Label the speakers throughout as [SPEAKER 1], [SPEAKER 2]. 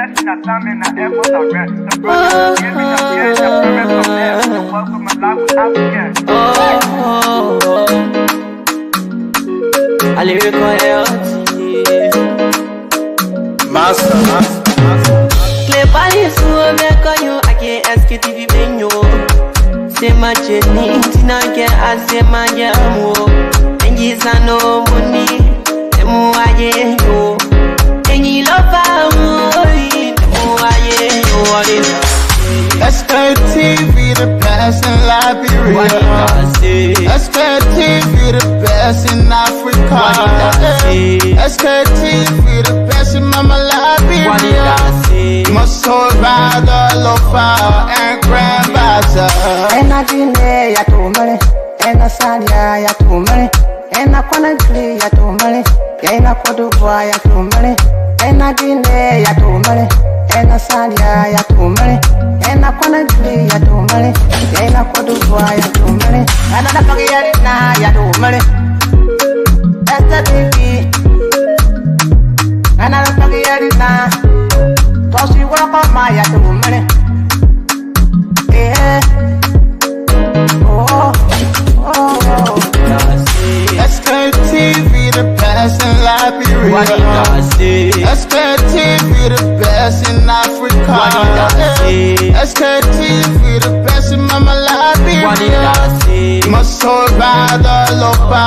[SPEAKER 1] blessing, I time and I effort, I rest. The brother gave me the fear, the parents from there. The work of my life was African.
[SPEAKER 2] A lyrical health.
[SPEAKER 3] Master.
[SPEAKER 2] Cleverly, so make you again Sktv menu. Say my journey, Tina get as a man, and he's no money. Emu aye yo, and you love me. Emu aye yo,
[SPEAKER 3] Sktv, the best in Liberia. Sktv, the best in Africa. Sktv, the best in Mama Liberia. Must hold by the lofa and grand bazaar.
[SPEAKER 4] And I didn't ya to money, and I said ya to money, and I couldn't play ya to money, and I could do ya to money, and I didn't ya to money, and I said ya to money, and I couldn't play ya to money, and I could do ya to money, and I don't get it now ya to money. That's the TV, and I don't get it now. Cause you work on my ya to money. Yeah.
[SPEAKER 3] Sktv, the best in Liberia. Sktv, the best in Africa. Sktv, the best in Mama Liberia. Must hold by the lofa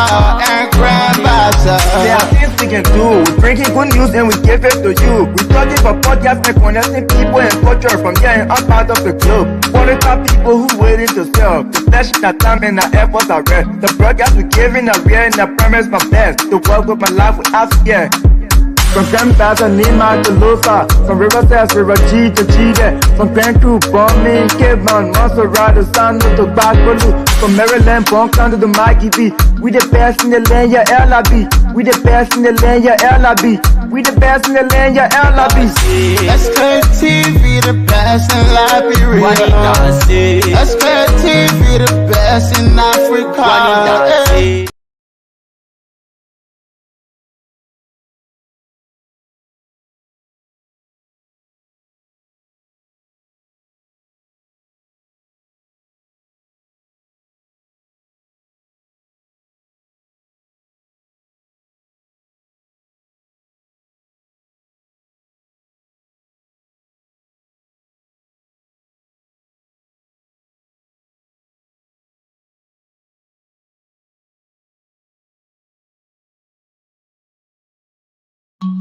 [SPEAKER 3] and grand bazaar.
[SPEAKER 1] There are things we can do. We bring in good news and we give it to you. We talking about podcasts and connecting people and culture from here and out part of the globe. Qualified people who waiting to sell. The flesh, the time and the efforts are rare. The broadcast we giving are real and I promise my best. The work with my life with Africa. From Grandfather Nima to Lufa, from River Sass, River G to Chile, from Penku, Bombay, Cape Mount, Monserrat, San to Bakulu, from Maryland, Bonk to the Mikey B. We the best in the land, yeah, LIB. We the best in the land, yeah, LIB. We the best in the land, yeah, LIB.
[SPEAKER 3] Sktv, the best in Liberia. Sktv, the best in Africa.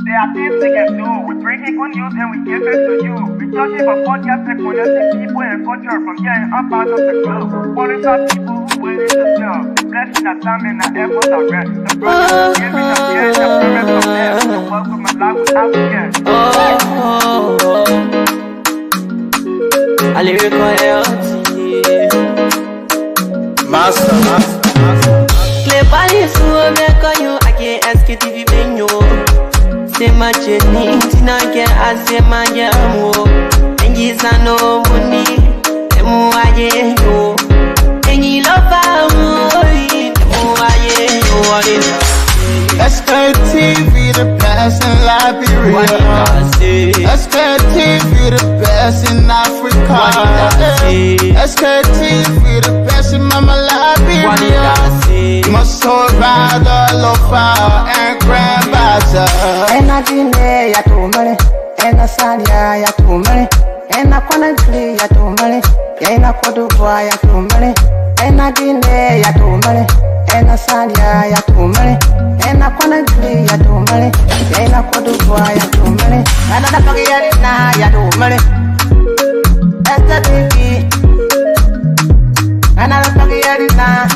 [SPEAKER 1] There are things we can do. We bring in good news and we give it to you. We talking about podcasts and connecting people and culture from here and out part of the globe. Qualified people who waiting to sell. The blessing, the time and the efforts are rest. The brother gave me the fear and the parents from there. The work of my life was African.
[SPEAKER 2] a lyrical health.
[SPEAKER 3] Master.
[SPEAKER 2] Cleverly, so make you again Sktv menu. Say my journey, Tina get as a man, and he's no money. Emu aye yo, and you love me. Emu aye yo.
[SPEAKER 3] Sktv, the best in Liberia. Sktv, the best in Africa. Sktv, the best in Mama Liberia. Must hold by the lofa and grand bazaar.
[SPEAKER 4] And I didn't ya to money, and I said ya to money, and I couldn't play ya to money, and I could do ya to money, and I didn't ya to money, and I said ya to money, and I couldn't play ya to money, and I could do ya to money, and I don't get it now ya to money. That's the TV, and I don't get it now.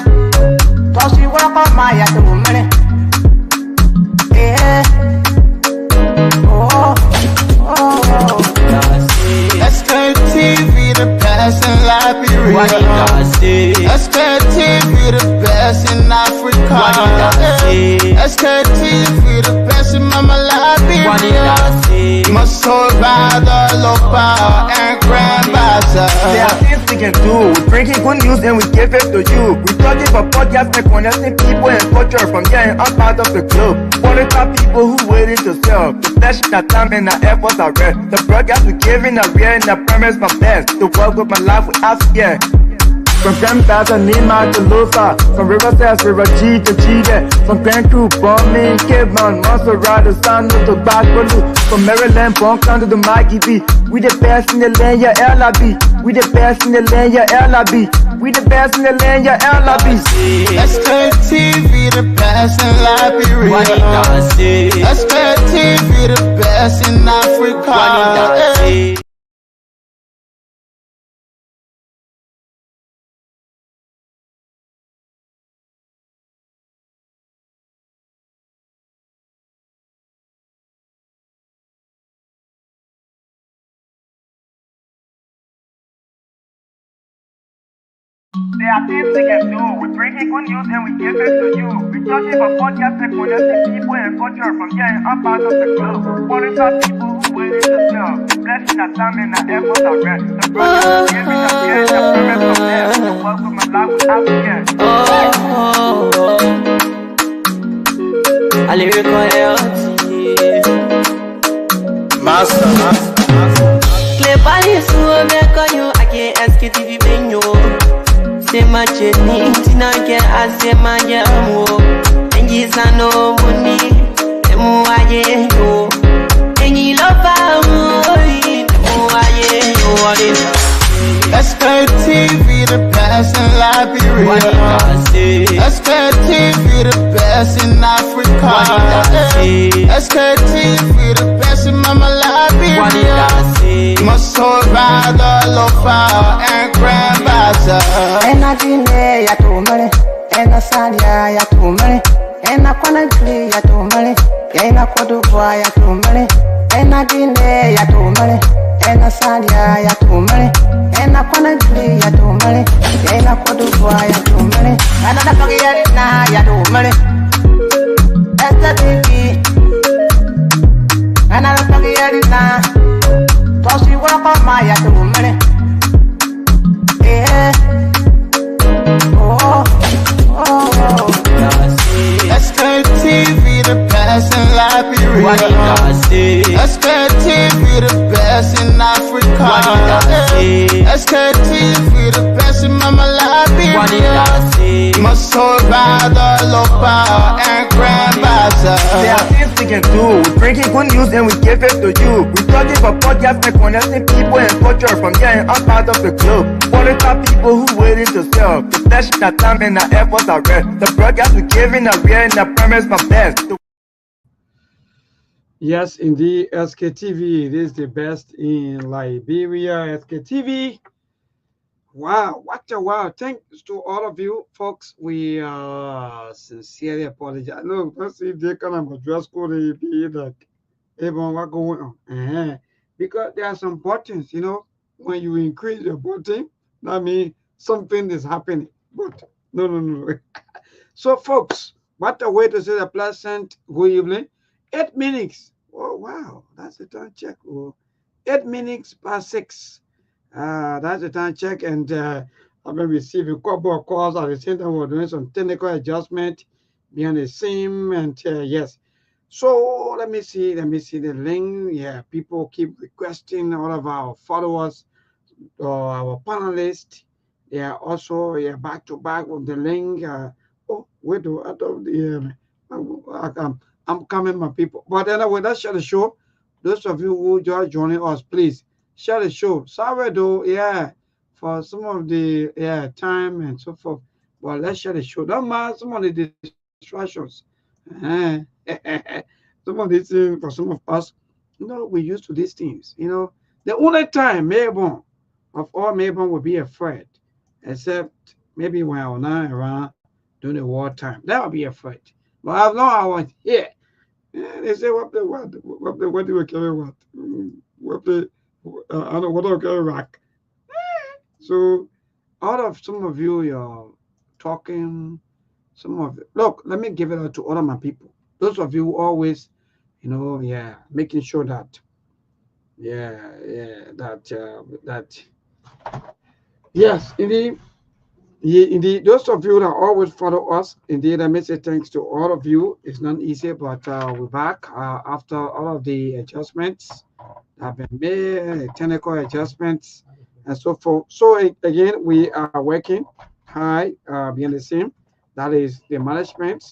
[SPEAKER 4] Cause you work on my ya to money. Yeah.
[SPEAKER 3] Sktv, the best in Liberia. Sktv, the best in Africa. Sktv, the best in Mama Liberia. Must hold by the lofa and grand bazaar.
[SPEAKER 1] There are things we can do. We bringing good news and we give it to you. We talking for podcasts and connecting people and culture from here and I'm part of the club. For the top people who waiting to sell. The flesh, that time and the efforts are rest. The broadcast we giving a real and the premise my best. To work with my life without fear. From Grandfather Nima to Lufa, from Riverside, River G to Chile, from Grand Crew, Bombing, Kidman, Montserrat, San to Backwalu, from Maryland, Bonkan to the Mikey B. We the best in the land, yeah, LIB. We the best in the land, yeah, LIB. We the best in the land, yeah, LIB.
[SPEAKER 3] Sktv, the best in Liberia. Sktv, the best in Africa.
[SPEAKER 1] There are things we can do. We bringing good news and we give it to you. We talking for podcasts and connecting people and culture from here and I'm part of the club. For the top people who waiting to sell. The blessing that time and the efforts are rest. The brothers giving us here and the premise from there. The work with my life without fear.
[SPEAKER 2] A lyrical
[SPEAKER 3] Master.
[SPEAKER 2] Clay Panelist, who make on you, I can't ask it if you been you. Say my journey, Tina can ask him my jamo. And he's no money, and more I know. And he love
[SPEAKER 3] Sktv, the best in Liberia. Sktv, the best in Africa. Sktv, the best in Mama Liberia. Montserrat, Lofa, and Grandfather.
[SPEAKER 4] Ena Guinea ya tumale, ena Sadia ya tumale, ena Conakry ya tumale, ena Côte d'Ivoire ya tumale, ena Guinea ya tumale, ena Sadia ya tumale, ena Conakry ya tumale, ena Côte d'Ivoire ya tumale, ena Nigeria ya tumale, Sktv, ena Nigeria, tosi wako maya tumale.
[SPEAKER 3] Sktv, the best in Liberia. Sktv, the best in Africa. Sktv, the best in Mama Liberia. Montserrat, Lofa, and Grandfather.
[SPEAKER 1] There are things we can do. We bringing good news and we give it to you. We talking for podcasts and connecting people and culture from here and I'm part of the club. For the top people who waiting to sell. The flesh, that time and the efforts are rest. The broadcast we giving a real and the premise my best.
[SPEAKER 5] Yes, indeed, Sktv, it is the best in Liberia. Sktv. Wow, what a wow. Thanks to all of you, folks. We sincerely apologize. Look, let's see if they can have a dress code be that everyone what going on. Because there are some buttons, you know, when you increase your button, that means something is happening. But no. So, folks, what a way to say a pleasant good evening. 8 minutes. Oh, wow. That's the time check. Oh, 8 minutes past 6. That's the time check. And I've been receiving a couple of calls at the same time. We're doing some technical adjustment behind the scene. And yes. So let me see the link. Yeah, people keep requesting, all of our followers or our panelists. They are also back to back with the link. Oh, wait, out of the I'm coming, my people. But anyway, let's share the show. Those of you who just joining us, please share the show. Sorry though, for some of the time and so forth. But let's share the show. Don't mind some of the distractions. Some of these things for some of us, you know, we're used to these things. You know, the only time Melbourne of all Melbourne will be afraid, except maybe when I was not around during the wartime. That would be afraid. But as long as I was here, they say what do we carry what? What the I don't know what do we carry rock. So out of some of you, you're talking, some of it. Look, let me give it out to all of my people. Those of you who always, you know, making sure that, that Yes, indeed. Yeah, indeed. Those of you that always follow us, indeed, I may say thanks to all of you. It's not easy, but we're back after all of the adjustments that have been made, technical adjustments, and so forth. So again, we are working high behind the scene. That is the management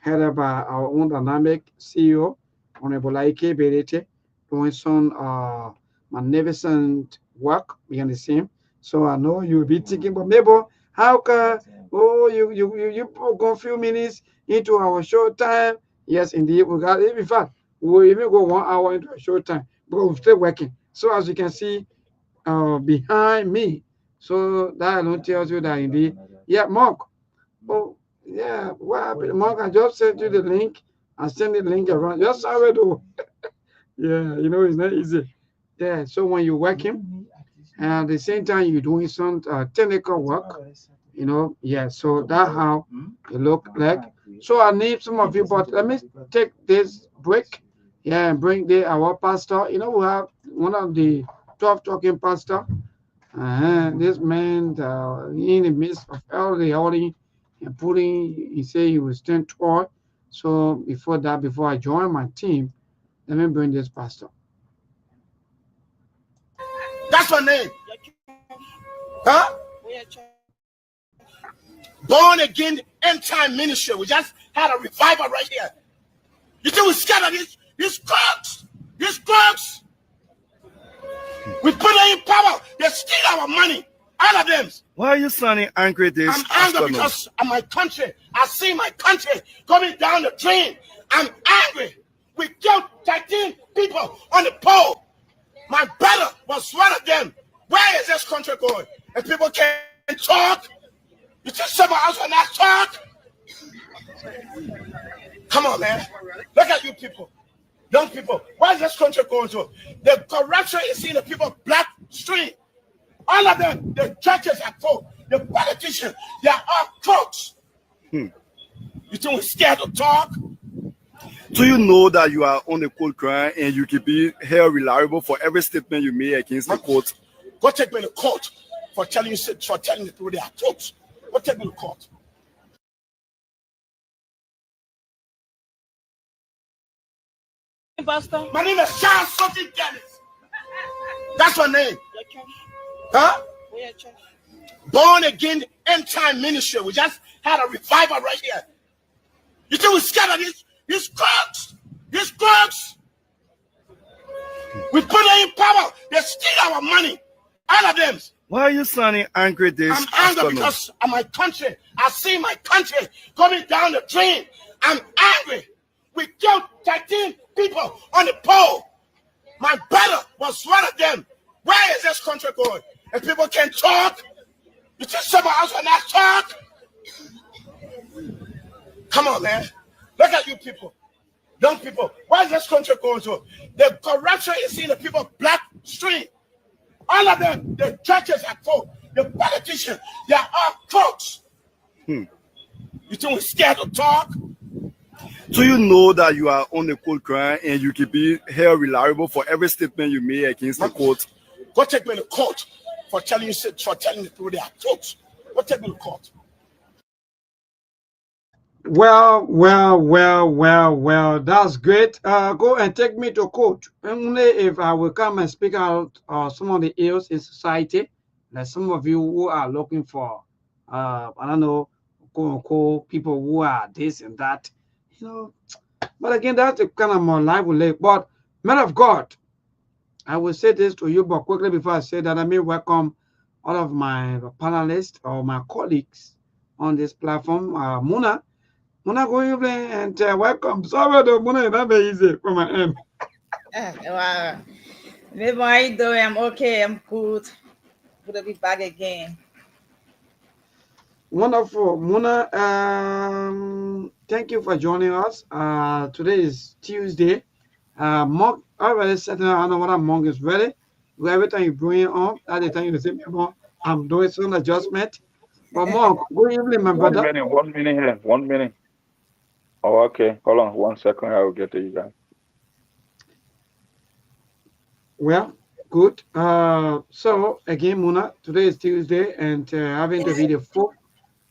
[SPEAKER 5] headed by our own dynamic CEO, Honorable Ike Berete, doing some magnificent work behind the scene. So I know you'll be thinking, but maybe how come, oh, you go a few minutes into our show time? Yes, indeed. We got, in fact, we'll even go 1 hour into a show time, but we're still working. So as you can see behind me, so that alone tells you that indeed, yeah, Mark. Oh, yeah, what happened? Mark, I just sent you the link. I sent the link around. Just have it. Yeah, it's not easy. Yeah, so when you're working, and at the same time you're doing some technical work, yeah, so that's how it look like. So I need some of you, but let me take this break, yeah, and bring our pastor. We have one of the 12 talking pastor. This man in the midst of all the holding and putting, he said he was stand tall. So before I join my team, let me bring this pastor.
[SPEAKER 3] That's my name. Huh? Born again end time ministry. We just had a revival right here. You think we're scared of these crooks? These crooks. We put them in power. They steal our money. All of them.
[SPEAKER 6] Why are you sounding angry this
[SPEAKER 3] I'm angry because of my country. I see my country coming down the drain. I'm angry. We killed 13 people on the pole. My brother was one of them. Where is this country going? And people can't talk. You think someone else will not talk? Come on, man. Look at you people. Young people. Where is this country going to? The corruption is in the people bloodstream. All of them, the churches are full. The politicians, they are all crooks. You think we're scared to talk?
[SPEAKER 6] Do you know that you are on the court cry and you can be held reliable for every statement you make against the court?
[SPEAKER 3] Go take me to court for telling the people they are crooks. Go take me to court.
[SPEAKER 7] Pastor?
[SPEAKER 3] My name is Charles something Dennis. That's my name. Huh? Born again end time ministry. We just had a revival right here. You think we're scared of these crooks? These crooks. We put them in power. They steal our money. All of them.
[SPEAKER 6] Why are you sounding angry this
[SPEAKER 3] I'm angry
[SPEAKER 6] afternoon?
[SPEAKER 3] because of my country. I see my country coming down the drain. I'm angry. We killed 13 people on the pole. My brother was one of them. Where is this country going? And people can't talk. You think someone else will not talk? Come on, man. Look at you people. Young people. Where is this country going to? The corruption is in the people bloodstream. All of them, the churches are full. The politicians, they are all crooks. You think we're scared to talk?
[SPEAKER 6] Do you know that you are on the court cry and you can be held reliable for every statement you make against the court?
[SPEAKER 3] Go take me to court for telling the people they are crooks. Go take me to court.
[SPEAKER 5] Well, that's great. Go and take me to court. Only if I will come and speak out some of the ills in society, like some of you who are looking for, I don't know, quote unquote, people who are this and that, But again, that's the kind of more lively. But man of God, I will say this to you, but quickly before I say that, I may welcome all of my panelists or my colleagues on this platform. Muna, go evening and welcome. Sorry, Muna, it's not very easy from my end.
[SPEAKER 7] Wow. Maybe how you doing? I'm okay. I'm good. Good to be back again.
[SPEAKER 5] Wonderful. Muna, thank you for joining us. Today is Tuesday. Monk already said, I know what a monk is ready. Every time you bring it on, at the time you say, I'm doing some adjustment. But Monk, good evening, my brother.
[SPEAKER 8] 1 minute here. 1 minute. Oh, okay. Hold on 1 second. I will get to you guys.
[SPEAKER 5] Well, Good. So again, Muna, today is Tuesday, and having to be the 4th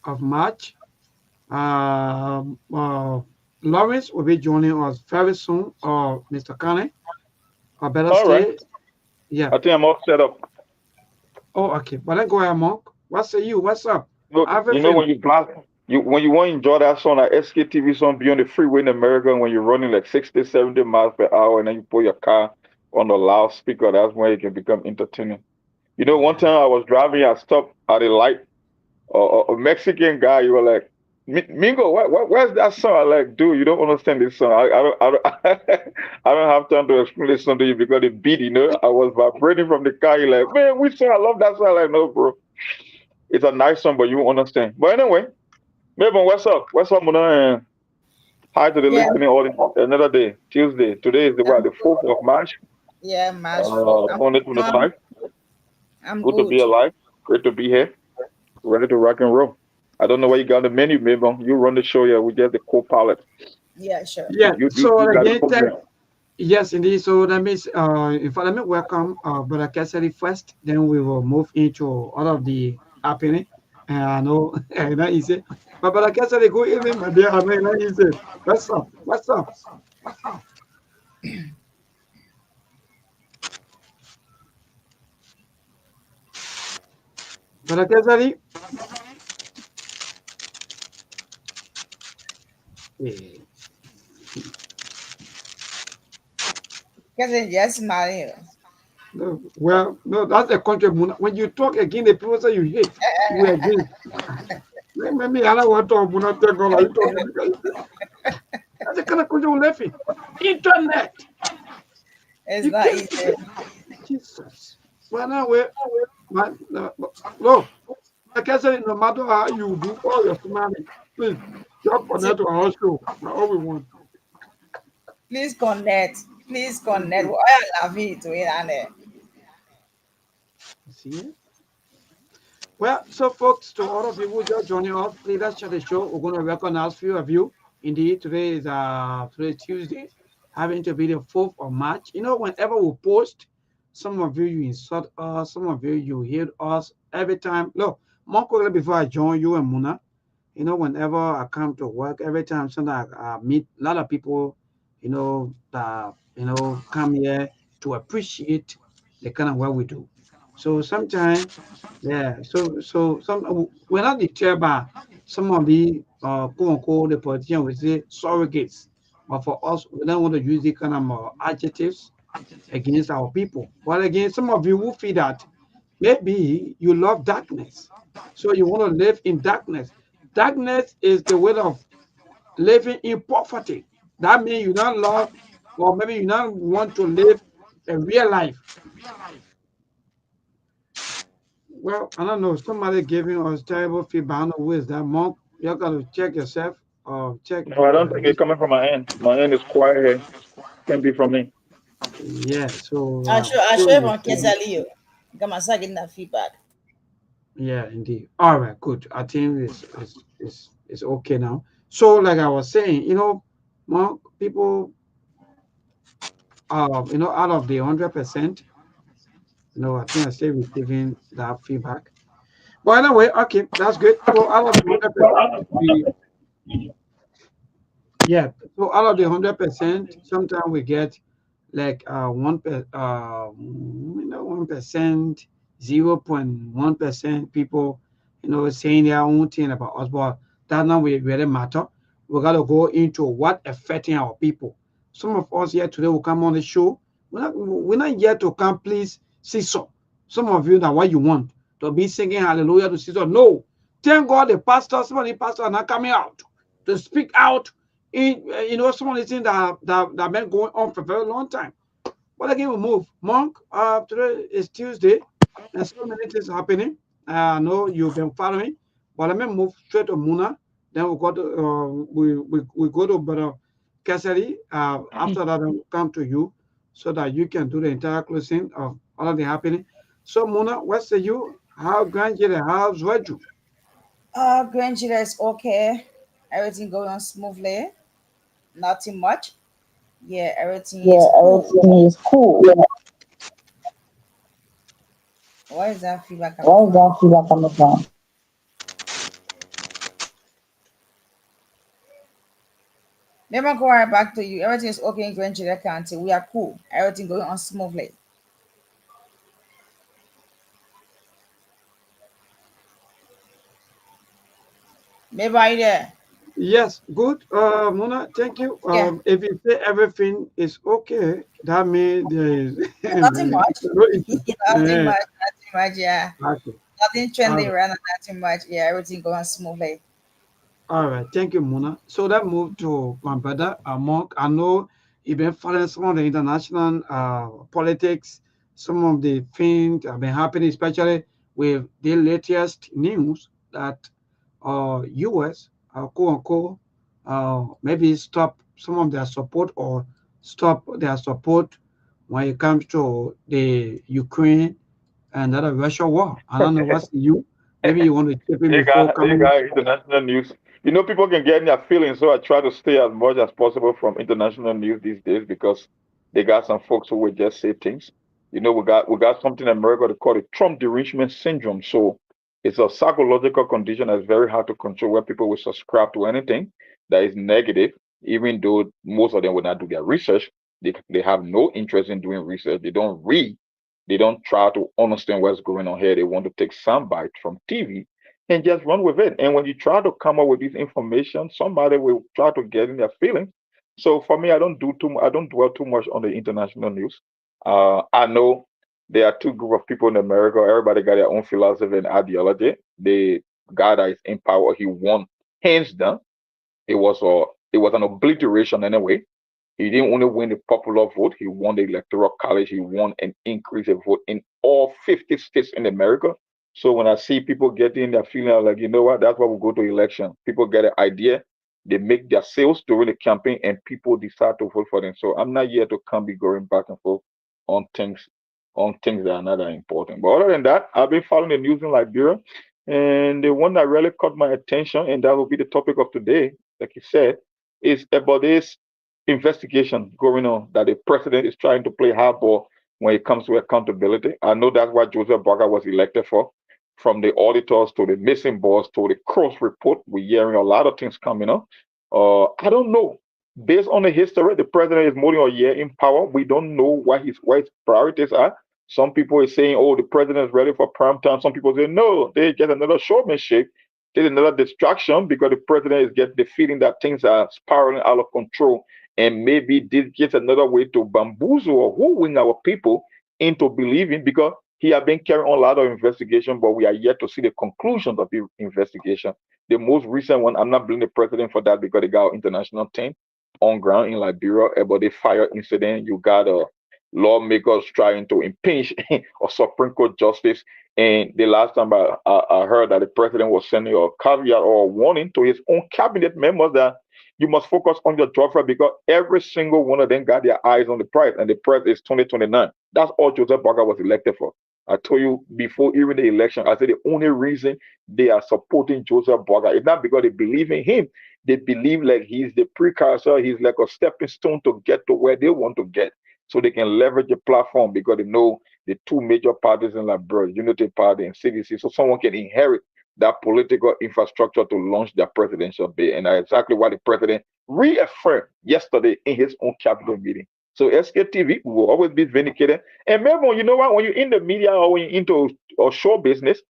[SPEAKER 5] of March. Um, uh, Lawrence will be joining us very soon, or Mr. Kane, or better
[SPEAKER 8] All right.
[SPEAKER 5] say, yeah.
[SPEAKER 8] I think I'm all set up.
[SPEAKER 5] Oh, okay. But then go ahead, Monk. What say you? What's up?
[SPEAKER 8] Look, you know
[SPEAKER 5] Everything.
[SPEAKER 8] when you blast, when you want to enjoy that song, that SKTV song, be on the freeway in America, when you're running like 60, 70 miles per hour, and then you put your car on the loudspeaker, that's when it can become entertaining. You know, one time I was driving, I stopped at a light, a Mexican guy, you were like, Mingo, where's that song? I like, dude, you don't understand this song. I don't have time to explain this song to you because the beat, I was vibrating from the car. You're like, man, which song? I love that song. I'm like, no, bro. It's a nice song, but you won't understand. But anyway, Mabel, what's up? What's up, Muna? Hi to the
[SPEAKER 7] Yeah,
[SPEAKER 8] listening audience. Another day, Tuesday. Today is the what? The 4th of March,
[SPEAKER 7] yeah, March 4th. I'm
[SPEAKER 8] 2025.
[SPEAKER 7] I'm
[SPEAKER 8] Good to be
[SPEAKER 7] good.
[SPEAKER 8] alive. Great to be here. Ready to rock and roll. I don't know where you got the menu, Mabel. You run the show here. We just the co-pilot.
[SPEAKER 7] Yeah, sure.
[SPEAKER 5] Yeah. So
[SPEAKER 8] You got the
[SPEAKER 5] again,
[SPEAKER 8] program.
[SPEAKER 5] yes, indeed. So that means, in fact, let me welcome Brother Cassidy first. Then we will move into all of the happening. And I know, not easy. But Brother Cassidy, good evening, my dear. I mean, not easy. What's up? What's up? Brother Cassidy? Yeah.
[SPEAKER 7] Because yes, Mario.
[SPEAKER 5] No, well, no, that's the country. When you talk again, the people say you hate. You again. Maybe I don't want to open up the call. You talking because that's the kind of country we live in. Internet.
[SPEAKER 7] It's
[SPEAKER 5] You
[SPEAKER 7] not
[SPEAKER 5] can't.
[SPEAKER 7] easy.
[SPEAKER 5] Jesus. Well, now no. Like I said, no matter how you do all your money, please just connect to our show. That's all we want.
[SPEAKER 7] Please connect. Please connect. Why I love it to it and
[SPEAKER 5] See? Well, so folks, to all of you who just joining us, please let's share the show. We're going to recognize few of you. Indeed, today is Tuesday, having to be the 4th of March. You know, whenever we post, some of you insult us, some of you hate us every time. Look, more quickly before I join you and Muna, you know, whenever I come to work, every time sometimes I meet a lot of people, that come here to appreciate the kind of work we do. So sometimes, yeah, so some we're not deterred by some of the quote unquote the politician will say surrogates, but for us, we don't want to use the kind of adjectives against our people. But again, some of you will feel that maybe you love darkness, so you want to live in darkness. Darkness is the way of living in poverty. That means you don't love, or maybe you don't want to live a real life. Well, I don't know. Somebody giving us terrible feedback. I don't know who is that monk. You got to check yourself. Check.
[SPEAKER 8] No, I don't think it's coming from my end. My end is quiet here. Can't be from me.
[SPEAKER 5] Yeah. So
[SPEAKER 7] I
[SPEAKER 5] still
[SPEAKER 7] show
[SPEAKER 5] in the
[SPEAKER 7] everyone
[SPEAKER 5] studio.
[SPEAKER 7] Kesalio. Come and start getting that feedback.
[SPEAKER 5] Yeah, indeed. All right, good. I think it's okay now. So, like I was saying, more people, out of the 100%, I think I still receiving that feedback. But anyway, okay, that's good. So, out of the 100%, yeah. So, out of the 100%, sometimes we get like 1%, 0.1% people, saying their own thing about us, but that not really matter. We gotta go into what affecting our people. Some of us here today will come on the show. We're not here to come please Caesar. Some of you, that what you want to be singing hallelujah to Caesar. No, thank God the pastor, some of the pastors are not coming out to speak out in some of the things that been going on for a very long time. But again, we move. Monk, today is Tuesday, and so many things happening. I know you've been following, but let me move straight to Muna. Then we go to we go to Brother Cassidy. After that, I'll come to you so that you can do the entire closing of all of the happening. So Muna, what say you? How grandchildren? How's Raju?
[SPEAKER 7] Grandchildren is okay. Everything going on smoothly. Nothing much. Yeah, everything
[SPEAKER 9] Yeah,
[SPEAKER 7] is cool.
[SPEAKER 9] everything is cool.
[SPEAKER 7] Why is that feedback coming
[SPEAKER 9] Why is
[SPEAKER 7] from?
[SPEAKER 9] that feedback coming from?
[SPEAKER 7] Never go right back to you. Everything is okay in Grand Chile County. We are cool. Everything going on smoothly. Maybe are you there?
[SPEAKER 5] Yes, good. Mona, thank you.
[SPEAKER 7] Yeah.
[SPEAKER 5] If you say everything is okay, that means there is
[SPEAKER 7] Nothing much.
[SPEAKER 5] no issue.
[SPEAKER 7] Nothing much. Nothing much. Yeah.
[SPEAKER 5] Okay.
[SPEAKER 7] Nothing
[SPEAKER 5] All
[SPEAKER 7] trending
[SPEAKER 5] right.
[SPEAKER 7] around. Nothing much. Yeah. Everything going smoothly.
[SPEAKER 5] All right. Thank you, Mona. So that move to my brother Monk. I know you've been following some of the international politics, some of the things have been happening, especially with the latest news that US, quote unquote, maybe stop some of their support or stop their support when it comes to the Ukraine and the Russia war. I don't know what's you. Maybe you want to chip in before
[SPEAKER 8] They
[SPEAKER 5] coming.
[SPEAKER 8] got international news. You know, people can get in their feelings, so I try to stay as much as possible from international news these days because they got some folks who will just say things. You know, we got something in America they call it Trump derangement syndrome. So it's a psychological condition that's very hard to control where people will subscribe to anything that is negative, even though most of them will not do their research. They have no interest in doing research. They don't read. They don't try to understand what's going on here. They want to take some bite from TV and just run with it. And when you try to come up with this information, somebody will try to get in their feelings. So for me, I don't dwell too much on the international news. I know there are two group of people in America. Everybody got their own philosophy and ideology. The guy that is in power, he won hands down. It was an obliteration anyway. He didn't only win the popular vote, he won the electoral college, he won an increase of vote in all 50 states in America. So when I see people getting their feeling, I'm like, you know what, that's why we go to election. People get an idea, they make their sales during the campaign, and people decide to vote for them. So I'm not here to come be going back and forth on things that are not that important. But other than that, I've been following the news in Liberia. And the one that really caught my attention, and that will be the topic of today, like you said, is about this investigation going on that the president is trying to play hardball when it comes to accountability. I know that's what Joseph Boga was elected for. From the auditors to the missing boss to the cross report, we're hearing a lot of things coming up. I don't know. Based on the history, the president is more than a year in power. We don't know what his priorities are. Some people are saying, "Oh, the president is ready for prime time." Some people say, "No, they get another showmanship. There's another distraction because the president is getting the feeling that things are spiraling out of control and maybe this gets another way to bamboozle or hoodwink our people into believing because he has been carrying on a lot of investigation, but we are yet to see the conclusions of the investigation. The most recent one, I'm not blaming the president for that because they got an international team on ground in Liberia about the fire incident. You got lawmakers trying to impeach a Supreme Court justice. And the last time I heard that the president was sending a caveat or a warning to his own cabinet members that you must focus on your job because every single one of them got their eyes on the prize, and the prize is 2029. That's all Joseph Barker was elected for. I told you before even the election, I said the only reason they are supporting Joseph Barker is not because they believe in him. They believe like he's the precursor, he's like a stepping stone to get to where they want to get. So they can leverage the platform because they know the two major parties in Liberia, Unity Party and CDC. So someone can inherit that political infrastructure to launch their presidential bid. And that's exactly what the president reaffirmed yesterday in his own cabinet meeting. So SKTV will always be vindicated. And remember, you know what? When you're in the media or when you're into a show business,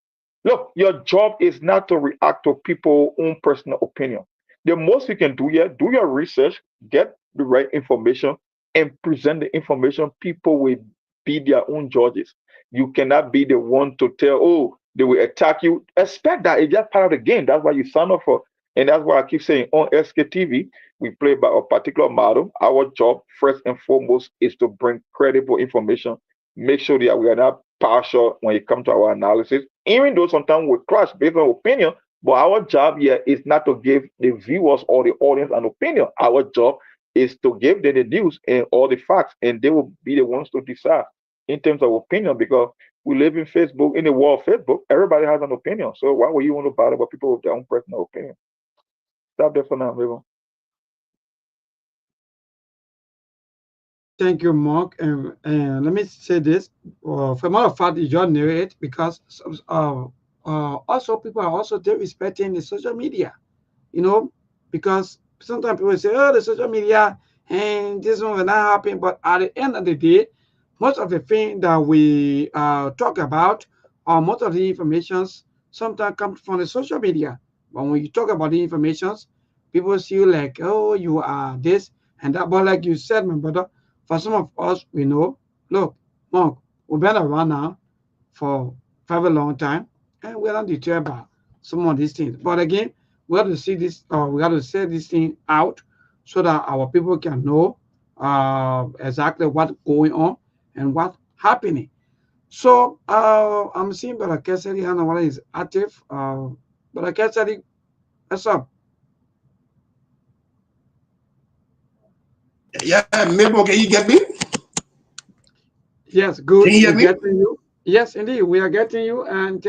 [SPEAKER 8] look, your job is not to react to people's own personal opinion. The most you can do here, do your research, get the right information, and present the information. People will be their own judges. You cannot be the one to tell, oh, they will attack you. Expect that. It's just part of the game. That's why you sign up for. And that's why I keep saying on SKTV, we play by a particular model. Our job, first and foremost, is to bring credible information. Make sure that we are not partial when it comes to our analysis. Even though sometimes we clash based on opinion, but our job here is not to give the viewers or the audience an opinion. Our job is to give them the news and all the facts, and they will be the ones to decide in terms of opinion because we live in Facebook, in the world of Facebook. Everybody has an opinion. So why would you want to bother about people with their own personal opinion? Stop there for now, everyone.
[SPEAKER 5] Thank you, Mark. Let me say this. For a matter of fact, you just knew it because also people are also disrespecting the social media, you know, because sometimes people say, oh, the social media and this one will not happen. But at the end of the day, most of the things that we talk about or most of the informations sometimes come from the social media. But when you talk about the informations, people see you like, oh, you are this and that. But like you said, my brother, for some of us, we know, look, Monk, we've been around now for a very long time and we're not deterred by some of these things. But again, we have to see this, we have to say this thing out so that our people can know exactly what's going on and what's happening. So I'm seeing Brother Kesari Hanawala is active. Brother Kesari, what's up?
[SPEAKER 9] Yeah, Mabel, can you get me?
[SPEAKER 5] Yes,
[SPEAKER 9] Can
[SPEAKER 5] good.
[SPEAKER 9] you hear
[SPEAKER 5] We're
[SPEAKER 9] me?
[SPEAKER 5] getting you. Yes, indeed, we are getting you. And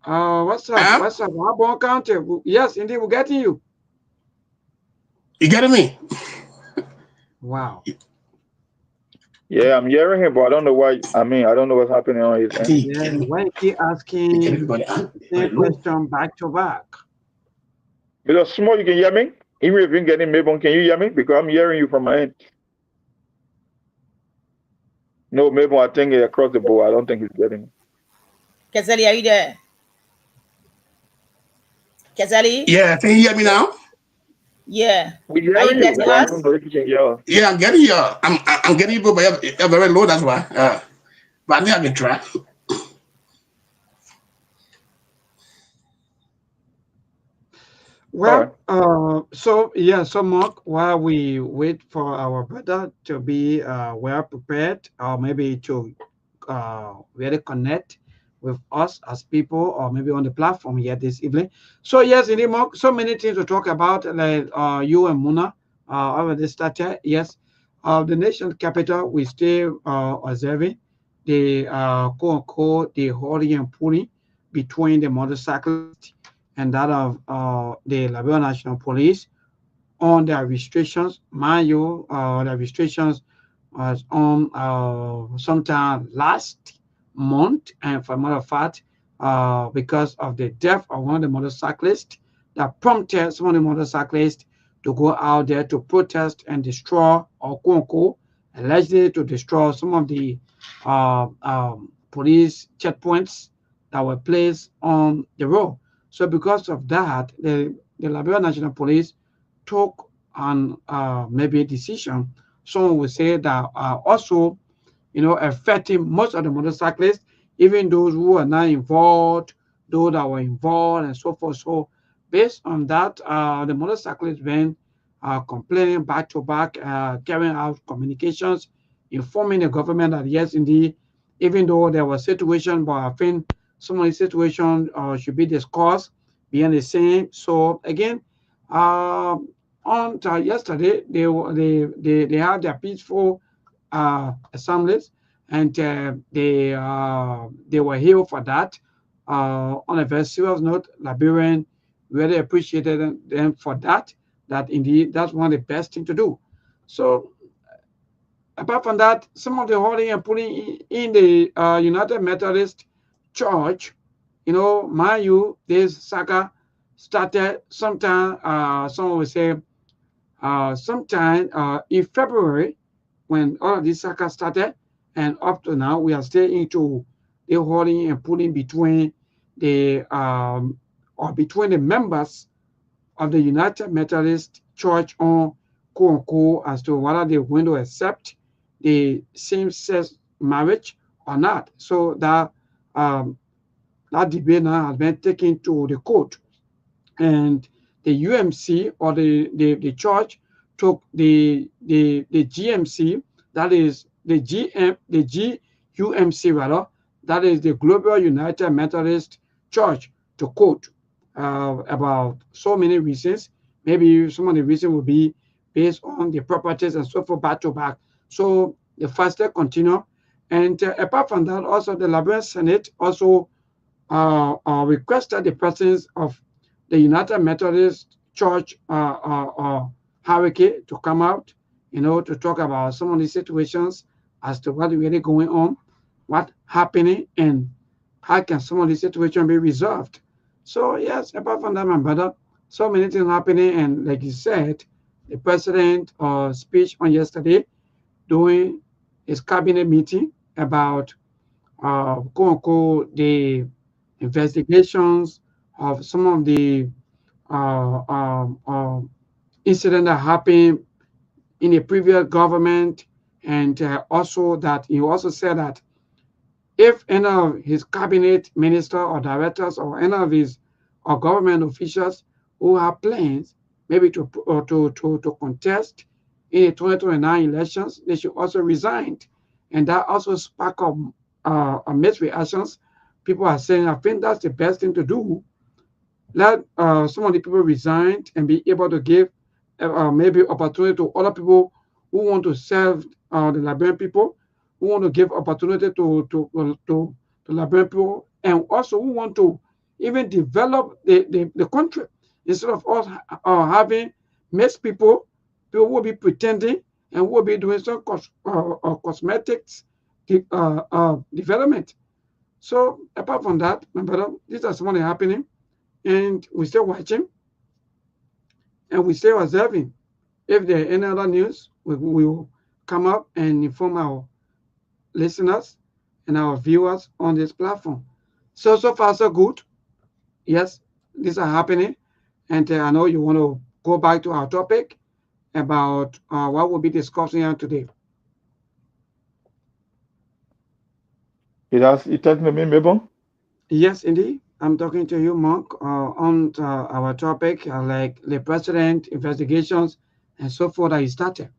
[SPEAKER 5] what's up?
[SPEAKER 9] Huh?
[SPEAKER 5] What's up? How about County? Yes, indeed, we're getting you.
[SPEAKER 9] You getting me?
[SPEAKER 5] Wow.
[SPEAKER 8] Yeah, I'm hearing him, but I don't know why. I mean, I don't know what's happening on his
[SPEAKER 9] I
[SPEAKER 8] end.
[SPEAKER 9] think you
[SPEAKER 5] Yeah,
[SPEAKER 9] get me.
[SPEAKER 5] why you keep
[SPEAKER 9] You get
[SPEAKER 5] asking
[SPEAKER 9] everybody on.
[SPEAKER 5] the
[SPEAKER 9] I
[SPEAKER 5] same
[SPEAKER 9] know.
[SPEAKER 5] question back to back?
[SPEAKER 8] Because small, you can hear me. Even if you get him, maybe can you hear me? Because I'm hearing you from my end. No, maybe I think across the board. I don't think he's getting me.
[SPEAKER 7] Kazali, are you there? Kazali?
[SPEAKER 9] Yeah, can you hear me now?
[SPEAKER 7] Yeah.
[SPEAKER 8] We're
[SPEAKER 7] Are you
[SPEAKER 8] hearing you,
[SPEAKER 7] getting
[SPEAKER 8] but I don't
[SPEAKER 7] us?
[SPEAKER 8] know if you can hear us.
[SPEAKER 9] Yeah, I'm getting you. I'm getting you, but you're very low. That's why. But I think I can try.
[SPEAKER 8] All right.
[SPEAKER 5] Well, so yeah, so Mark, while we wait for our brother to be well prepared, or maybe to really connect with us as people, or maybe on the platform here this evening. So yes, indeed, Mark, so many things to talk about, like you and Muna already started. Yes, the nation capital, we still observing the quote unquote the holding and pulling between the motorcyclists and that of the Liberia National Police on their restrictions. Mind you, the restrictions was on sometime last month, and for a matter of fact, because of the death of one of the motorcyclists that prompted some of the motorcyclists to go out there to protest and destroy, or quote unquote, allegedly to destroy some of the police checkpoints that were placed on the road. So because of that, the Liberia National Police took on maybe a decision. Some would say that also, affecting most of the motorcyclists, even those who are not involved, those that were involved, and so forth. So, based on that, the motorcyclists went complaining back to back, carrying out communications, informing the government that yes, indeed, even though there was situation, but I think some of the situation should be discussed behind the scene. So again, on yesterday, they had their peaceful assemblies, and they were here for that. On a very serious note, Liberian really appreciated them for that. That indeed, that's one of the best thing to do. So apart from that, some of the holding and putting in the United Methodist Church, mind you, this saga started sometime. Some will say sometime in February when all of this saga started, and up to now we are still into the holding and pulling between the or between the members of the United Methodist Church on quote unquote as to whether they're going to accept the same-sex marriage or not. So um, that debate now has been taken to the court, and the UMC or the church took the GMC, that is the GUMC rather, that is the Global United Methodist Church, to court about so many reasons. Maybe some of the reasons will be based on the properties and so forth back to back. So the faster continue. And apart from that, also the Liberian Senate also requested the presence of the United Methodist Church hierarchy to come out to talk about some of the situations as to what really going on, what happening, and how can some of the situation be resolved. So yes, apart from that, my brother, so many things happening, and like you said, the president speech on yesterday during his cabinet meeting about quote unquote the investigations of some of the uh, um, um, incident that happened in a previous government, and also that he also said that if any of his cabinet minister or directors or any of his or government officials who have plans maybe to contest in the 2029 elections, they should also resign. And that also spark up mixed reactions. People are saying, I think that's the best thing to do. Let some of the people resign and be able to give maybe opportunity to other people who want to serve the Liberian people, who want to give opportunity to Liberian people, and also who want to even develop the country instead of us having mixed people who will be pretending and who will be doing some cosmetics development. So apart from that, my brother, these are some of the happening, and we still watching and we still observing. If there are any other news, we will come up and inform our listeners and our viewers on this platform. So far so good. Yes, these are happening, and I know you want to go back to our topic about what we'll be discussing here today.
[SPEAKER 8] It tells me, Mabel.
[SPEAKER 5] Yes, indeed. I'm talking to you, Mark, on our topic, like the president investigations and so forth that he started.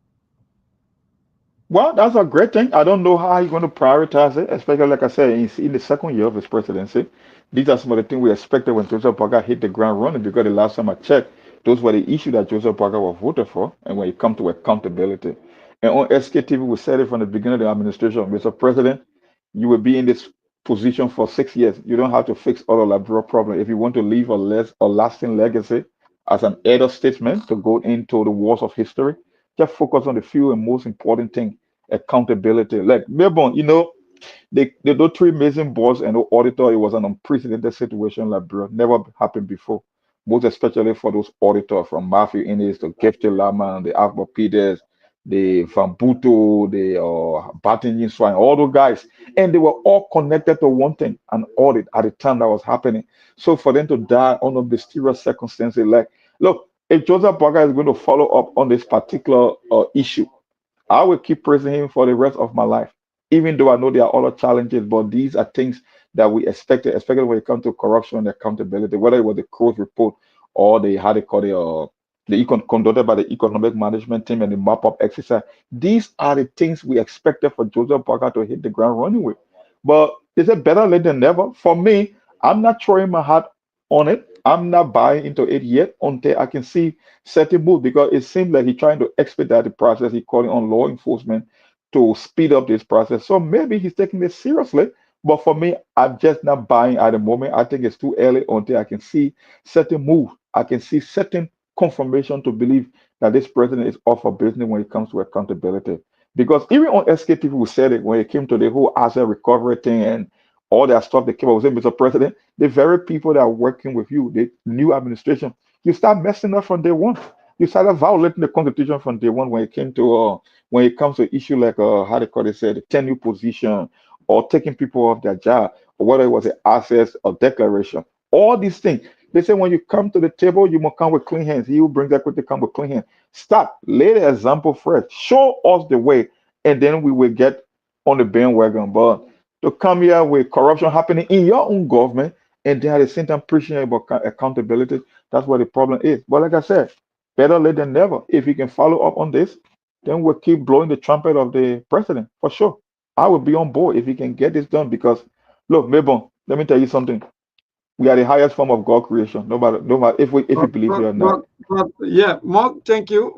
[SPEAKER 8] Well, that's a great thing. I don't know how he's going to prioritize it, especially like I said, in the second year of his presidency. These are some of the things we expected when Joseph Parker hit the ground running because the last time I checked, those were the issues that Joseph Parker was voted for. And when it comes to accountability, and on SKTV, we said it from the beginning of the administration, Mr. President, you will be in this position for 6 years. You don't have to fix all the Liberia problem. If you want to leave a lasting legacy as an elder statesman to go into the wars of history, just focus on the few and most important thing: accountability. Like Melbourne, they do three amazing boards and the auditor. It was an unprecedented situation like bro, never happened before. Most especially for those auditors from Matthew Innes, the Gifty Lama, the Akbar Peters, the Van Buto, the Batin Swine, all those guys. And they were all connected to one thing, an audit at the time that was happening. So for them to die under mysterious circumstances, like, look, if Joseph Parker is going to follow up on this particular issue, I will keep praising him for the rest of my life, even though I know there are other challenges. But these are things that we expected, especially when it comes to corruption and accountability, whether it was the Crow's report or the how they call it, conducted by the economic management team and the mop up exercise. These are the things we expected for Joseph Parker to hit the ground running with. But is it better late than never? For me, I'm not throwing my hat on it. I'm not buying into it yet until I can see certain move because it seems like he's trying to expedite the process. He's calling on law enforcement to speed up this process. So maybe he's taking this seriously. But for me, I'm just not buying at the moment. I think it's too early until I can see certain move. I can see certain confirmation to believe that this president is off for business when it comes to accountability. Because even on SKTV, we said it when it came to the whole asset recovery thing and all that stuff that came up. We said, Mr. President, the very people that are working with you, the new administration, you start messing up from day one. You started violating the constitution from day one when it came to when it comes to issue like how they call it, say the tenure position or taking people off their job or whether it was an access or declaration. All these things. They say when you come to the table, you must come with clean hands. He who brings equity come with clean hands. Start, lay the example first. Show us the way, and then we will get on the bandwagon. But to come here with corruption happening in your own government and then at the same time preaching about accountability, that's what the problem is. But like I said, better late than never. If you can follow up on this, then we'll keep blowing the trumpet of the president for sure. I will be on board if he can get this done because look, Mabon, let me tell you something. We are the highest form of God creation, no matter if you believe it or not.
[SPEAKER 5] Yeah, Mark, thank you.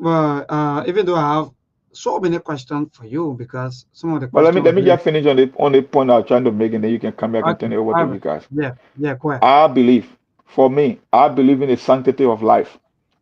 [SPEAKER 5] Even though I have so many questions for you because some of the
[SPEAKER 8] But
[SPEAKER 5] questions.
[SPEAKER 8] let me just finish on the point I'm trying to make, and then you can come back and turn it over to you guys.
[SPEAKER 5] Yeah, go ahead.
[SPEAKER 8] I believe, for me, I believe in the sanctity of life.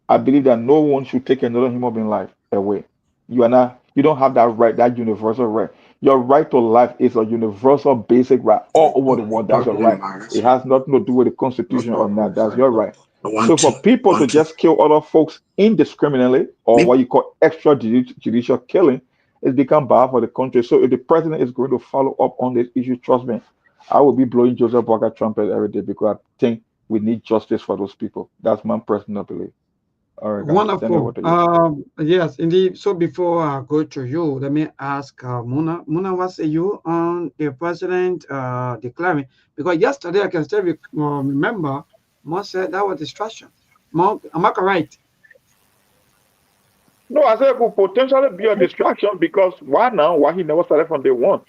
[SPEAKER 8] I believe that no one should take another human being life away. You don't have that right, that universal right. Your right to life is a universal basic right all over the world. That's your right. It has nothing to do with the constitution or not. That's your right. So for people to just kill other folks indiscriminately, or what you call extrajudicial killing, it's become bad for the country. So if the president is going to follow up on this issue, trust me, I will be blowing Joseph Walker trumpet every day because I think we need justice for those people. That's my personal belief. All right, guys. Send it over
[SPEAKER 5] Wonderful.
[SPEAKER 8] to you.
[SPEAKER 5] Yes, indeed. So before I go to you, let me ask Muna. Muna, what say you on the president declaring? Because yesterday, I can still remember, Mo said that was distraction. Mo, am I correct?
[SPEAKER 8] No, I said it could potentially be a distraction because why now? Why he never started from day one?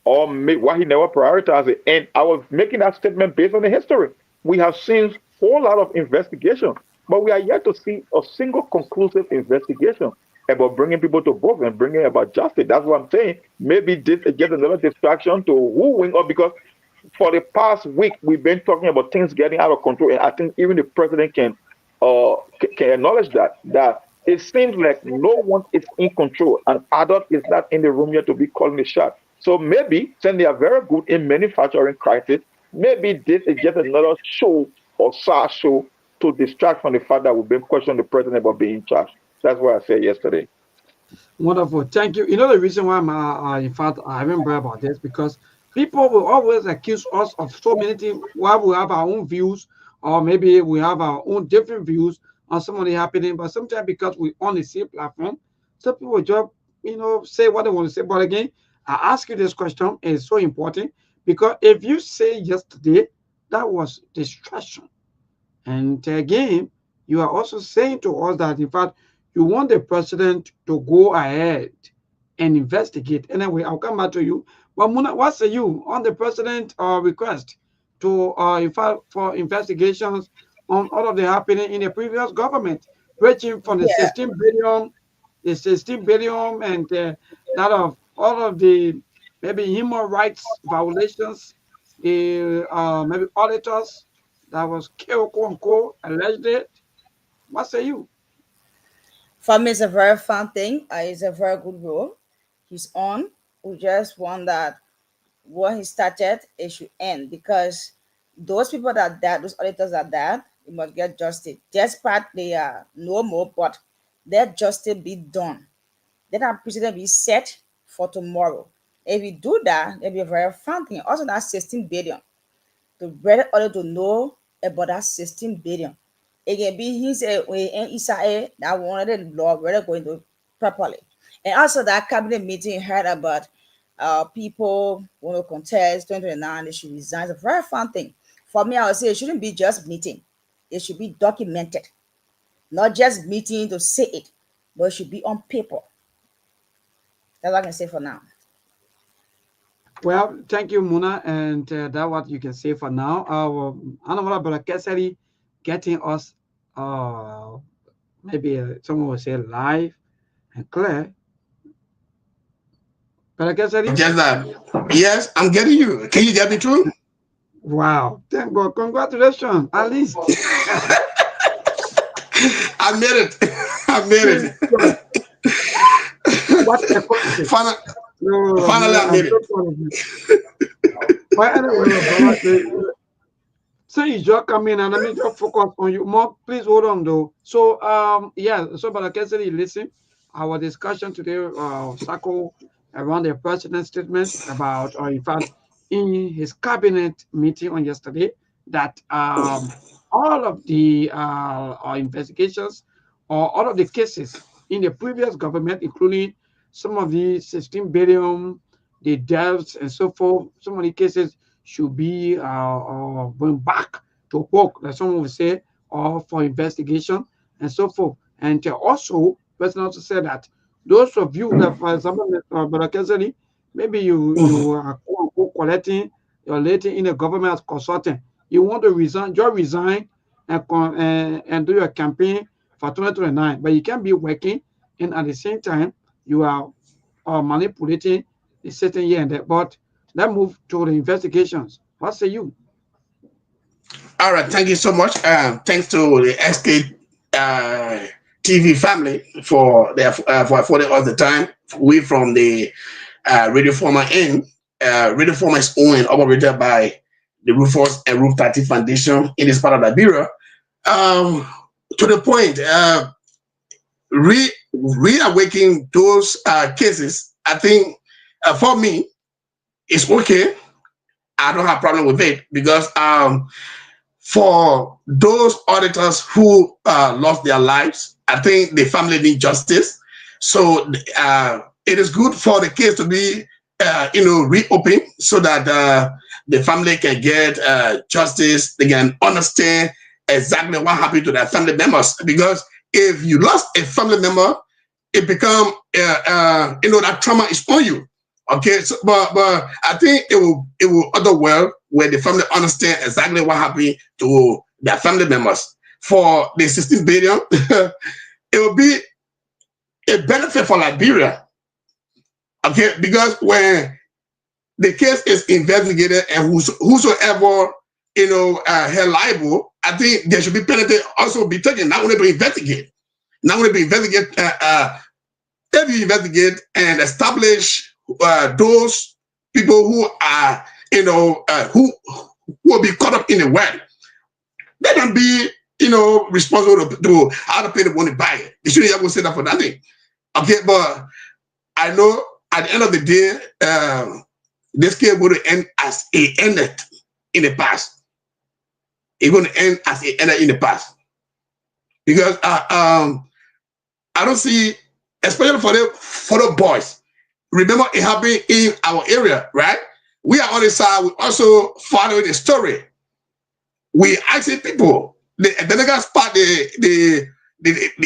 [SPEAKER 8] Or why he never prioritized it? And I was making that statement based on the history. We have seen a whole lot of investigation, but we are yet to see a single conclusive investigation about bringing people to book and bringing about justice. That's what I'm saying. Maybe this is just another distraction to wooing up because for the past week we've been talking about things getting out of control, and I think even the president can acknowledge that it seems like no one is in control, and adult is not in the room yet to be calling the shot. So maybe, since they are very good in manufacturing crisis, maybe this is just another show or side show to distract from the fact that we've been questioning the president about being in charge. That's what I said yesterday.
[SPEAKER 5] Wonderful. Thank you. You know the reason why in fact, I remember about this because people will always accuse us of so many things while we have our own views, or maybe we have our own different views on some of the happening. But sometimes because we on the same platform, some people just say what they want to say. But again, I ask you this question, and it's so important because if you say yesterday that was distraction, and again, you are also saying to us that in fact you want the president to go ahead and investigate. Anyway, I'll come back to you. But Muna, what say you on the president request to in fact for investigations on all of the happening in the previous government, ranging from the
[SPEAKER 7] Yeah.
[SPEAKER 5] 16 billion, and that of all of the maybe human rights violations, the maybe auditors that was killed, quote unquote, alleged. What say you?
[SPEAKER 7] For me, it's a very fun thing. It's a very good role. He's on. We just want that what he started, it should end because those people that died, those auditors that died, they must get justice. Despite they are no more, but let justice be done. Let our precedent be set for tomorrow. If we do that, it'll be a very fun thing. Also, that 16 billion. To better order to know about that 16 billion. It can be his way and Israel that wanted the law whether going to properly. And also that cabinet meeting heard about people want to contest 2029, they should resign. It's a very fun thing. For me, I would say it shouldn't be just meeting. It should be documented. Not just meeting to say it, but it should be on paper. That's what I can say for now.
[SPEAKER 5] Well, thank you, Muna, and that's what you can say for now. Honorable Brother Kesari getting us, maybe someone will say live and clear. Brother Kesari?
[SPEAKER 9] Just that. Yes, I'm getting you. Can you get me through?
[SPEAKER 5] Wow, thank God. Congratulations, at least.
[SPEAKER 9] I made it. I made it.
[SPEAKER 5] What a question.
[SPEAKER 9] Finally, I made it.
[SPEAKER 5] But anyway, so you just come in and let me just focus on you more. Please hold on though. So so Brother Kesari, listen, our discussion today circle around the president's statement about, or in fact, in his cabinet meeting on yesterday, that all of the investigations or all of the cases in the previous government, including some of the 16 billion, the deaths and so forth, some of the cases should be going back to work, like someone would say, or for investigation and so forth. And also, President also said that those of you that, for example, Brother Kesari, maybe you are collecting your rating in the government as consultant, you want to resign, just resign and do your campaign for 2029, but you can't be working, and at the same time you are manipulating a certain year and that. But let's move to the investigations. What say you?
[SPEAKER 9] All right, thank you so much. Thanks to the SK TV family for affording us the time. We from the radio former end. Radio former is owned and operated by the Rufus and Roof 30 Foundation in this part of Liberia. To the point, reawakening those cases, I think for me, it's okay. I don't have problem with it because for those auditors who lost their lives, I think the family need justice. So it is good for the case to be reopened so that the family can get justice. They can understand exactly what happened to their family members. Because if you lost a family member, it become that trauma is on you. Okay, so but I think it will other well where the family understand exactly what happened to their family members. For the 16 billion, it will be a benefit for Liberia. Okay, because when the case is investigated and whosoever held liable, I think there should be penalty also be taken. Not only to investigate, if you investigate and establish those people who are who will be caught up in the well, they can be responsible to how to pay the money back. You shouldn't ever say that for nothing. Okay, but I know at the end of the day, this case will end as it ended in the past. It's going to end as it ended in the past. Because I don't see, especially for the boys. Remember, it happened in our area, right? We are on the side. We also following the story. We asking people. The next spot the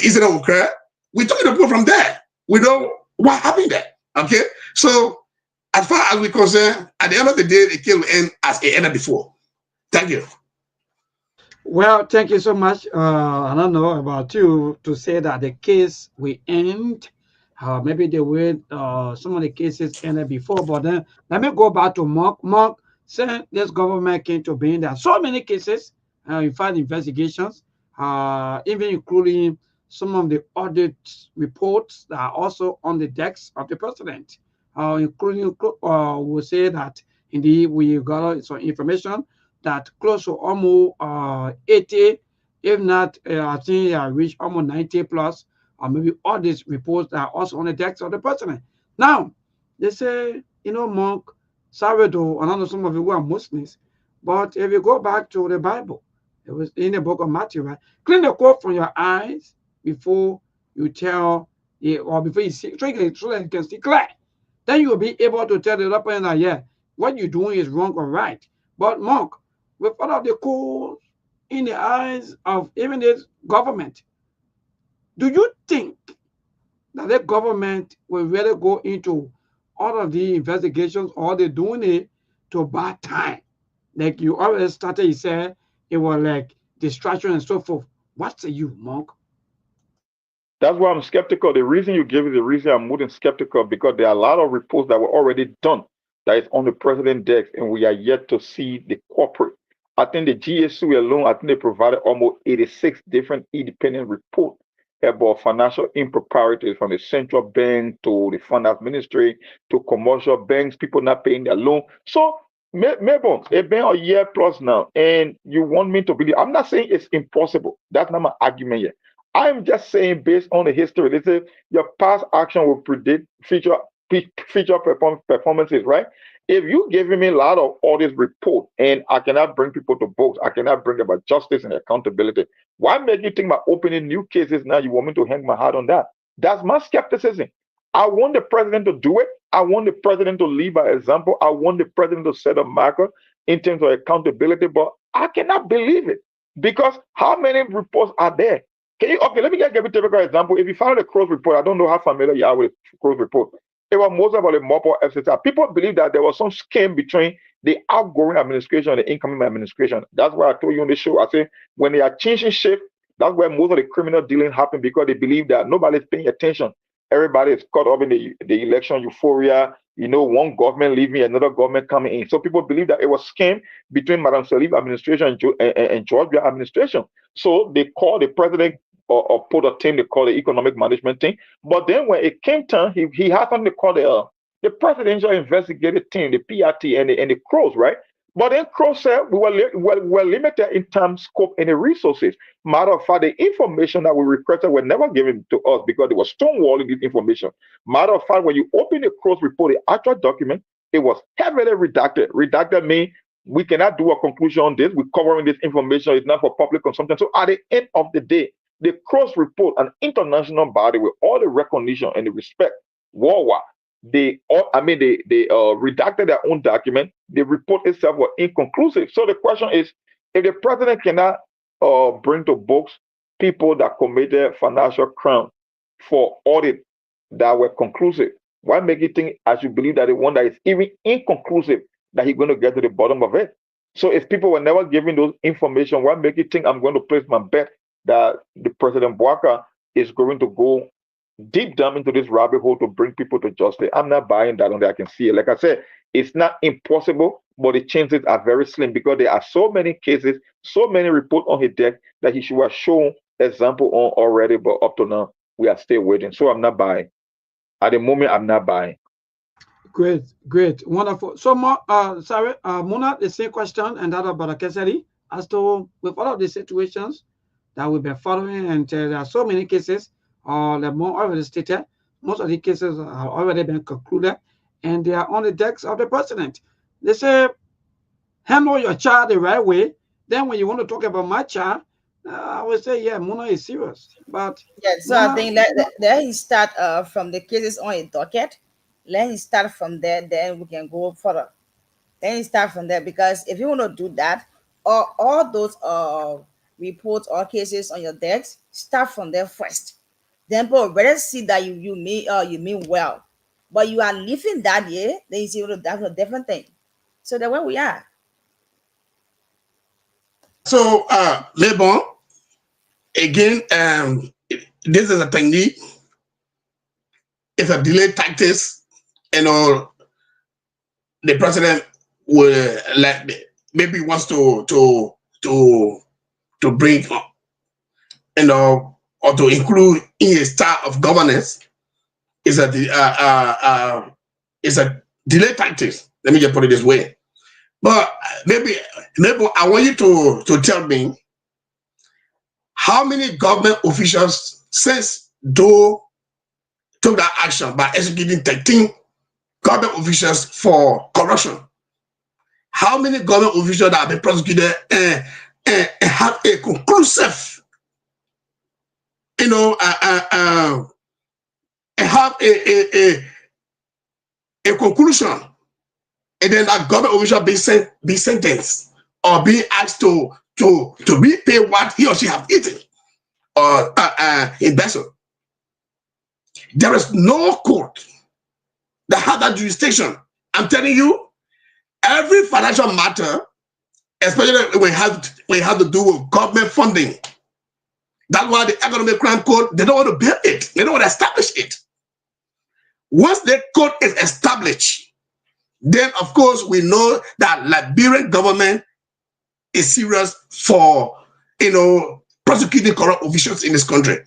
[SPEAKER 9] incident occurred. We took the people from there. We know what happened there. Okay, so as far as we're concerned, at the end of the day, the case will end as it ended before. Thank you.
[SPEAKER 5] Well, thank you so much. I don't know about you to say that the case will end. Maybe the way some of the cases ended before, but then let me go back to Mark. Mark said this government came to being there. So many cases, in fact, investigations, even including some of the audit reports that are also on the decks of the president, including we say that indeed we got some information that close to almost 80, if not, I think I reached almost 90 plus, or maybe all these reports that are also on the decks of the president. Now, they say, Monk, Salvador, and I know some of you who are Muslims, but if you go back to the Bible, it was in the book of Matthew, right? Clean the coat from your eyes before you tell, or before you see, so that you can see clear. Then you'll be able to tell the other person that, yeah, what you're doing is wrong or right. But Monk, with all of the coals in the eyes of even this government, do you think that the government will really go into all of the investigations, or they're doing it to buy time? Like you already started, you said it was like distraction and so forth. What's you, Monk?
[SPEAKER 8] That's why I'm skeptical. The reason you gave is the reason I'm more than skeptical, because there are a lot of reports that were already done that is on the president desk, and we are yet to see the corporate. I think the GSU alone, I think they provided almost 86 different independent reports about financial improprieties, from the central bank to the finance ministry to commercial banks, people not paying their loan. So, maybe it's been a year plus now, and you want me to believe? I'm not saying it's impossible. That's not my argument yet. I'm just saying, based on the history, they say your past action will predict future performances, right? If you giving me a lot of all these reports and I cannot bring people to books, I cannot bring about justice and accountability, why make you think about opening new cases now? You want me to hang my hat on that? That's my skepticism. I want the president to do it. I want the president to lead by example. I want the president to set a marker in terms of accountability, but I cannot believe it, because how many reports are there? Okay, let me give you a typical example. If you follow the Crows report, I don't know how familiar you are with the Crows report. It was most about the Mopo FCT. People believe that there was some scheme between the outgoing administration and the incoming administration. That's why I told you on the show. I say when they are changing shift, that's where most of the criminal dealing happen, because they believe that nobody's paying attention. Everybody is caught up in the election euphoria. You know, one government leaving, another government coming in. So people believe that it was scam between Madam Sktv administration and Georgia administration. So they called the president or put a team they call the economic management team. But then when it came time, he had something they call the presidential investigative team, the PRT, and the Crows, right? But then Crow said we were limited in time, scope, and the resources. Matter of fact, the information that we requested were never given to us because they were stonewalling this information. Matter of fact, when you open the Crows report, the actual document, it was heavily redacted. Redacted means we cannot do a conclusion on this. We're covering this information. It's not for public consumption. So at the end of the day, the Crows report, an international body with all the recognition and the respect worldwide, they redacted their own document. The report itself was inconclusive. So the question is, if the president cannot bring to books people that committed financial crime for audit that were conclusive, why make you think, as you believe that the one that is even inconclusive, that he's going to get to the bottom of it? So if people were never given those information, why make you think I'm going to place my bet that the President Bouaka is going to go deep down into this rabbit hole to bring people to justice? I'm not buying that on there. I can see it. Like I said, it's not impossible, but the chances are very slim because there are so many cases, so many reports on his deck that he should have shown example on already, but up to now, we are still waiting. So I'm not buying. At the moment, I'm not buying.
[SPEAKER 5] Great, wonderful. So, Mona, the same question, and that about Kesari, as to with all of the situations that we've been following, and there are so many cases, the more already stated, most of the cases have already been concluded, and they are on the decks of the president. They say, handle your child the right way. Then when you want to talk about my child, I would say, yeah, Mona is serious. But
[SPEAKER 7] yeah, so
[SPEAKER 5] Mona,
[SPEAKER 7] I think let him start from the cases on a docket. Let him start from there, then we can go further. Then you start from there, because if you want to do that, all those reports or cases on your decks, start from there first. Then people better see that you mean well, but you are living that year, then you see that's a different thing. So that's where we are.
[SPEAKER 9] So, Lebon, again, this is a technique. It's a delay tactics. You know, the president will maybe wants to bring, you know, or to include in his style of governance is a delay tactics. Let me just put it this way. But maybe I want you to tell me how many government officials since Doe took that action by executing 13 government officials for corruption. How many government officials that have been prosecuted and have a conclusive, you know, and have a conclusion, and then that government official be sentenced or be asked to repay what he or she have eaten or embezzled? There is no court that has that jurisdiction. I'm telling you, every financial matter, especially when you have to do with government funding, that's why the Economic Crime Code, they don't want to build it. They don't want to establish it. Once the code is established, then of course we know that Liberian government is serious for, you know, prosecuting corrupt officials in this country.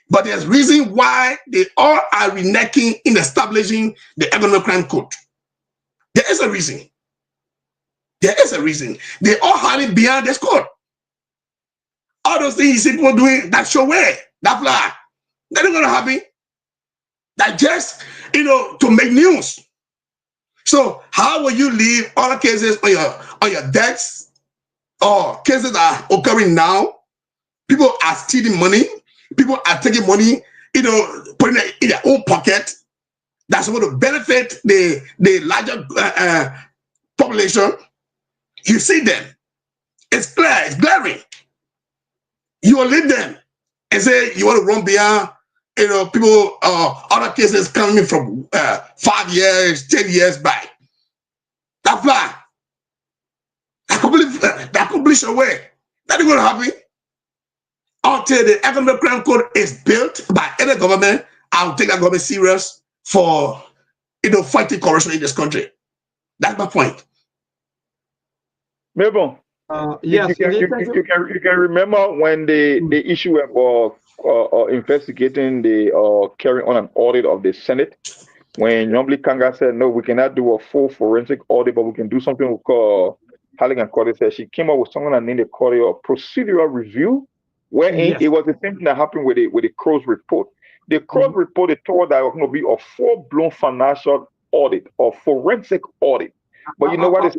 [SPEAKER 9] But there's reason why they all are reneging in establishing the Economic Crime Code. There is a reason. There is a reason. They all hiding behind this code. All those things you see people doing, that show where, that fly, they're not gonna happen. That just, you know, to make news. So how will you leave other cases on your decks, or cases that are occurring now? People are stealing money. People are taking money, you know, putting it in their own pocket. That's supposed to benefit the larger population. You see them. It's clear. It's glaring. You will leave them and say you want to run beyond, you know, people, other cases coming from 5 years, 10 years back. That fly. That complete away. That is going to happen. Until the Economic Crime Code is built by any government, I'll take that government serious for, fighting corruption in this country. That's my point.
[SPEAKER 8] Mabel,
[SPEAKER 5] Yes, indeed. Thank you.
[SPEAKER 8] you can remember when the issue about investigating the carrying on an audit of the Senate, when normally Kanga said, no, we cannot do a full forensic audit, but we can do something we call, Halligan Cordy said, she came up with something that named the Cordy of procedural review, wherein
[SPEAKER 5] Yes.
[SPEAKER 8] it was the same thing that happened with the Crow's report. The Crow's report, they told that it was going to be a full-blown financial audit or forensic audit. But you know what they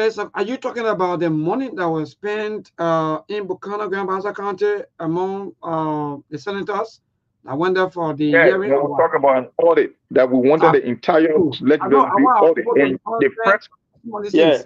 [SPEAKER 8] said?
[SPEAKER 5] Are you talking about the money that was spent in Buchanan, Grand Bassa County among the senators that went there for the hearing?
[SPEAKER 8] We're talking about an audit that we wanted the entire legislative audit. And the first,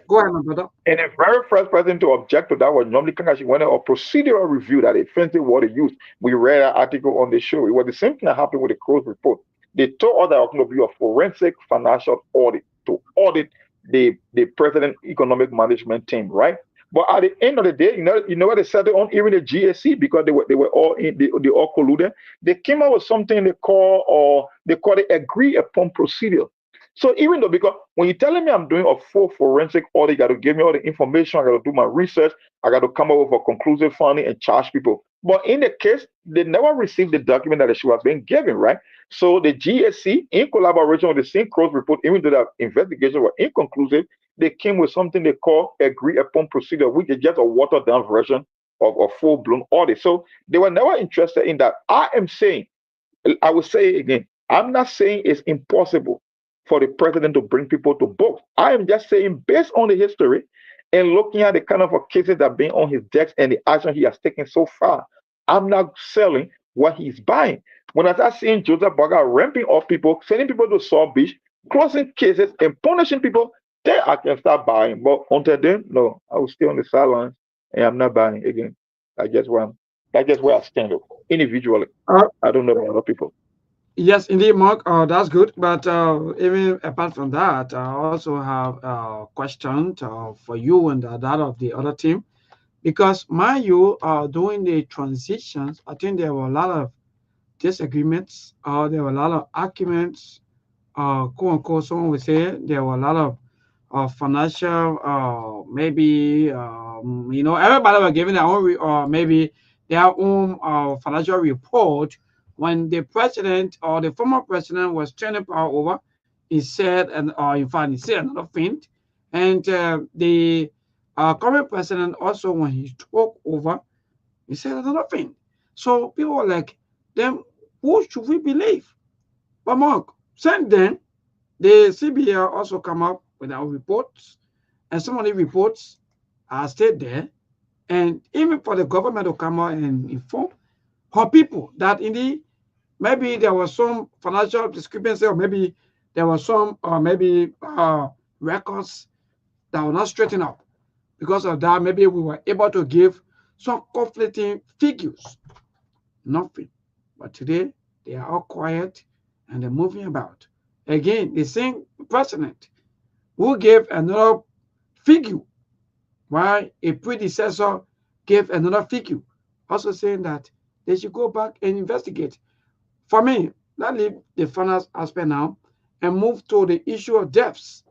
[SPEAKER 5] go ahead, my brother.
[SPEAKER 8] And the very first person to object to that was normally Kanga. She wanted a procedural review that offensive what they used. We read an article on the show. It was the same thing that happened with the Crow's report. They told us that it was going to be a forensic financial audit to audit the president economic management team, right? But at the end of the day, you know what they said on even the GSC, because they were all in, they all colluded. They came out with something they call the agree upon procedure. So even though, because when you're telling me I'm doing a full forensic audit, you got to give me all the information, I got to do my research, I got to come up with a conclusive finding and charge people. But in the case, they never received the document that she was being given, right? So the GSC, in collaboration with the St. Croix report, even though the investigation was inconclusive, they came with something they call agree upon procedure, which is just a watered down version of a full-blown audit. So they were never interested in that. I will say it again, I'm not saying it's impossible for the president to bring people to book. I am just saying, based on the history and looking at the kind of cases that have been on his desk and the action he has taken so far, I'm not selling what he's buying. When I start seeing Joseph Boga ramping up people, sending people to Saw Beach, closing cases and punishing people, then I can start buying. But until then, no, I will stay on the sidelines and I'm not buying again. That's just where I stand up individually. I don't know about other people.
[SPEAKER 5] Yes, indeed, Mark. That's good. But even apart from that, I also have a question for you and that of the other team. Because you doing the transitions, I think there were a lot of disagreements. There were a lot of arguments. Quote unquote, someone would say there were a lot of financial, maybe, everybody was giving their own, maybe their own financial report. When the president or the former president was turning power over, he said, in fact, he said another thing. And the current president also, when he took over, he said another thing. So people were like, then who should we believe? But Mark, since then, the CBA also come up with our reports, and some of the reports are still there. And even for the government to come out and inform her people that indeed maybe there was some financial discrepancy, or maybe there was some records that were not straightened up. Because of that, maybe we were able to give some conflicting figures. Nothing. But today, they are all quiet and they're moving about. Again, the same president who gave another figure, while a predecessor gave another figure, also saying that they should go back and investigate. For me, let's leave the finance aspect now and move to the issue of deaths.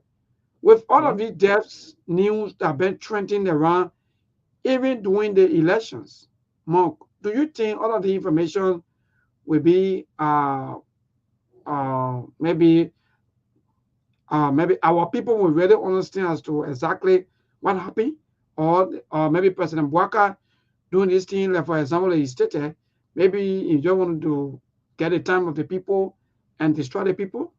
[SPEAKER 5] With all of these deaths news that have been trending around, even during the elections, Mark, do you think all of the information will be maybe our people will really understand as to exactly what happened? Or maybe President Bouaka doing this thing, like for example, he stated, maybe he just wanted to get the time of the people and destroy the people?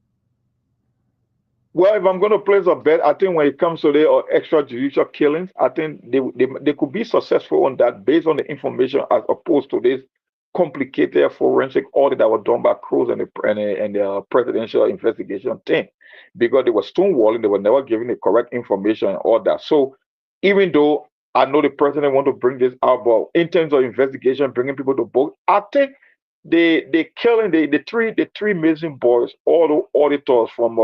[SPEAKER 8] Well, if I'm going to place a bet, I think when it comes to the extrajudicial killings, I think they could be successful on that based on the information as opposed to this complicated forensic audit that was done by Cruz and the presidential investigation team, because they were stonewalling, they were never giving the correct information and all that. So even though I know the president want to bring this out, but in terms of investigation, bringing people to book, I think the killing the three missing boys, all the auditors from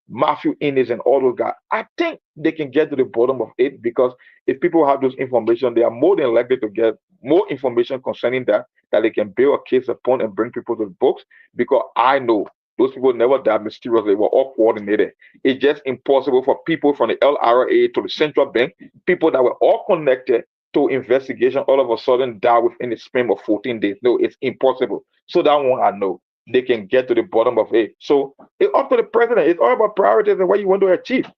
[SPEAKER 8] Matthew Innes and all those guys, I think they can get to the bottom of it, because if people have those information, they are more than likely to get more information concerning that they can build a case upon and bring people to the books. Because I know Those people never died mysteriously. They were all coordinated. It's just impossible for people from the LRA to the central bank, people that were all connected to investigation, all of a sudden die within the span of 14 days. No, it's impossible. So that one I know. They can get to the bottom of it. So it's up to the president. It's all about priorities and what you want to achieve.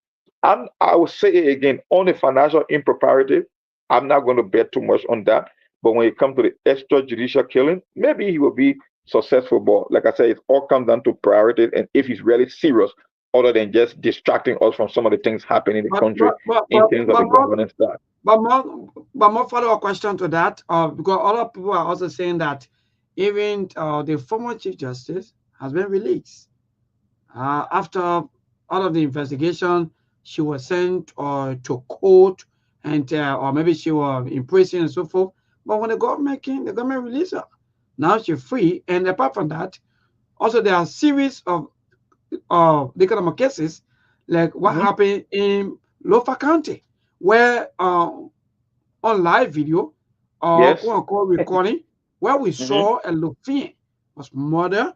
[SPEAKER 8] I will say it again, on the financial impropriety, I'm not going to bet too much on that. But when it comes to the extrajudicial killing, maybe he will be successful. But like I said, it all comes down to priorities and if he's really serious, other than just distracting us from some of the things happening in the country in terms of the governance side.
[SPEAKER 5] But more follow-up question to that, because a lot of people are also saying that even the former Chief Justice has been released. After all of the investigation, she was sent to court and or maybe she was in prison and so forth. But when the government came, the government released her. Now she's free. And apart from that, also there are a series of economic cases like what happened in Lofa County, where on live video or quote-unquote recording, where we saw a Lufin was murdered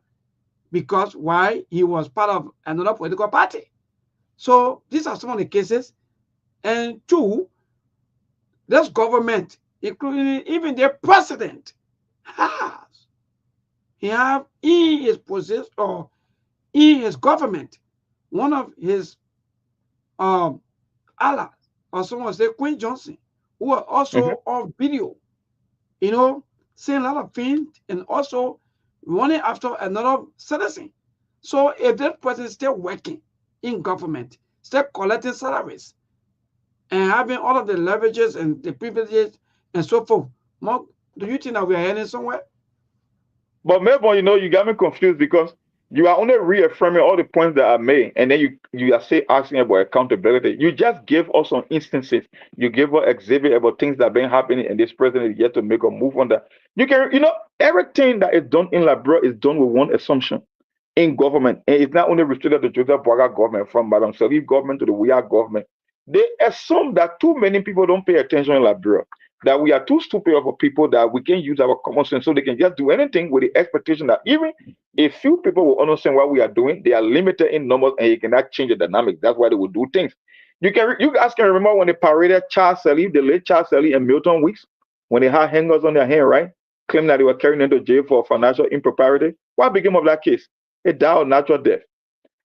[SPEAKER 5] because why he was part of another political party. So these are some of the cases. And two, this government, including even the president, he have in his possession or in his government one of his allies, or someone say Queen Johnson, who are also on video, you know, saying a lot of things and also running after another citizen. So if that person is still working in government, still collecting salaries, and having all of the leverages and the privileges and so forth, Mark, do you think that we are heading somewhere?
[SPEAKER 8] But maybe, you know, you got me confused because you are only reaffirming all the points that I made, and then you are still asking about accountability. You just gave us some instances. You gave us exhibit about things that have been happening, and this president is yet to make a move on that. You can, you know, everything that is done in Liberia is done with one assumption in government, and it's not only restricted to Joseph Boaga government, from Madam Salif government to the WIA government. They assume that too many people don't pay attention in Liberia, that we are too stupid of a people that we can use our common sense, so they can just do anything with the expectation that even a few people will understand what we are doing. They are limited in numbers and you cannot change the dynamic. That's why they will do things. You guys can remember when they paraded Charles Salif, the late Charles Salif and Milton Weeks, when they had hangers on their hand, right? Claiming that they were carrying into jail for financial impropriety. What became of that case? It died of natural death.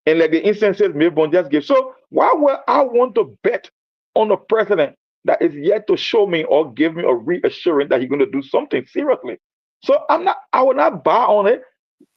[SPEAKER 8] And like the instances Milton just gave. So why would I want to bet on a president that is yet to show me or give me a reassurance that he's going to do something seriously? So I will not buy on it,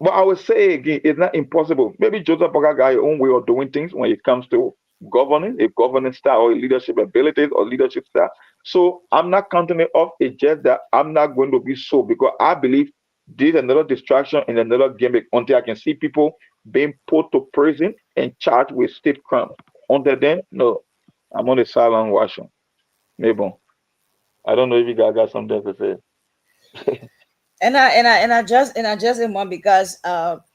[SPEAKER 8] but I will say again, it's not impossible. Maybe Joseph Boaga got his own way of doing things when it comes to governing, a governing style or leadership abilities or leadership style. So I'm not counting it off. It's just that I'm not going to be so, because I believe this is another distraction and another gimmick until I can see people being put to prison and charged with state crime. Until then, no, I'm on the silent watching. Maybe. I don't know if you guys got something to say.
[SPEAKER 7] and I just in one because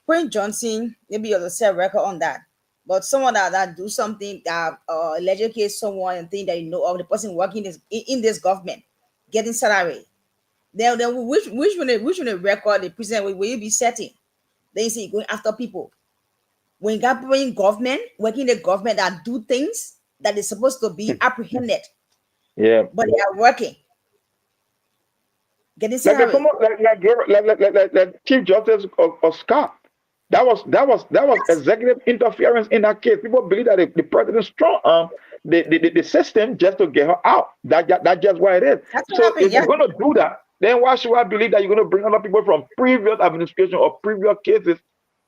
[SPEAKER 7] Queen Johnson, maybe you'll set record on that. But someone that do something that educate someone and think that you know of the person working in this government, getting salary. Then which one they record the president will you be setting? Then you see going after people. When you got people in government, working in the government that do things that is supposed to be apprehended. Yeah, but they are working. Getting salary.
[SPEAKER 8] Like Chief Justice of Scott. That was executive interference in that case. People believe that the president's strong the system just to get her out. That's just what it is. So if you're gonna do that, then why should I believe that you're gonna bring other people from previous administration or previous cases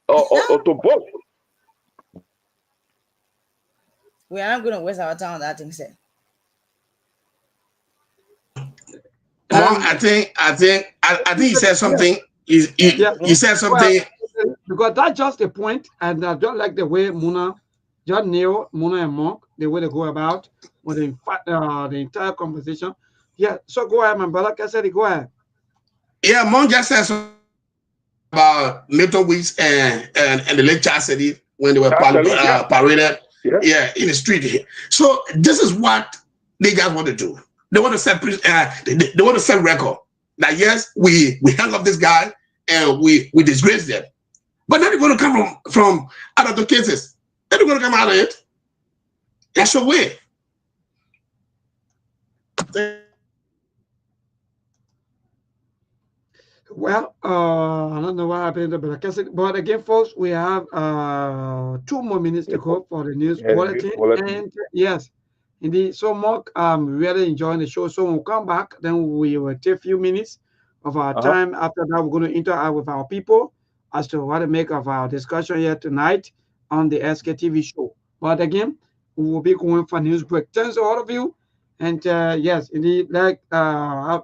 [SPEAKER 8] or to both?
[SPEAKER 7] We are not gonna waste our time on that thing, sir.
[SPEAKER 9] I think he said something. He said something.
[SPEAKER 5] Because that's just the point, and I don't like the way John Neil, Muna and Monk, the way they go about with the entire conversation. Yeah, so go ahead, my brother. Cassidy, go ahead.
[SPEAKER 9] Yeah, Monk just said something about Milton Weeks and the late Cassidy when they were paraded in the street. So this is what they guys want to do. They want to set they want to set record that yes, we hung up this guy and we disgraced them. But then it's going to come from other cases. Then it's going to come out of it. That's your way.
[SPEAKER 5] Well, I don't know what happened, but again, folks, we have 2 more minutes to go for the news bulletin. And yes, indeed. So, Mark, I'm really enjoying the show. So, when we come back, then we will take a few minutes of our time. After that, we're going to interact with our people as to what to make of our discussion here tonight on the SKTV show. But again, we will be going for news break. Thanks to all of you. And yes, indeed, like a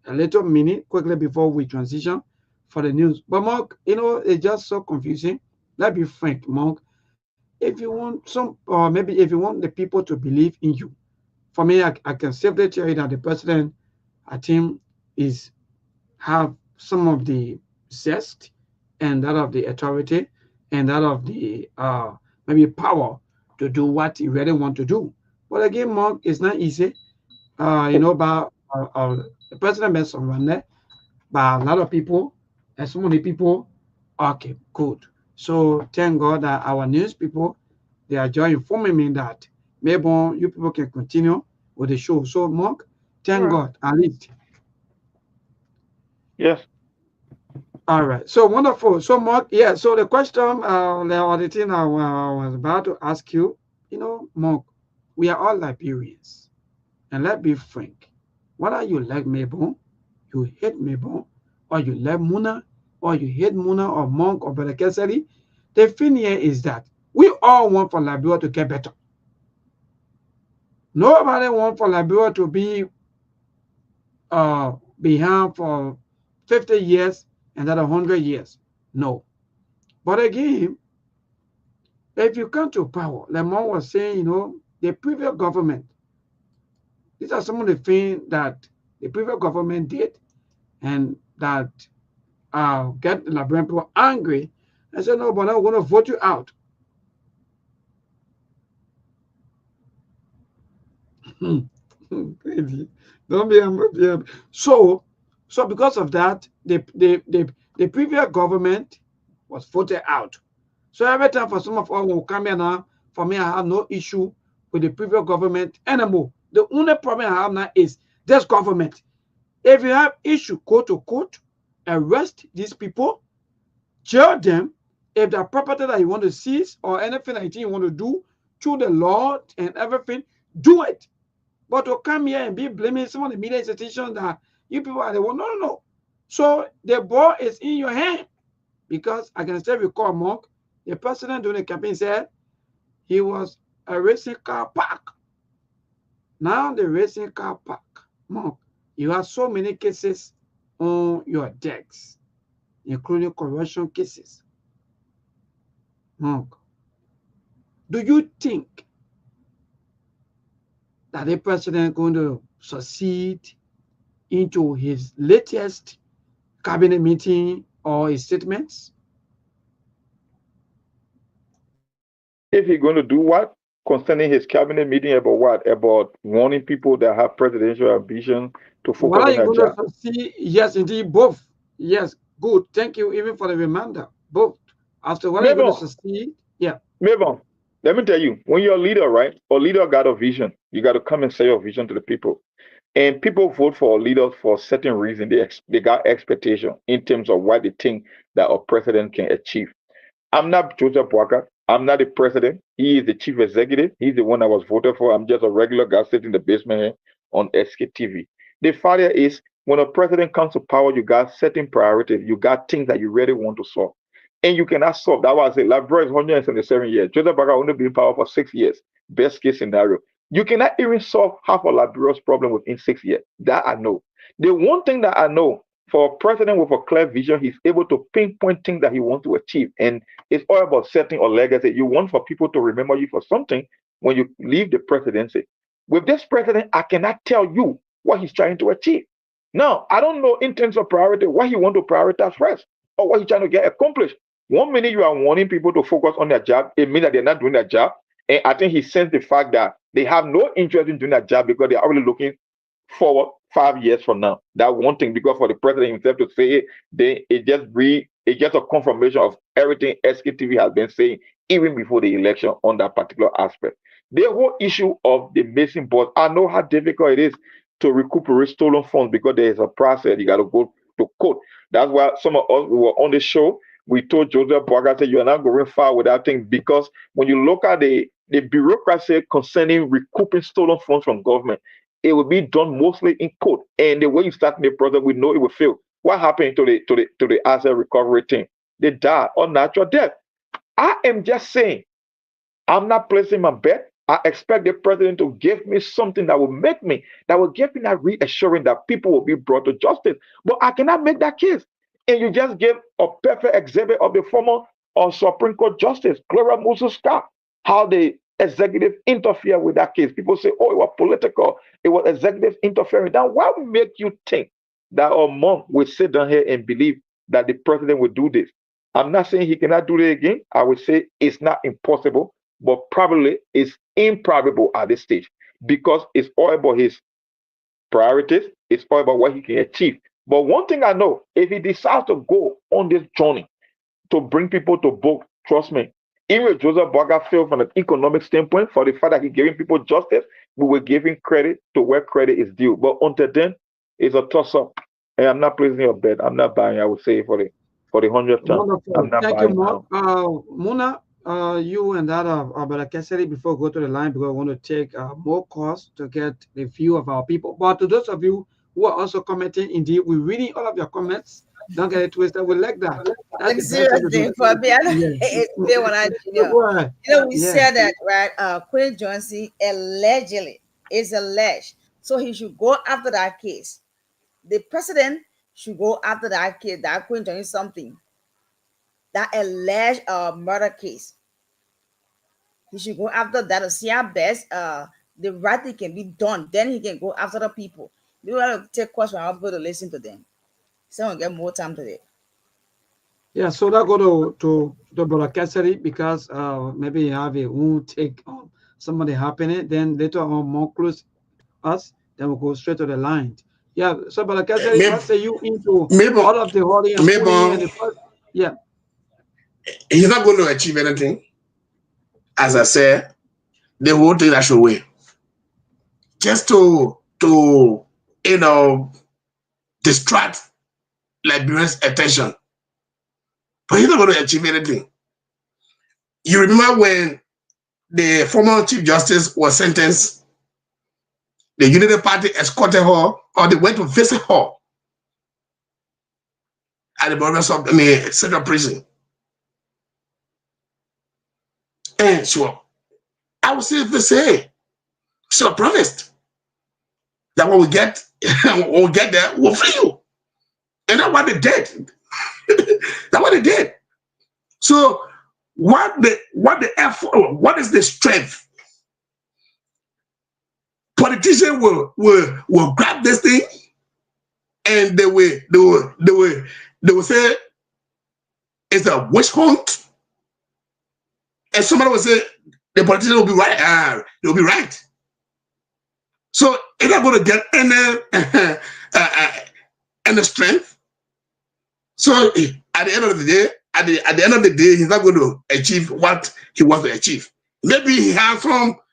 [SPEAKER 5] little minute quickly before we transition for the news. But Mark, it's just so confusing. Let's be frank, Mark. If you want or maybe if you want the people to believe in you, for me, I can safely tell you that the president, I think, have some of the zest and that of the authority and that of the maybe power to do what he really want to do. But again, Mark, it's not easy. About the president made some run there by a lot of people, and so many people. Okay, good. So thank God that our news people, they are just informing me that maybe you people can continue with the show. So Mark, thank God at least.
[SPEAKER 8] Yes.
[SPEAKER 5] All right. So wonderful. So Mark, yeah. So the question, the thing I was about to ask you, Mark, we are all Liberians, and let's be frank. Whether you like Mabel, you hate Mabel, or you like Muna, or you hate Muna or Monk or Brother Kesari, the thing here is that we all want for Liberia to get better. Nobody wants for Liberia to be behind for 50 years and then 100 years. No. But again, if you come to power, like Mom was saying, the previous government, these are some of the things that the previous government did and that get the Liberian people angry and say, no, but I'm going to vote you out. Don't be angry. So because of that, the previous government was voted out. So every time for some of us will come here now, for me, I have no issue with the previous government anymore. The only problem I have now is this government. If you have issue, go to court, arrest these people, jail them. If the property that you want to seize or anything that you want to do through the law and everything, do it. But to come here and be blaming some of the media institutions that you people are the one, no. So the ball is in your hand. Because I can still recall, Mark, the president during the campaign said he was a racing car park. Now the racing car park, Mark, you have so many cases on your decks, including corruption cases. Mark, do you think that the president is going to succeed into his latest cabinet meeting or his statements?
[SPEAKER 8] If he's going to do what? Concerning his cabinet meeting about what? About warning people that have presidential ambition to focus on their job.
[SPEAKER 5] Yes, indeed, both. Yes, good. Thank you even for the reminder. Both. After what are you going to succeed? Yeah.
[SPEAKER 8] Mabel, let me tell you, when you're a leader, right? A leader got a vision. You got to come and say your vision to the people. And people vote for leaders for a certain reason. They got expectation in terms of what they think that a president can achieve. I'm not Joseph Walker. I'm not the president. He is the chief executive. He's the one I was voted for. I'm just a regular guy sitting in the basement here on SKTV. The fact is, when a president comes to power, you got certain priorities. You got things that you really want to solve. And you cannot solve. That was it. Liberia is 177 years. Joseph Walker only been in power for 6 years. Best case scenario. You cannot even solve half of Liberia's problem within 6 years. That I know. The one thing that I know, for a president with a clear vision, he's able to pinpoint things that he wants to achieve. And it's all about setting a legacy. You want for people to remember you for something when you leave the presidency. With this president, I cannot tell you what he's trying to achieve. Now, I don't know in terms of priority what he wants to prioritize first or what he's trying to get accomplished. 1 minute you are wanting people to focus on their job, it means that they're not doing their job. And I think he sensed the fact that they have no interest in doing that job because they're already looking forward 5 years from now. That one thing, because for the president himself to say it, then it's just a confirmation of everything SKTV has been saying even before the election on that particular aspect. The whole issue of the missing boss, I know how difficult it is to recuperate stolen funds because there is a process. You got to go to court. That's why some of us we were on the show. We told Joseph Boaga that you are not going far with that thing, because when you look at the bureaucracy concerning recouping stolen funds from government, it will be done mostly in court. And the way you start the process, we know it will fail. What happened to the asset recovery team? They died on natural death. I am just saying, I'm not placing my bet. I expect the president to give me something that will give me that reassurance that people will be brought to justice. But I cannot make that case. And you just gave a perfect exhibit of the former Supreme Court Justice, Clara Moses Scott, how the executive interfered with that case. People say, oh, it was political. It was executive interference. Now, what would make you think that a monk will sit down here and believe that the president will do this? I'm not saying he cannot do it again. I would say it's not impossible, but probably it's improbable at this stage, because it's all about his priorities. It's all about what he can achieve. But one thing I know, if he decides to go on this journey to bring people to book, trust me, even if Joseph Boaga failed from an economic standpoint, for the fact that he's giving people justice, we will give him credit to where credit is due. But until then, it's a toss-up. And I'm not placing a bet. I'm not buying, I would say, for the 100th time.
[SPEAKER 5] Wonderful.
[SPEAKER 8] I'm not
[SPEAKER 5] Thank you,
[SPEAKER 8] buying
[SPEAKER 5] Mark.
[SPEAKER 8] now.
[SPEAKER 5] Muna, you and that Brother Cassidy, before we go to the line, because I want to take more calls to get the view of our people. But to those of you who are also commenting, indeed, we're reading all of your comments. Don't get it twisted. We like that.
[SPEAKER 7] Like seriously, for me, I don't hate when I we said that, right? Quinn Johnson allegedly is alleged, so he should go after that case. The president should go after that case, that Quinn Johnson something, that alleged murder case. He should go after that to see how best the right thing can be done. Then he can go after the people. We want to take questions. I'll go to listen to them. Someone get more time today.
[SPEAKER 5] Yeah, so that go to Brother Cassidy, because maybe you have a own take on somebody happening. Then later on, more close us. Then we'll go straight to the line. Yeah, so Brother Cassidy, what say you into all of the holy and pulling and the first? Yeah,
[SPEAKER 9] he's not going to achieve anything. As I said, the whole thing that should wait, just to distract Liberians' attention. But he's not going to achieve anything. You remember when the former Chief Justice was sentenced, the Unity Party escorted her, or they went to visit her at the borders of the central prison. And sure, I would say the same. She promised that when we get there, we'll free you. And that's what they did. That's what they did. So what is the strength? Politicians will grab this thing and they will say it's a witch hunt. And somebody will say the politician will be right. They'll be right. So it's not going to get any strength. So at the end of the day, at the end of the day, he's not going to achieve what he wants to achieve. Maybe he has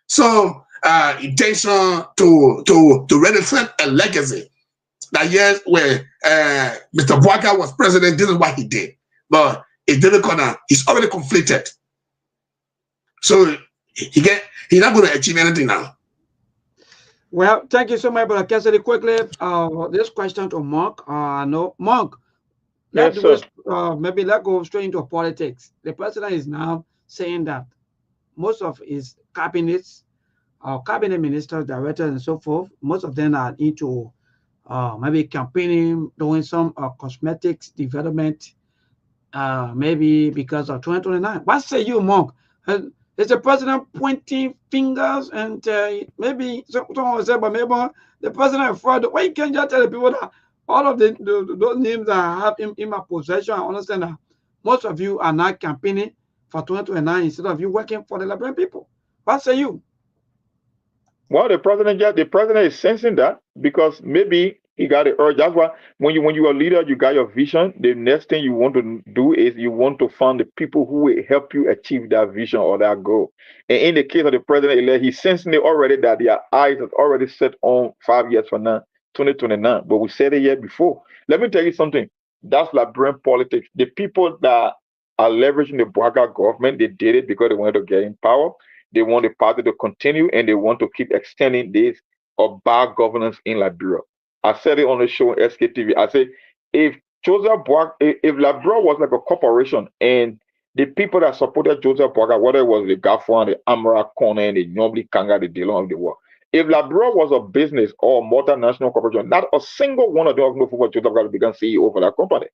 [SPEAKER 9] some intention to represent a legacy. That yes, when Mr. Boaga was president, this is what he did. But it didn't corner. He's already conflicted. So he's not going to achieve anything now.
[SPEAKER 5] Well, thank you so much, Brother Cassidy. Quickly, this question to Mark. No, Mark.
[SPEAKER 8] Yes, sir.
[SPEAKER 5] Maybe let's go straight into politics. The president is now saying that most of his cabinets, cabinet ministers, directors, and so forth, most of them are into maybe campaigning, doing some cosmetics development, maybe because of 2029. What say you, Mark? Is the president pointing fingers and maybe someone will say, but maybe the president is fraud? Why you can't just tell the people that all of those names that I have in my possession? I understand that most of you are not campaigning for 2029 instead of you working for the Liberian people. What say you?
[SPEAKER 8] Well, the president is sensing that because maybe he got the urge. That's why when you are a leader, you got your vision. The next thing you want to do is you want to find the people who will help you achieve that vision or that goal. And in the case of the president elect, he's sensing it already that their eyes are already set on 5 years from now, 2029. But we said it here before. Let me tell you something. That's Liberian politics. The people that are leveraging the Bwaga government, they did it because they wanted to get in power. They want the party to continue and they want to keep extending this of bad governance in Liberia. I said it on the show on SKTV. I said, if Joseph Boaga, if Liberia was like a corporation and the people that supported Joseph Boaga, whether it was the Gafwan, the Amara Kone, and the Nyobli Kanga, the Delon of the world, if Liberia was a business or a multinational corporation, not a single one of them know for Joseph Boaga become CEO for that company.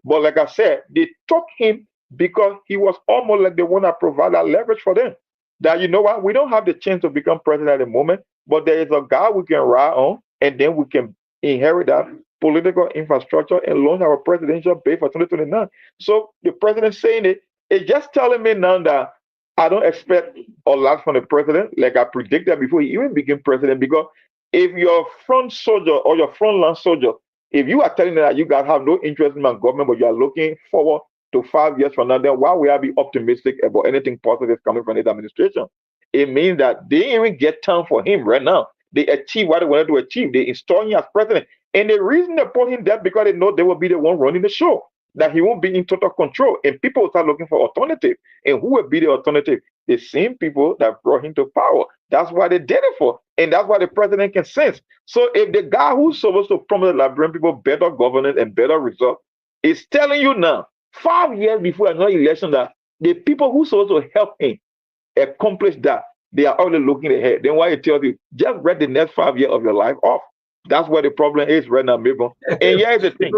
[SPEAKER 8] But like I said, they took him because he was almost like the one that provided that leverage for them. That you know what, we don't have the chance to become president at the moment, but there is a guy we can ride on, and then we can inherit that political infrastructure and launch our presidential bid for 2029. So the president saying it's just telling me now that I don't expect a lot from the president, like I predicted before he even became president, because if your front soldier or your frontline soldier, if you are telling me that you guys have no interest in my government, but you are looking forward to 5 years from now, then why would I be optimistic about anything positive coming from this administration? It means that they didn't even get time for him right now. They achieve what they wanted to achieve. They install him as president. And the reason they put him there because they know they will be the one running the show, that he won't be in total control. And people will start looking for alternative. And who will be the alternative? The same people that brought him to power. That's why they did it for. And that's why the president can sense. So if the guy who's supposed to promise the Liberian people better governance and better results is telling you now, 5 years before another election, that the people who's supposed to help him accomplish that, they are already looking ahead. Then why he tells you, just read the next 5 years of your life off. That's where the problem is right now, Mabel. And here's the thing.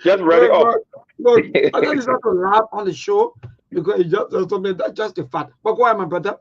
[SPEAKER 8] Just read it off.
[SPEAKER 5] Look, I just have to laugh on the show because it's just something that's just a fact. But go ahead, my brother.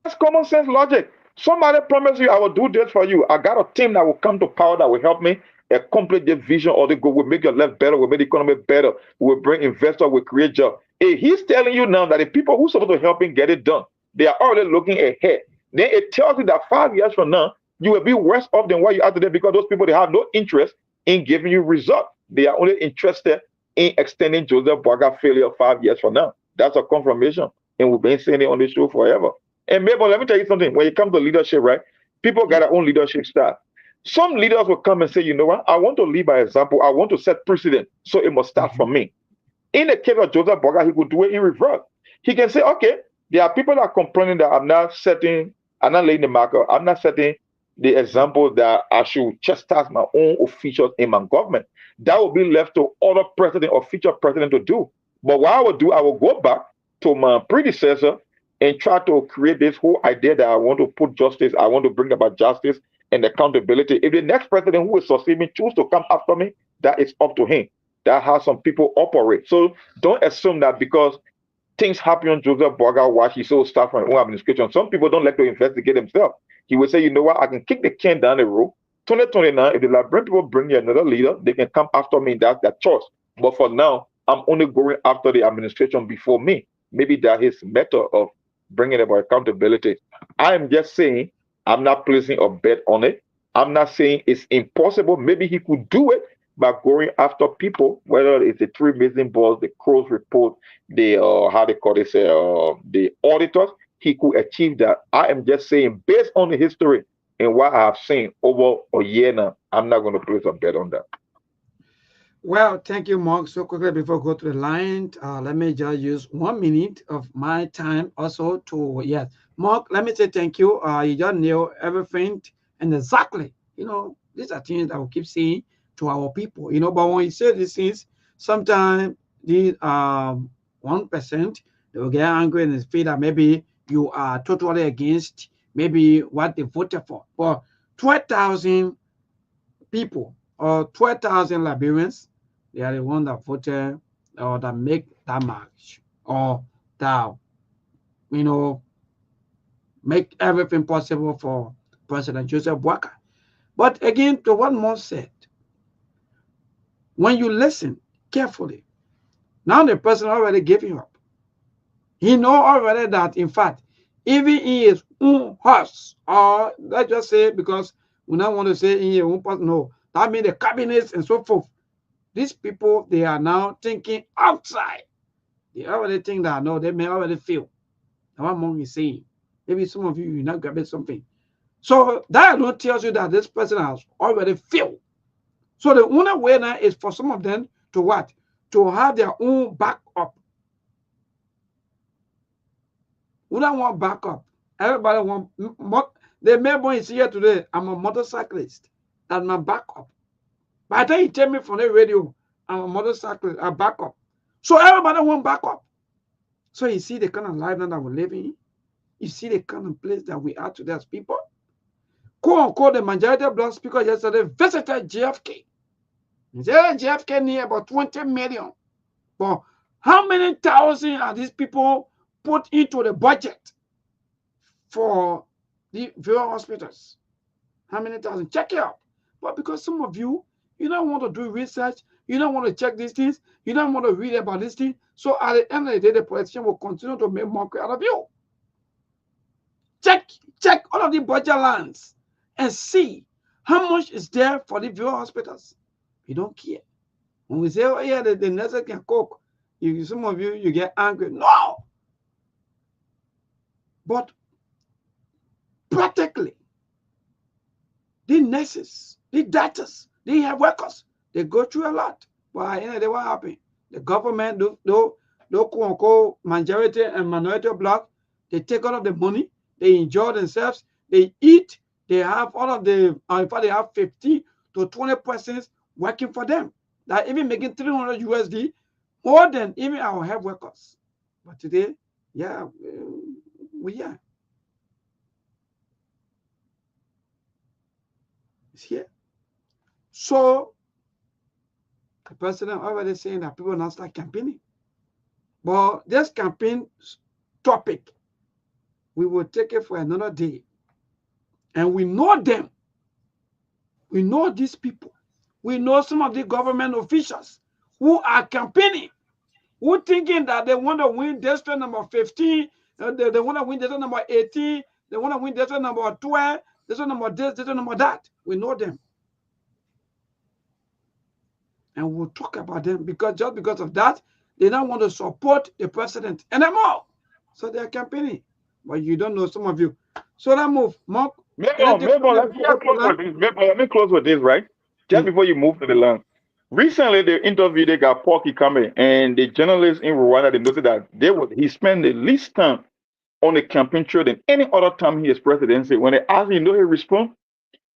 [SPEAKER 8] That's common sense logic. Somebody promised you, I will do this for you. I got a team that will come to power that will help me accomplish the vision or the goal. Will make your life better, will make the economy better, will bring investors, will create jobs. If he's telling you now that the people who are supposed to help him get it done, they are already looking ahead. Then it tells you that 5 years from now, you will be worse off than what you are today, because those people, they have no interest in giving you results. They are only interested in extending Joseph Boaga failure 5 years from now. That's a confirmation. And we've been saying it on the show forever. And Mabel, let me tell you something. When it comes to leadership, right? People got their own leadership style. Some leaders will come and say, you know what? I want to lead by example. I want to set precedent. So it must start from me. In the case of Joseph Boaga, he could do it in reverse. He can say, okay, there are people that are complaining that I'm not laying the marker. I'm not setting the example that I should chastise my own officials in my government. That will be left to other president or future president to do. But what I will do, I will go back to my predecessor and try to create this whole idea that I want to put justice, I want to bring about justice and accountability. If the next president who will succeed me choose to come after me, that is up to him. That's how some people operate. So don't assume that because things happen on Joseph Boaga while he's so staff from his own administration. Some people don't like to investigate themselves. He will say, you know what, I can kick the can down the road. 2029, if the Liberian people bring me another leader, they can come after me. That's their choice. But for now, I'm only going after the administration before me. Maybe that is method of bringing about accountability. I am just saying, I'm not placing a bet on it. I'm not saying it's impossible. Maybe he could do it by going after people, whether it's the three missing balls, the Crow's report, the the auditors. He could achieve that. I am just saying, based on the history and what I have seen over a year now, I'm not going to place a bet on that.
[SPEAKER 5] Well, thank you, Mark. So quickly before I go to the line, let me just use 1 minute of my time also to, yes, Mark, let me say thank you. You just knew everything and exactly, these are things that we keep saying to our people, but when you say these things, sometimes the 1%, they will get angry and feel that maybe you are totally against maybe what they voted for. But 12,000 people or 12,000 Liberians, they are the ones that voted or that make that march or that, make everything possible for President Joseph Boaga. But again, to what Mo said, when you listen carefully, now the person already gave him up. He know already that, in fact, even in his own house, or let's just say, because we don't want to say in your own person, no, that means the cabinets and so forth. These people, they are now thinking outside. They already think that, no, they may already feel. Now, what Mong is saying. Maybe some of you, you're not grabbing something. So that alone tells you that this person has already failed. So the only way now is for some of them to what? To have their own backup. We don't want backup. Everybody want. The member is here today. I'm a motorcyclist. That's my backup. By the time you tell me from the radio, I'm a motorcyclist, a backup. So everybody want backup. So you see the kind of life that we're living in. You see the kind of place that we are today as people. Quote unquote, the majority of black speaker yesterday visited JFK. JFK near about 20 million. But how many thousand are these people put into the budget for the various hospitals? How many thousand? Check it out. But because some of you, you don't want to do research, you don't want to check these things, you don't want to read about these things. So at the end of the day, the politician will continue to make mockery out of you. Check all of the budget lines and see how much is there for the various hospitals. You don't care. When we say, oh yeah, the nurses can cook, some of you, you get angry. No! But practically, the nurses, the doctors, the health workers, they go through a lot. But at the end of the day, what happened? The government, though quote-unquote majority and minority of black, they take all of the money, they enjoy themselves, they eat, they have all of the, in fact, they have 50 to 20% working for them. That even making 300 USD more than even our health workers. But today, yeah, we are. It's here. So the president already saying that people now start campaigning. But this campaign topic, we will take it for another day. And we know them. We know these people. We know some of the government officials who are campaigning, who thinking that they want to win district number 15, they want to win district number 18, they want to win district number 12, district number this, district number that. We know them. And we'll talk about them because just because of that, they don't want to support the president anymore. So they're campaigning. But you don't know some of you. So that move, Mark.
[SPEAKER 8] Let me close with this, right? Just before you move to the line. Recently, the interview they got Porky Kame, and the journalists in Rwanda, they noted that he spent the least time on the campaign trail than any other time he is presidency. When they asked him, he respond?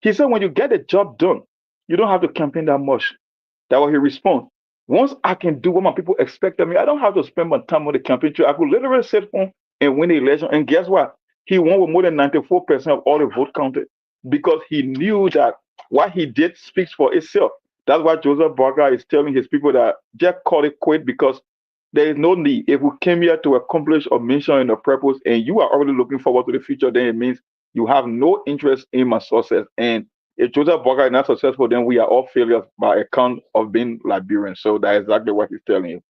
[SPEAKER 8] He said, when you get the job done, you don't have to campaign that much. That's what he responds. Once I can do what my people expect of me, I don't have to spend my time on the campaign trail. I could literally sit home and win the election. And guess what? He won with more than 94% of all the vote counted because he knew that what he did speaks for itself. That's why Joseph Barker is telling his people that just call it quit because there is no need. If we came here to accomplish a mission and a purpose and you are already looking forward to the future, then it means you have no interest in my success. And if Joseph Barker is not successful, then we are all failures by account of being Liberians. So that's exactly what he's telling you.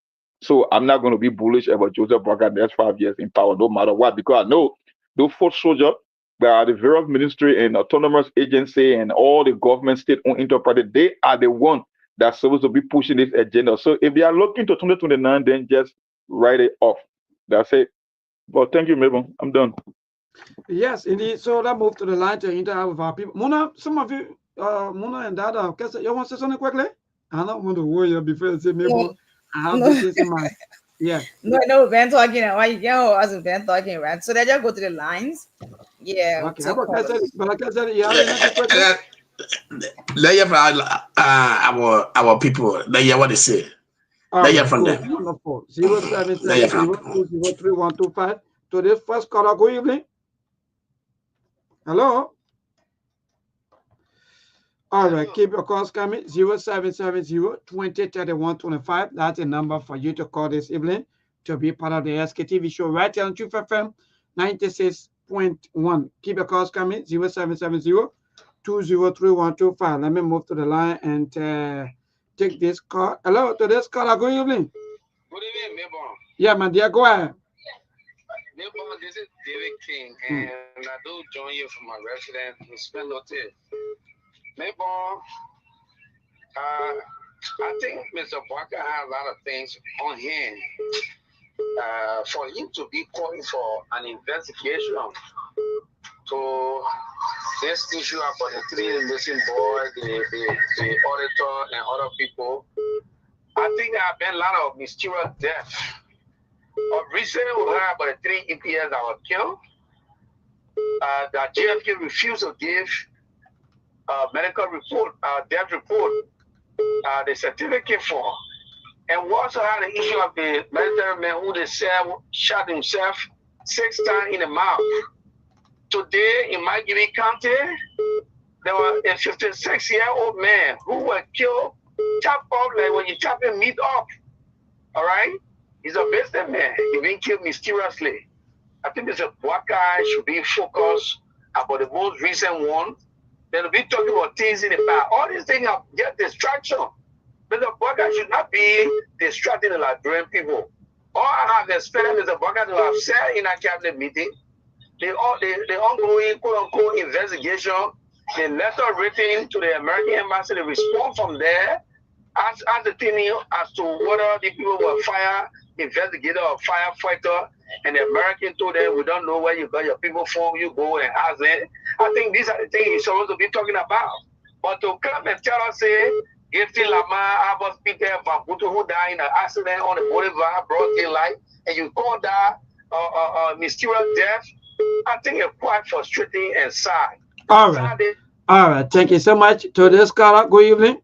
[SPEAKER 8] So I'm not going to be bullish about Joseph Barker the next 5 years in power, no matter what, because I know those foot soldiers that are the various ministry and autonomous agency and all the government state-owned enterprises, they are the ones that's supposed to be pushing this agenda. So if they are looking to 2029, then just write it off. That's it. But thank you, Mabel. I'm done.
[SPEAKER 5] Yes, indeed. So let's move to the line to interact with our people. Mona, some of you, Mona and Dada, you want to say something quickly? I don't want to worry you before I say Mabel. I have this in mind. Yeah.
[SPEAKER 7] No, we've been talking. Why you as we've been talking, right? So they just go to the lines. Yeah.
[SPEAKER 5] Okay. But like I said, you have another question?
[SPEAKER 9] Let you our people. Let you what they say. Let you from them.
[SPEAKER 5] Wonderful. 07702033125. To this first caller, good evening. Hello. All right, keep your calls coming. 0770-203125. That's a number for you to call this evening to be part of the Sktv show right here on Truth FM 96.1. Keep your calls coming. 0770-203125. Let me move to the line and take this call. Hello, to this caller. Good evening.
[SPEAKER 10] Good evening, Mabon.
[SPEAKER 5] Yeah, my dear, go ahead.
[SPEAKER 10] Mabon, this is David King, and I do join you from my residence in Spinote. Maybe, I think Mr. Barker has a lot of things on hand for him to be calling for an investigation to this issue about the 3 missing boys, the auditor, and other people. I think there have been a lot of mysterious deaths. Recently, we heard about the 3 EPS that were killed. That JFK refused to give medical report, death report, the certificate for. And we also had the issue of the military man who they said shot himself 6 times in the mouth. Today, in my Giving County, there was a 56-year-old man who was killed, chopped off like when you chop your meat off. All right? He's a businessman. He's been killed mysteriously. I think there's a black guy should be focused about the most recent one. They'll be talking about things in the past. All these things are get distraction. But the black guy should not be distracting the Liberian people. All I have expected is the black guy to have said in a cabinet meeting, the ongoing quote-unquote investigation, the letter written to the American embassy, the response from there, as the thing as to whether the people were fire investigator or firefighter, and the American told them, we don't know where you got your people from, you go and ask them. I think these are the things he's supposed to be talking about. But to come and tell us, say, Gifty Lamar, Abbas Peter, Van Buto, who died in an accident on the boulevard, broad daylight, and you call that mysterious death, I think it's quite frustrating and sad.
[SPEAKER 5] All right. All right. Thank you so much. To this caller, good evening.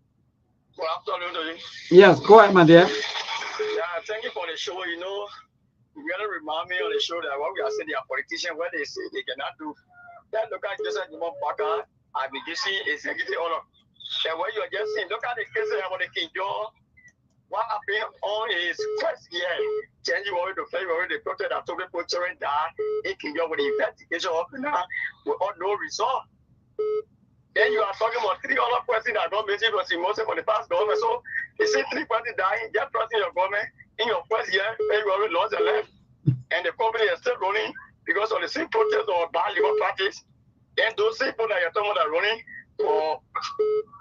[SPEAKER 10] Good afternoon.
[SPEAKER 5] Yes, go ahead, my dear.
[SPEAKER 10] Yeah, thank you for the show. You know, you really remind me on the show that when we are saying they are politicians, where they say they cannot do that, look at just like Baka and the DC executive order. And when you are just saying, look at the case about the King John, what happened on his first year, January to February, the doctor that told people to die, he King John with the investigation up now with no result. Then you are talking about 3 other persons that got missing was emotion for the past government. So you see 3 persons dying, just trusting your government in your first year, then you already lost your life. And the company is still running because of the same protest or bad legal practice. Then those people that you're talking about are running for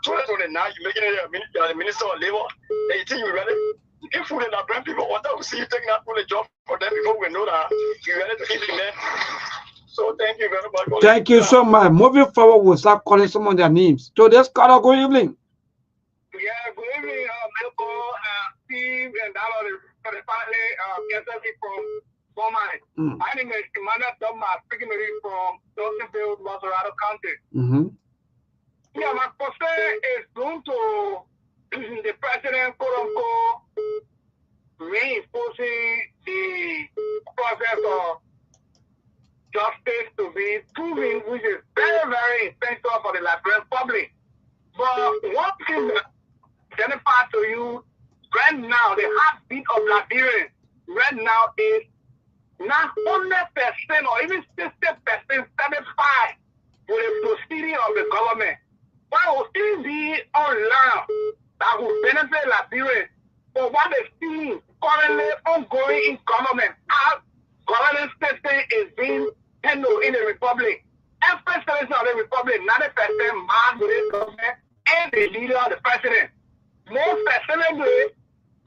[SPEAKER 10] 2029, you're making it the Minister of Labor. Then you think you're ready? You can fool in that brand people. What we see you taking that full job for them before we know that you're ready to keep in there. So thank you very much.
[SPEAKER 5] Thank you so much. Moving forward, we'll start calling some of their names. So this caller, good evening.
[SPEAKER 10] Yeah, good evening, Melko, Steve, and Dallas, the family, from Beaumont. My name is Commander Thomas, speaking to you from Dawsonville, Colorado County. Yeah, my question is going to the president, quote unquote, reinforcing the process of justice to be proven, which is very, very essential for the Liberian public. But one thing that identifies to you right now, the heartbeat of Liberians right now is not 100% or even 60% satisfied with the proceeding of the government. But will still be online that will benefit Liberians for what they see currently ongoing in government. How government system is being handled in the Republic. Every citizen of the Republic, 90% man with the government and the leader of the president. Most specifically,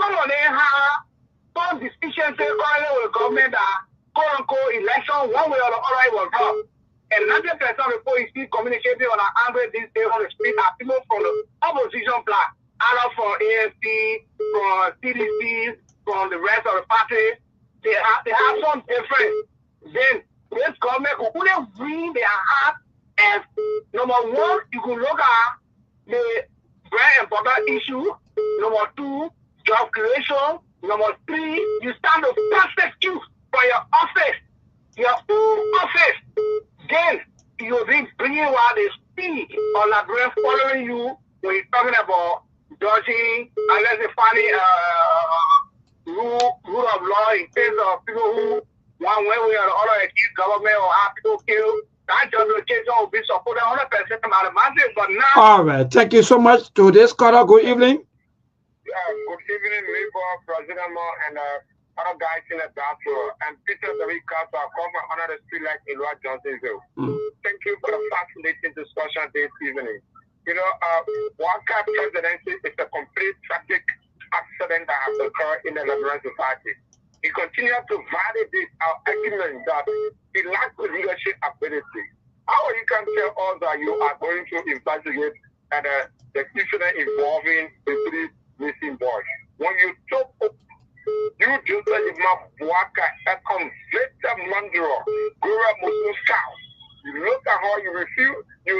[SPEAKER 10] some of them have some decisions currently with the government that quote unquote election one way or the other was wrong. And 90% of the people you see communicating on our Android these days on the street are people from the opposition bloc, either from AFC, from CDC, from the rest of the party. They have some difference. Then this government could only bring their heart as number one, you could look at the very important issue. Number 2, job creation. Number 3, you stand to prosecute for your office, your own office. Then you'll be bringing what they see on the ground following you when you're talking about dodging, unless they find rule of law in terms of people who one way or the other accuse government or have people killed. That justification will be supported 100% by the masses, but now.
[SPEAKER 5] All right, thank you so much. To this caller, good evening.
[SPEAKER 10] Good evening, Labor, President Mo, and other guys in the bathroom, and Peter the Ricasso are coming under the street like Elua Johnsonville. Thank you for the fascinating discussion this evening. You know, Waka presidency is a complete tragic accident that has occurred in the Liberian society. He continues to validate our argument that he lacks the leadership ability. How you can tell us that you are going to investigate the incident involving the 3 missing boys? When you took you just said Waka, a convicted murderer, grew up Muslim South. You look at how you refuse, you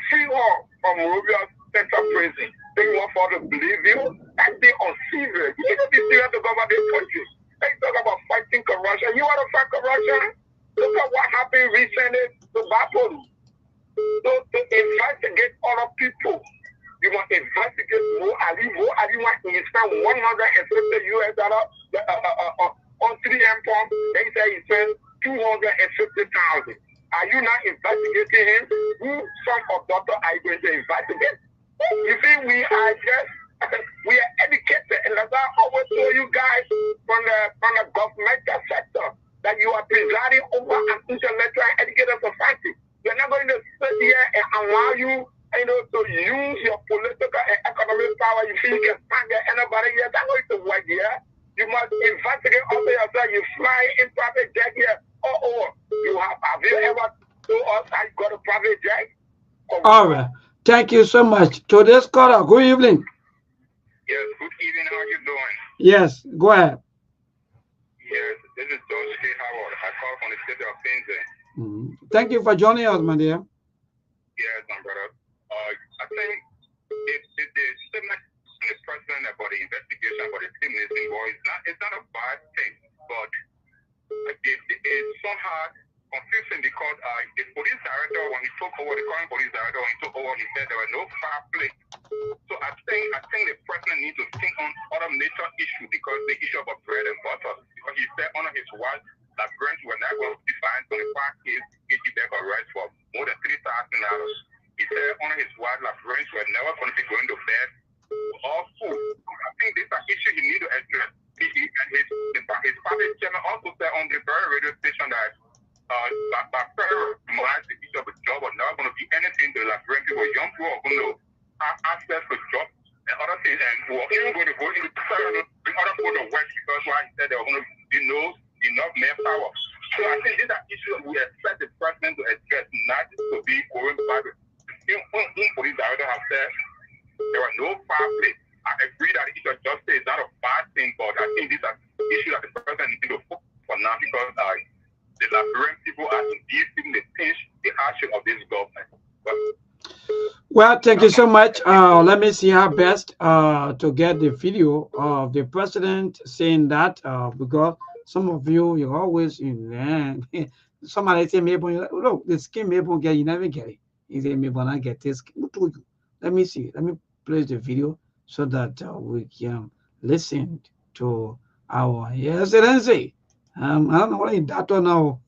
[SPEAKER 10] feel her from Monrovia Central Prison. They want for to believe you, and they unserious. You need to be serious to govern this country. They talk about fighting corruption. You want to fight corruption? Look at what happened recently to Bapoli. So to investigate other people, you must investigate Mo Ali wants to spend $150 on 3M pump. They say he spent $250,000. Are you not investigating him? Who son of daughter are you going to investigate? You see, we are educated, and as I always tell you guys from the governmental sector that you are presiding over an intellectual and educated society. You're not going to sit here and allow you to use your political and economic power. You feel you can stand there, anybody here. That's going to work here. You must investigate also yourself. You fly in private jet here. Have you ever told us how you got a private jet?
[SPEAKER 5] All right. Thank you so much. Today's caller, good evening.
[SPEAKER 10] Yes, good evening. How are you doing?
[SPEAKER 5] Yes, go ahead.
[SPEAKER 10] Yes, this is George K. Howard. I call from the city of Pinze.
[SPEAKER 5] Thank you for joining us, my dear.
[SPEAKER 10] Yes, my brother. I think the statement from the president about the investigation about the team missing boys, it's not a bad thing, but it's somehow confusing because the police director, when he took over, the current police director, when he took over, he said there were no foul play. So I think the president needs to think on other major issues because the issue about bread and butter, because he said under his watch that Brents were not going to be fined 25 kg bag of rice for more than $3,000. He said under his watch that Brents were never going to be going to bed or food. I think this is an issue he needs to address. His party chairman also said on the very radio station that by federal reminds the issue of a job or not going to be anything to like bring people, young people are going to have access to jobs and other things, and who are even going to go into bring other people to work because why he said there were going to be enough manpower. So I think these are issues we expect the president to address, not to be going back. Police director have said there are no foul play. I agree that the issue of justice is not a bad thing, but I think these are issues that the president needs to focus for now because the Liberian people are indeed feeling the pinch, the hardship of this government.
[SPEAKER 5] Well, thank you so much. Let me see how best to get the video of the president saying that because some of you're always in somebody say maybe look the skin maybe get you never get it. He said maybe not get this. Who told you? Let me see. Let me play the video so that we can listen to our excellency. I don't know what in that or now.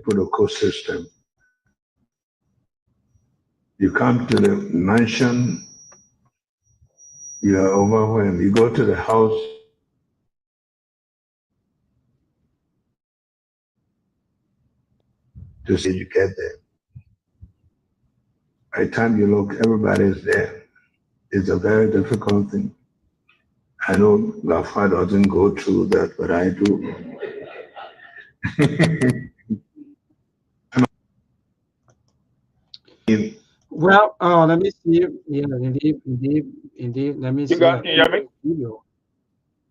[SPEAKER 11] Protocol system. You come to the mansion, you are overwhelmed. You go to the house, to see you get there. By the time you look, everybody's there. It's a very difficult thing. I know Gafa doesn't go through that, but I do.
[SPEAKER 5] Well, let me see. Yeah, indeed. Let me see.
[SPEAKER 8] Can you hear me?
[SPEAKER 5] Video.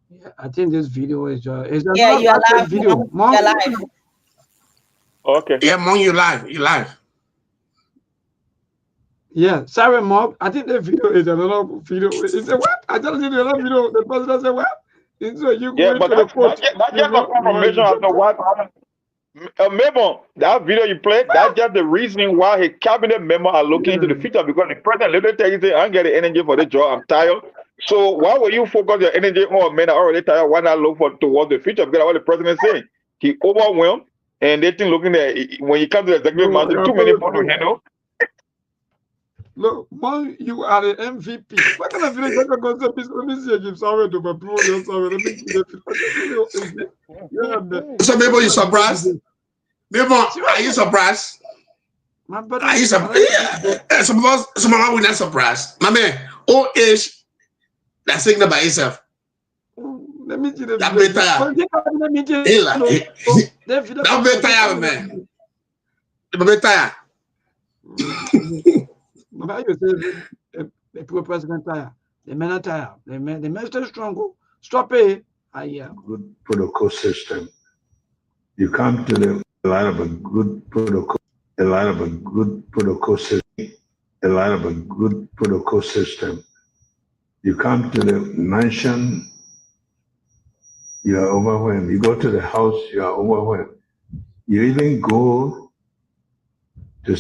[SPEAKER 5] Yeah, I think this video is
[SPEAKER 7] you're
[SPEAKER 5] not
[SPEAKER 7] live.
[SPEAKER 5] video.
[SPEAKER 7] You're live.
[SPEAKER 8] Okay.
[SPEAKER 9] Yeah, Mom, you live. You live.
[SPEAKER 5] Yeah, sorry, Mom. I think the video is another video. He said, what? I just did another video. The president said, what? So you
[SPEAKER 8] Yeah,
[SPEAKER 5] go
[SPEAKER 8] but
[SPEAKER 5] into the court.
[SPEAKER 8] that's just a confirmation as to what memo, that video you played, that's just the reason why his cabinet member are looking into the future because the president literally tell you, I don't get the energy for the job, I'm tired. So why will you focus your energy on men are already tired? Why not look towards the future? Because what the president is saying, he overwhelmed and they think looking at when you come to the executive mansion, too many people to handle.
[SPEAKER 5] Look, man, you are the MVP. What kind of video you can go to? Let me see if somewhere to my pro. Let me see the video.
[SPEAKER 9] So maybe you surprised? Maybe are you surprised?
[SPEAKER 5] My brother,
[SPEAKER 9] Are you surprised? Some of us will not surprised. My man, old age, that's signal by itself.
[SPEAKER 5] Let me see the
[SPEAKER 9] that
[SPEAKER 5] video.
[SPEAKER 9] That be tired, man. That be tired.
[SPEAKER 5] But you say the poor president tired. The men are tired. The men still strong. Stop it.
[SPEAKER 11] Good protocol system. You come to the line of a good protocol. A line of a good protocol system. A line of a good protocol system. You come to the mansion, you are overwhelmed. You go to the house, you are overwhelmed. You even go to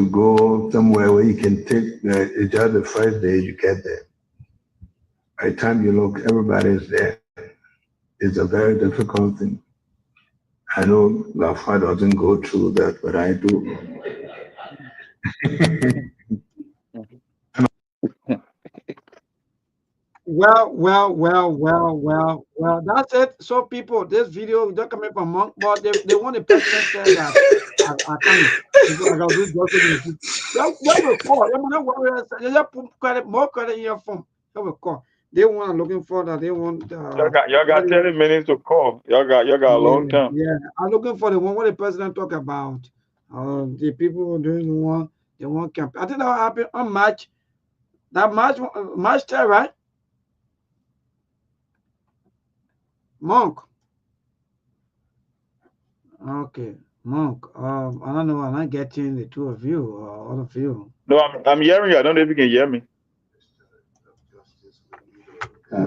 [SPEAKER 11] go somewhere where you can take the first day you get there. By the time you look, everybody is there. It's a very difficult thing. I know Lafa doesn't go through that, but I do.
[SPEAKER 5] Well. That's it. So people, this video don't coming from Monk, but they want the president said that I can't. I got this document. That will call. I'm not worried. Just put more credit in your phone. That will call. They want looking for that. They want.
[SPEAKER 8] Y'all got 30 minutes to call. Y'all got a long time.
[SPEAKER 5] Yeah, I'm looking for the one what the president talk about. The people doing the one they want camp. I think that will happen on March. That March 10, right? Monk. Okay, Monk. I don't know. I'm not getting the two of you or all of you.
[SPEAKER 8] No, I'm hearing you. I don't know if you can hear me.
[SPEAKER 11] We're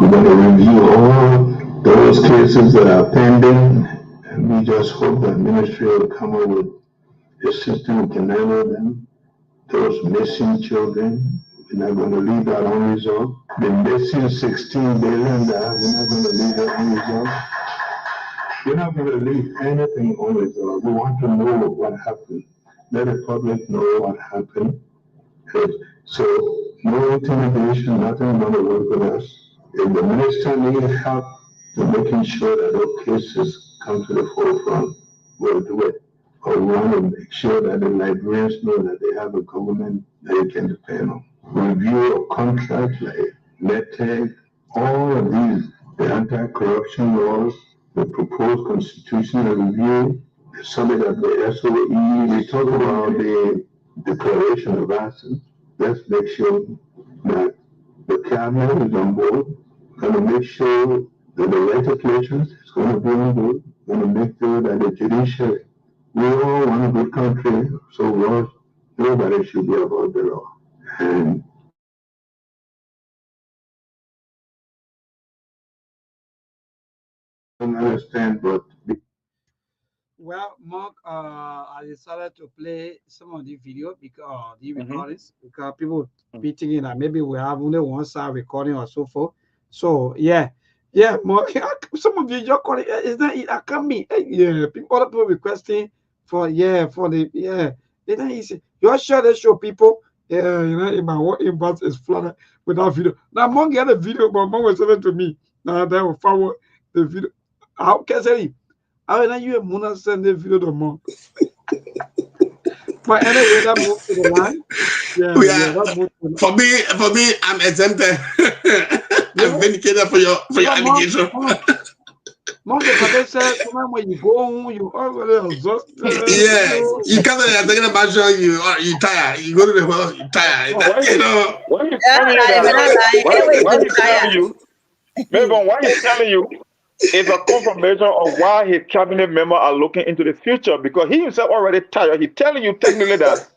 [SPEAKER 11] going to review all those cases that are pending, and we just hope that ministry will come up with a system that can handle them. Those missing children, we're not going to leave that unresolved. The missing 16 billion, we're not going to leave that unresolved. We're not going to leave anything unresolved. We want to know what happened. Let the public know what happened. So no intimidation, nothing going to work with us. If the minister needs help to making sure that those cases come to the forefront, we'll do it. Or we want to make sure that the librarians know that they have a government that they can depend on. Review of contracts like NetTech, all of these, the anti-corruption laws, the proposed constitutional review, the summit of the SOE, we talk about the declaration of assets. Let's make sure that the cabinet is on board. We're going to make sure that the legislature is going to be on board. We're going to make sure that the judiciary, we all want a good country, so nobody should be above the law. And I don't understand, but
[SPEAKER 5] well, Mark, I decided to play some of the video because the recordings because people be thinking that maybe we have only one side recording or so forth. So yeah, Mark, some of you just calling is that it? I can't be. Yeah, other people requesting for the. It's not easy. You share the show, people. Yeah, in my work inbox is flooded with that video. Now, Monk had a video, but Monk was sent to me. Now they will forward the video. How can I say? I mean, you have send the video to Monk. But anyway, that moved to the line.
[SPEAKER 9] For me, I'm exempted. I'm vindicated for your allegation.
[SPEAKER 5] Monk, if said, when you go home, you already exhausted.
[SPEAKER 9] Yeah, you come there, thinking about you tired. You go to the house, you tired.
[SPEAKER 8] Why he's telling you? It's a confirmation of why his cabinet members are looking into the future because he himself already tired. He's telling you technically that.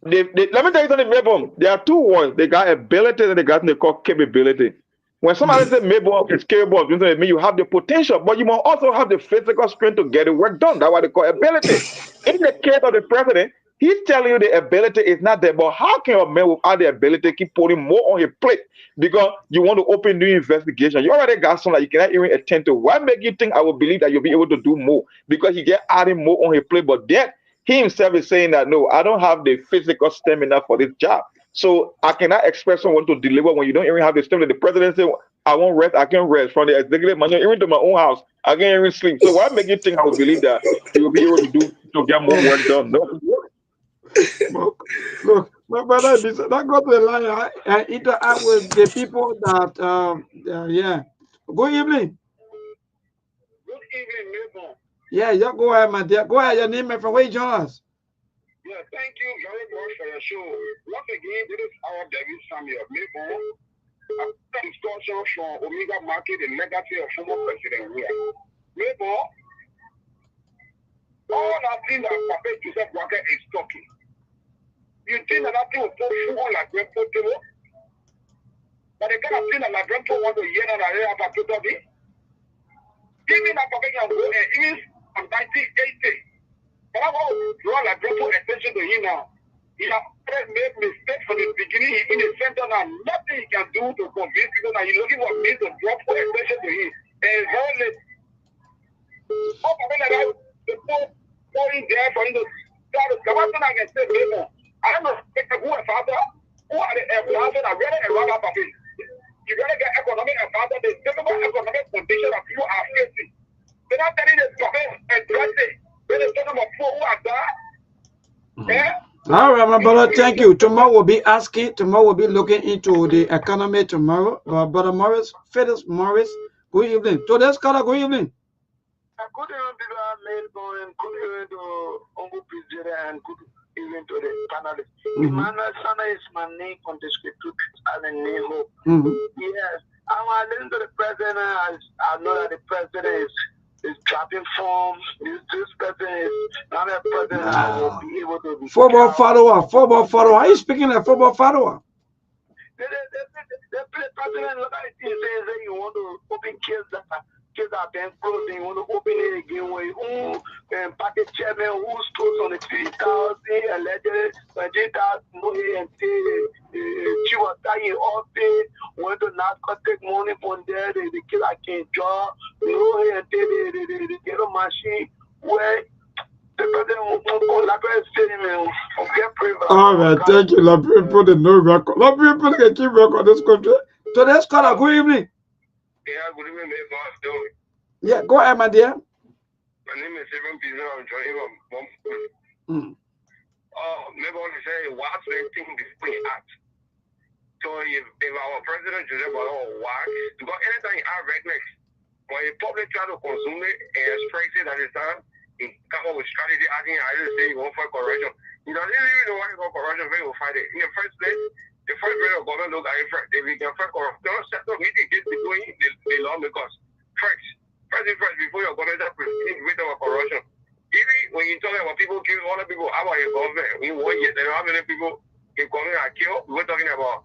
[SPEAKER 8] Let me tell you something, Mabel. There are two words. They got ability and they got what they call capability. When somebody says Mabel is capable, it means you have the potential, but you must also have the physical strength to get the work done. That's what they call ability. In the case of the president, he's telling you the ability is not there, but how can a man without the ability keep putting more on his plate? Because you want to open new investigation. You already got something that you cannot even attend to. What make you think I will believe that you'll be able to do more? Because he get adding more on his plate, but that He himself is saying that, no, I don't have the physical stamina for this job. So I cannot expect someone to deliver when you don't even have the stamina. The president said, I won't rest, I can rest. From the executive manager, even to my own house, I can't even sleep. So why make you think I would believe that he will be able to get more work done? No.
[SPEAKER 5] Look, my brother, that got the line. I interact with the people that, yeah. Good evening.
[SPEAKER 10] Good evening, Milton.
[SPEAKER 5] Yeah, go ahead, my dear. Go ahead, your name and from where you join us.
[SPEAKER 10] Yeah, thank you very much for your show. Once again, this is our David Samuel Milton. After discussion from Omega Market, the legacy of former President William. Milton, all that thing that Papa Joseph Walker is talking. You think that thing will put food on like Grandpa Table? But the kind of thing that my grandpa want to hear that I hear about today. Even that Papa can go and even from 1980. But I want to draw like grandpa attention to him now. He has made mistakes from the beginning. He's in the center now. Nothing he can do to convince people that he's looking for me to drop for attention to him. And it's very late. Oh, Papa, like the pouring there for him to try to come out and I can say, I don't know who a father, who are the employers that really around our Papa. You gotta get economic and father, the difficult economic condition that people are facing. They're not telling the government and directly. They're talking about poor who are there. Yeah?
[SPEAKER 5] All right, my brother, thank you. Tomorrow we'll be looking into the economy tomorrow. Brother Morris, Phyllis Morris, good evening. Today's caller, good evening.
[SPEAKER 10] Good evening, good evening to Uncle PJ and good evening to the panelists. Emmanuel Sana is my name on the script and Neho. Yes, I'm listening to the president. I know that the president is dropping forms. This president is not a president that will be able to be
[SPEAKER 5] football follower. How you speaking like football follower?
[SPEAKER 10] The president look at it and says you want to open kids are being closed, you want to open it again where you packet chairman who stood on the 3,000 allegedly 20,000 money and she was dying off it, went to not take money from there, the kids I can't draw, and they get a machine where the president will like I said, okay,
[SPEAKER 5] all right, thank you. La people the no record. La people can keep record this country. So that's called a good evening.
[SPEAKER 10] Yeah, good evening, boss.
[SPEAKER 5] Yeah, go ahead, my dear.
[SPEAKER 10] My name is Stephen Pizzo. I'm joining from maybe I want to say, what's the thing between act? So if our president Joseph Biden watch, because anytime you have rednecks, when the public try to consume it and express it at the time, he come up with strategy. I think I just say he won't fight corruption. He doesn't even know why he got corruption, but he will fight it. In the first place, the first place of government look at it first. If we can fight corruption, don't set up meeting just between the lawmakers. First, before your government proceed with our corruption. Even when you talk about people killing other people, how about your government? We want yet, there are how many people in government are killed. We're talking about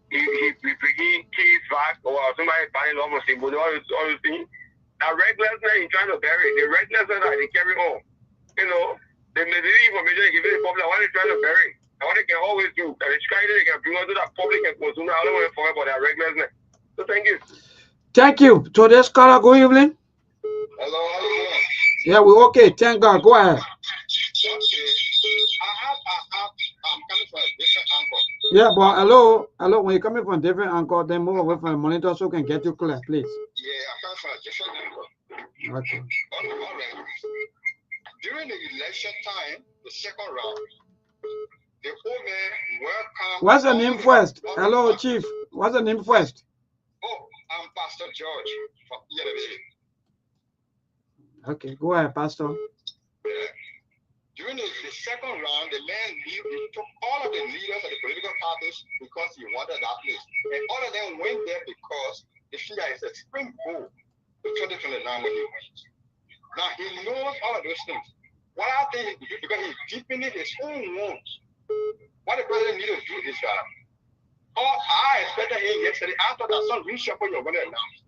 [SPEAKER 10] he bringing kids back or somebody buying almost all those things. That recklessness in trying to bury the recklessness that they carry on. You know, the information they give the public, what they trying to bury. And what they can always do, and it's kind of they can bring us to that public and consume. I don't want to forget about that recklessness. So thank you.
[SPEAKER 5] Thank you. So this caller, good evening.
[SPEAKER 10] Hello, how you doing?
[SPEAKER 5] Yeah, we're okay. Thank God. Go ahead.
[SPEAKER 10] Okay. I'm coming from a different angle.
[SPEAKER 5] Yeah, but hello. When you're coming from different angle, then move away from the monitor so we can get you clear, please.
[SPEAKER 10] Yeah, I'm coming from a different angle.
[SPEAKER 5] Okay.
[SPEAKER 10] All right. During the election time, the second round, the old man welcomed.
[SPEAKER 5] What's the name first? Hello, Chief. What's the name first?
[SPEAKER 10] Oh, I'm Pastor George from Yellow.
[SPEAKER 5] Okay, go ahead, Pastor.
[SPEAKER 10] During the second round, the man he took all of the leaders of the political parties because he wanted that place. And all of them went there because they feel that it's a springboard to 2029 when he wins. Now, he knows all of those things. What I think he do, because he's deepening his own wounds, what the president needs to do is that, I expected him yesterday, I thought that some reshuffle you're going to announce.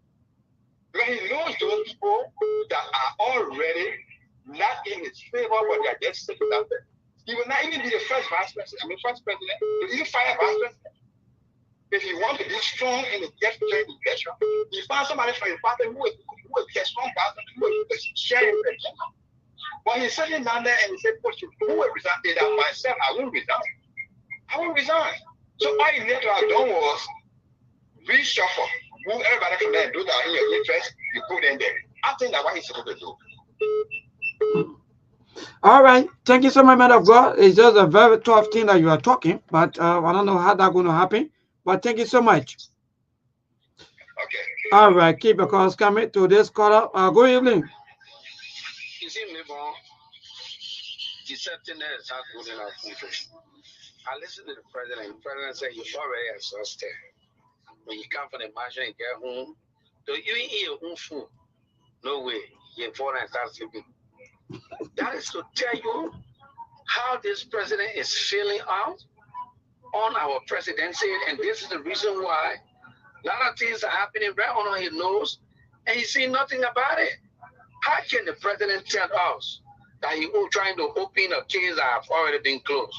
[SPEAKER 10] Because he knows those people that are already not in his favor, but they are just sitting out there. He will not even be the first vice president. First president. He will fire vice president. If he wants to be strong in the guest during the election, he finds somebody from his party who is a strong person, who is sharing the agenda. But he's sitting down there and he said, push it.
[SPEAKER 12] who will resign? Is that myself? I won't resign. I won't resign. So all you need to have done was reshuffle. Move everybody from there. Do that in your interest. You put in there. I think that's what he's supposed to do.
[SPEAKER 5] All right. Thank you so much, man of God. It's just a very tough thing that you are talking, but I don't know how that's going to happen. But thank you so much.
[SPEAKER 12] Okay.
[SPEAKER 5] All right. Keep your calls coming to this caller. Good evening.
[SPEAKER 13] You see, me, bon, deception is not good enough. I listened to the president. The president said you're already exhausted. When you come from the mansion and get home, so you ain't eat your own food. No way. You're falling and start sleeping. That is to tell you how this president is feeling out on our presidency, and this is the reason why a lot of things are happening right on his nose, and he's saying nothing about it. How can the president tell us that he's trying to open a case that have already been closed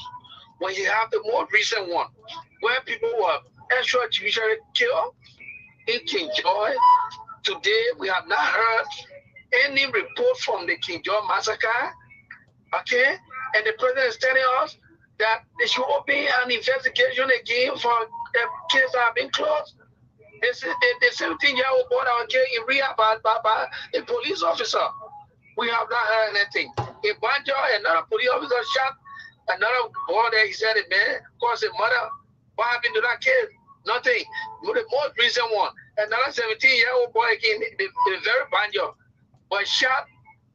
[SPEAKER 13] when you have the more recent one where people were extrajudicially killed in King George? Today, we have not heard any report from the King George massacre, okay? And the president is telling us that they should open an investigation again for the case that have been closed. This is the 17-year-old boy that was killed in rehab by a police officer. We have not heard anything. In Banjo, another police officer shot another boy there. He said, man, caused a murder. What happened to that kid? Nothing. The most recent one, another 17-year-old boy again, the very Banjo, was shot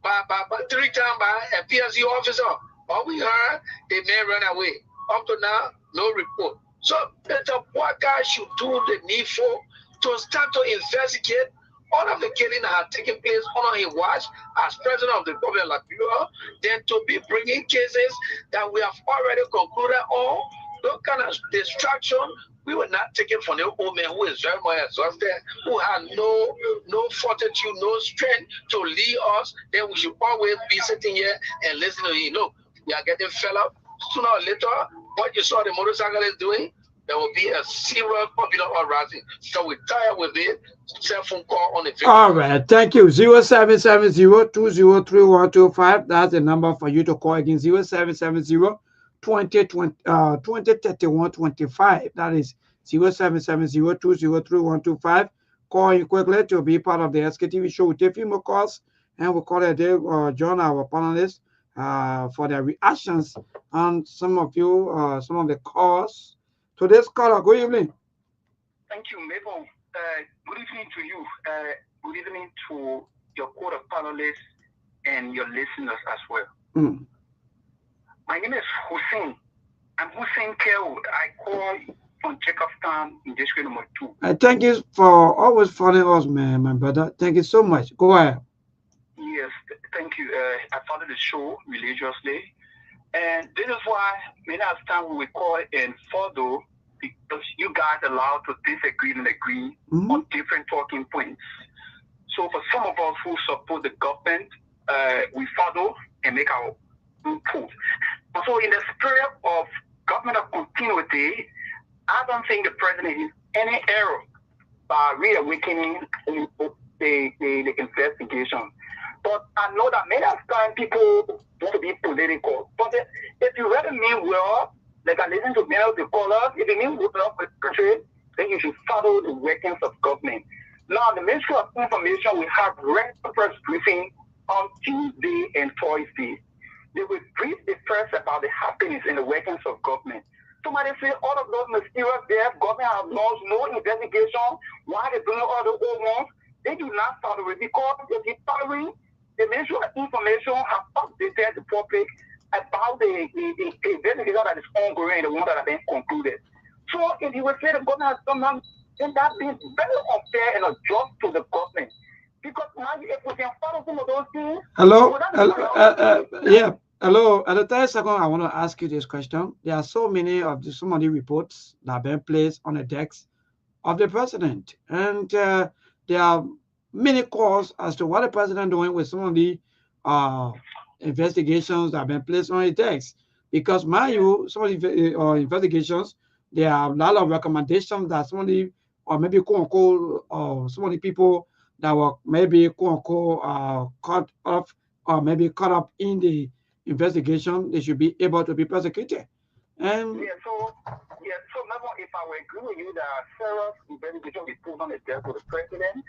[SPEAKER 13] by 3 times by a PSC officer. All we heard, the man ran away. Up to now, no report. So the white guy should do the needful to start to investigate all of the killing that had taken place on his watch as president of the Republic of Liberia, then to be bringing cases that we have already concluded on. Those kind of distraction, we will not take it from the old man who is very much exhausted, who has no fortitude, no strength to lead us. Then we should always be sitting here and listening to him. No, we are getting fed up. Sooner or later, what you saw the motorcycle is doing, there will be a serious popular uprising. So we tired with it. Cell phone call on the video.
[SPEAKER 5] All right. Thank you. 0770-203-125. That's the number for you to call again. 0770-2031-25. That is 0770-203-125. Call in quickly to be part of the Sktv show. We take a few more calls and we'll call it there. Join our panelists for their reactions on some of you, some of the calls. Today's caller, good evening.
[SPEAKER 10] Thank you, Mabel. Good evening to you. Good evening to your court of panelists and your listeners as well. My name is Hussein. I'm Hussein Kelwood. I call from Jacobstown in district number 2.
[SPEAKER 5] Thank you for always following us, man, my brother. Thank you so much. Go ahead.
[SPEAKER 10] Yes, thank you. I follow the show religiously. And this is why many times we will call in further because you guys are allowed to disagree and agree on different talking points. So for some of us who support the government, we follow and make our own point. So in the spirit of government of continuity, I don't think the president is any error by reawakening the investigation. But I know that many times people want to be political. But if you really mean well, like I listen to many of the callers, if you mean well for the country, then you should follow the workings of government. Now, the Ministry of Information will have regular press briefing on Tuesday and Thursday. They will brief the press about the happenings in the workings of government. Somebody say all of those mysterious deaths, government have launched no investigation. Why they bring all the old ones? They do not follow it because they're following. The Ministry of Information has updated the public about the investigation that is ongoing and the one that has been concluded. So if you will say the government has done that, then that's been very unfair and unjust to the government. Because now if we can follow some of those things...
[SPEAKER 5] Hello? Yeah. Hello. At the 30 second, I want to ask you this question. There are so many of some of the reports that have been placed on the decks of the president. And there are many calls as to what the president doing with some of the investigations that have been placed on his desk. Because, mind you, some of the investigations, there are a lot of recommendations that some of the, or maybe quote-unquote, some of the people that were maybe quote-unquote cut off or maybe caught up in the investigation, they should be able to be prosecuted. And
[SPEAKER 10] so remember, if I were agree with you that serious investigation will be put on the desk of the president,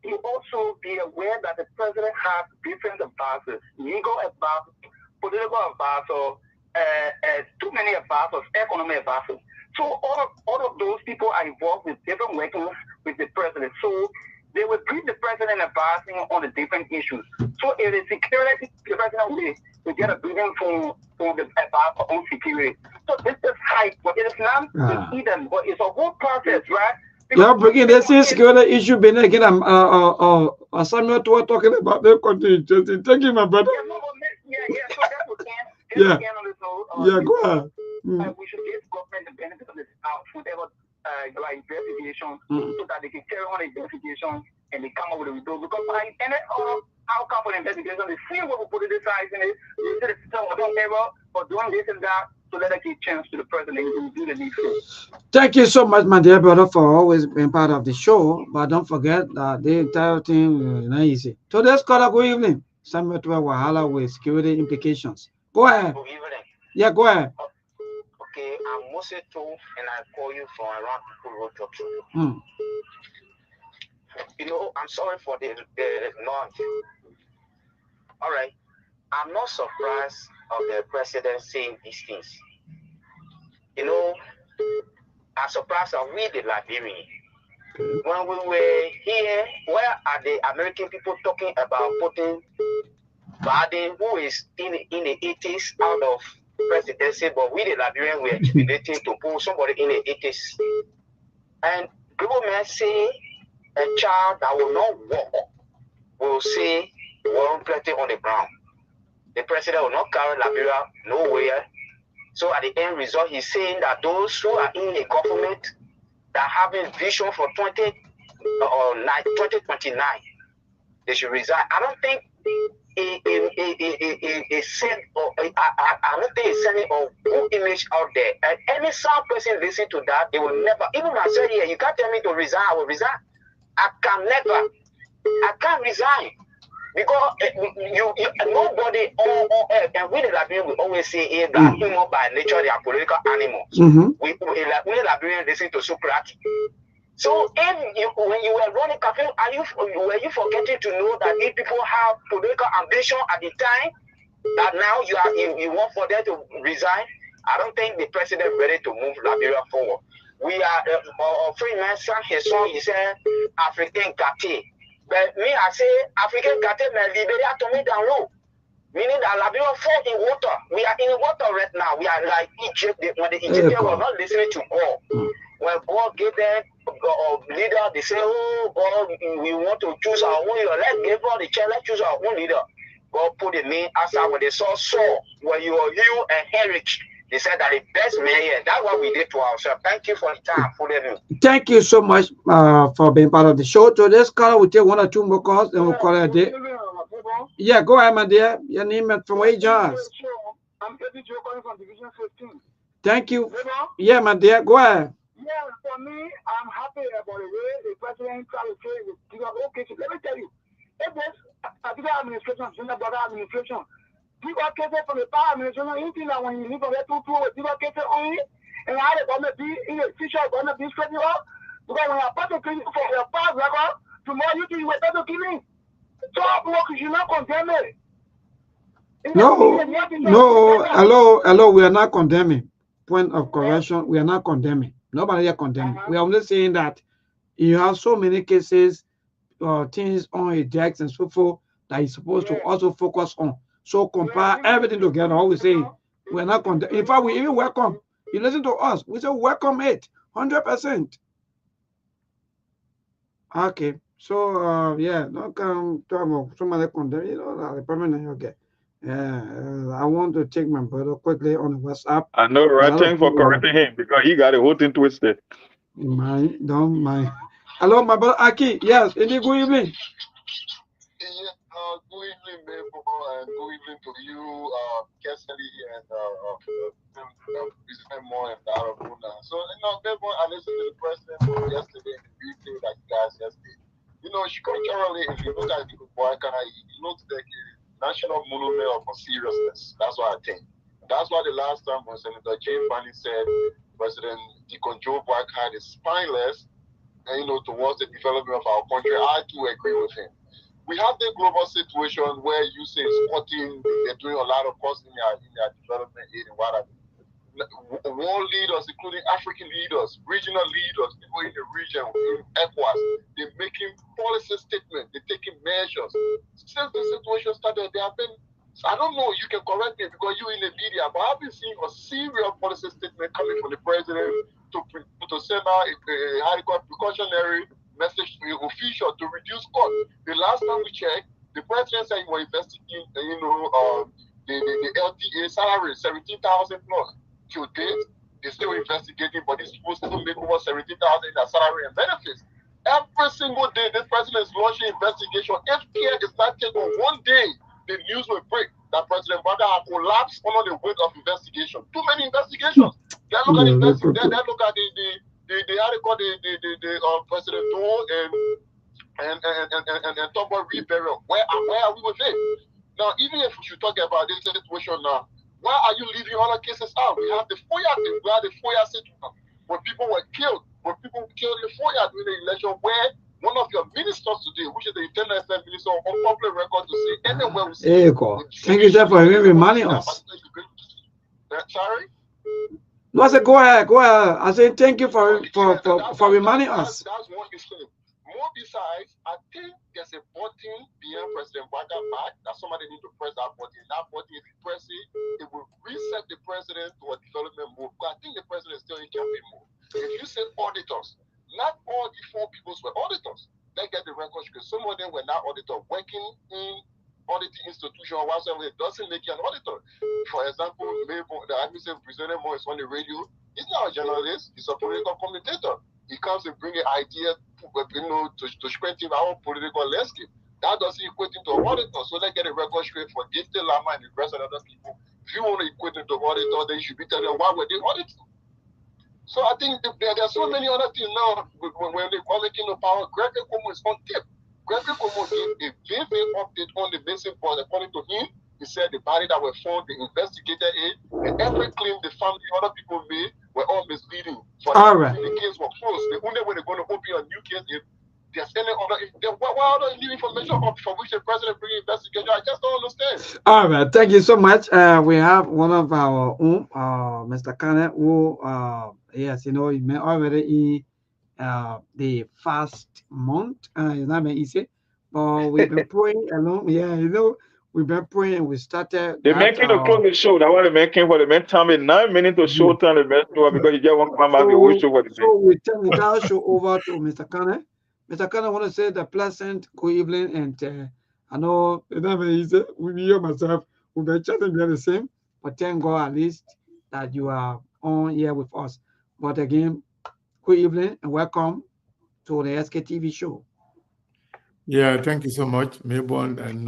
[SPEAKER 10] you also be aware that the president has different advisors, legal advisors, political advisors, too many advisors, economic advisors. So all of those people are involved with different workings with the president. So they will brief the president advising on the different issues. So if the security, the president will get a briefing from the advisor on security. So this is hype, but it is not hidden, but it's a whole process, right?
[SPEAKER 5] Yeah, bringing this security issue, been again, Samuel to talking about the country. Thank you, my brother. Yeah, go ahead.
[SPEAKER 10] We should give government the benefit of this out, whatever investigation, so that they can carry on the investigation and they come up with a result. Because by any outcome for the investigation, they see what we politicize in it, they say the system was doing error or doing this and that, so let us give chance to the president to do the needful.
[SPEAKER 5] Thank you so much, my dear brother, for always being part of the show. But don't forget that the entire thing is not easy. Today's caller, good evening. Samuel Wahala with security implications. Go ahead.
[SPEAKER 14] Good evening.
[SPEAKER 5] Yeah, go ahead.
[SPEAKER 14] Okay, I'm Mose too, and I call you from around People Road Junction. You know, I'm sorry for the noise. All right, I'm not surprised of the president saying these things. You know, I'm surprised of we the Liberian. When we were here, where are the American people talking about putting Biden, who is in the 80s, out of presidency, but we the Liberian were jubilating to put somebody in the 80s. And government say a child that will not walk will say one plenty on the ground. The president will not carry Liberia nowhere. So at the end result, he's saying that those who are in the government that having vision for 2029, they should resign. I don't think I don't think it's sending a good image out there. And any sound person listen to that, they will never. Even myself here, you can't tell me to resign. I will resign. I can't resign because nobody on earth, and we the Liberians will always say that human by nature they are political animals. We the Liberians listen to Socrates. So when you were running campaign, were you forgetting to know that these people have political ambition at the time that now you want for them to resign? I don't think the president is ready to move Liberia forward. We are Freeman sang his song, he said African Gate. But me, I say African Gate may Liberia to me down low. Meaning that Liberia fall in water. We are in water right now. We are like Egypt. When the Egyptians were not listening to God. When God gave them a leader, they say, oh, God, we want to choose our own leader. Let's give God the chance, let's choose our own leader. God put the man outside when they saw Saul, when you were Hugh and Henrik. They said that the best man here. That's what we did to ourselves. Thank you for the time.
[SPEAKER 5] Thank you so much for being part of the show. So this caller will take one or two more calls, then we'll call it a day. Yeah, go ahead, my dear. Your name is from where you join us.
[SPEAKER 10] I'm Eddie Joe calling from Division 15.
[SPEAKER 5] Thank you. Yeah, my dear. Go ahead.
[SPEAKER 10] Yeah, for me, I'm happy about the way the president tried to say with okay. So let me tell you, if this particular administration, Junior Brother administration, people cases from the power administration, you think that when you leave from there, people cases only, and how they're going to be in the future, going to be straightened up, because when you're about to kill for your past record, tomorrow you think you were about to kill me. So, work, you should not condemn it.
[SPEAKER 5] No, hello, we are not condemning. Point of correction, we are not condemning. Nobody are condemning. We are only saying that you have so many cases, things on a desk and so forth that you're supposed to also focus on. So compare everything together. Always say we are not condemning. In fact, we even welcome. You listen to us. We say welcome it 100%. Okay. So yeah, don't come talk about somebody condemn. You know, the permanent okay. I want to take my brother quickly on the WhatsApp.
[SPEAKER 8] I know, right? Thanks for correcting him because he got the whole thing twisted.
[SPEAKER 5] Don't mind. Hello, my brother Aki. Yes, good evening.
[SPEAKER 15] Good evening, Mabel, and good evening to you, Kesley, and Business More and Darabuna. So, Mabel, I listened to the president yesterday in the video that you guys just did. Structurally, if you look at the boy, it looks like national monument of seriousness. That's what I think. That's why the last time when Senator Jay Fanny said President Deacon Joe Boycott is spineless, and towards the development of our country, I do agree with him. We have the global situation where you say sporting, they're doing a lot of costs in their development aid and whatever. World leaders, including African leaders, regional leaders, people in the region, in ECOWAS, they're making policy statements, they're taking measures. Since the situation started, there have been, I don't know, you can correct me because you're in the media, but I've been seeing a serious policy statement coming from the president to send out a precautionary message to the official to reduce costs. The last time we checked, the president said he was investigating, the LTA salary, 17,000 plus. To date, they're still investigating, but these people still make over 17,000 in their salary and benefits. Every single day, this president is launching investigation. If care is not taken one day, the news will break that President Bada has collapsed under the weight of investigation. Too many investigations. They look at the investigation. They look at the article, the President Dole and talk about reburial. Where are we with it? Now, even if we should talk about this situation now, why are you leaving other cases out? We have the FOIA thing. We have the FOIA situation where people were killed. Where people killed in FOIA during the election, where one of your ministers today, which is the Internal Affairs Minister, on public record to say anywhere we see.
[SPEAKER 5] Thank you, sir, for reminding us.
[SPEAKER 15] Sorry?
[SPEAKER 5] No, I said, go ahead. I said, thank you for reminding us.
[SPEAKER 15] That's one issue. More besides, I think there's a button behind President Bada back that somebody need to press that button. That button, if you press it, it will reset the president to a development move. But I think the president is still in campaign mode. If you say auditors, not all the 4 people were auditors. They get the record because some of them were not auditors working in auditing institution or whatsoever. It doesn't make you an auditor. For example, the administrative president is on the radio. He's not a journalist. He's a political commentator. He comes and bring an idea, to strengthen our political landscape. That doesn't equate into an auditor. So they get a record straight for Gifted Lama and the rest of other people. If you want to equate into auditor, then you should be telling them why were they auditing. So I think there are so many other things now when they call it kingdom power. Greg Como is on tape. Greg Como gave a vivid update on the basic point. According to him, he said the body that were found, they investigated it, and every claim the family, other people made were all misleading. So
[SPEAKER 5] all right.
[SPEAKER 15] The case was closed. The only way they're going to open a new case if there's any other, what other new information for which the president bring investigation? I just don't understand.
[SPEAKER 5] All right, thank you so much. We have one of our own, Mr. Kane, who, yes, you may already the fast month. It's not been easy, but we've been praying along. Yeah, we've been praying. We started.
[SPEAKER 8] The man came to close the show. That was the man came for the man time in 9 minutes to show time the man because he just want to come back the whole show for the
[SPEAKER 5] So we turn the entire show over to Mr. Kane. Mr. Kane, I want to say the pleasant good evening, and I know it's not very easy. We, me and myself, we've been chatting the same, but thank God at least that you are on here with us. But again, good evening and welcome to the Sktv show.
[SPEAKER 16] Yeah, thank you so much, Melbourne and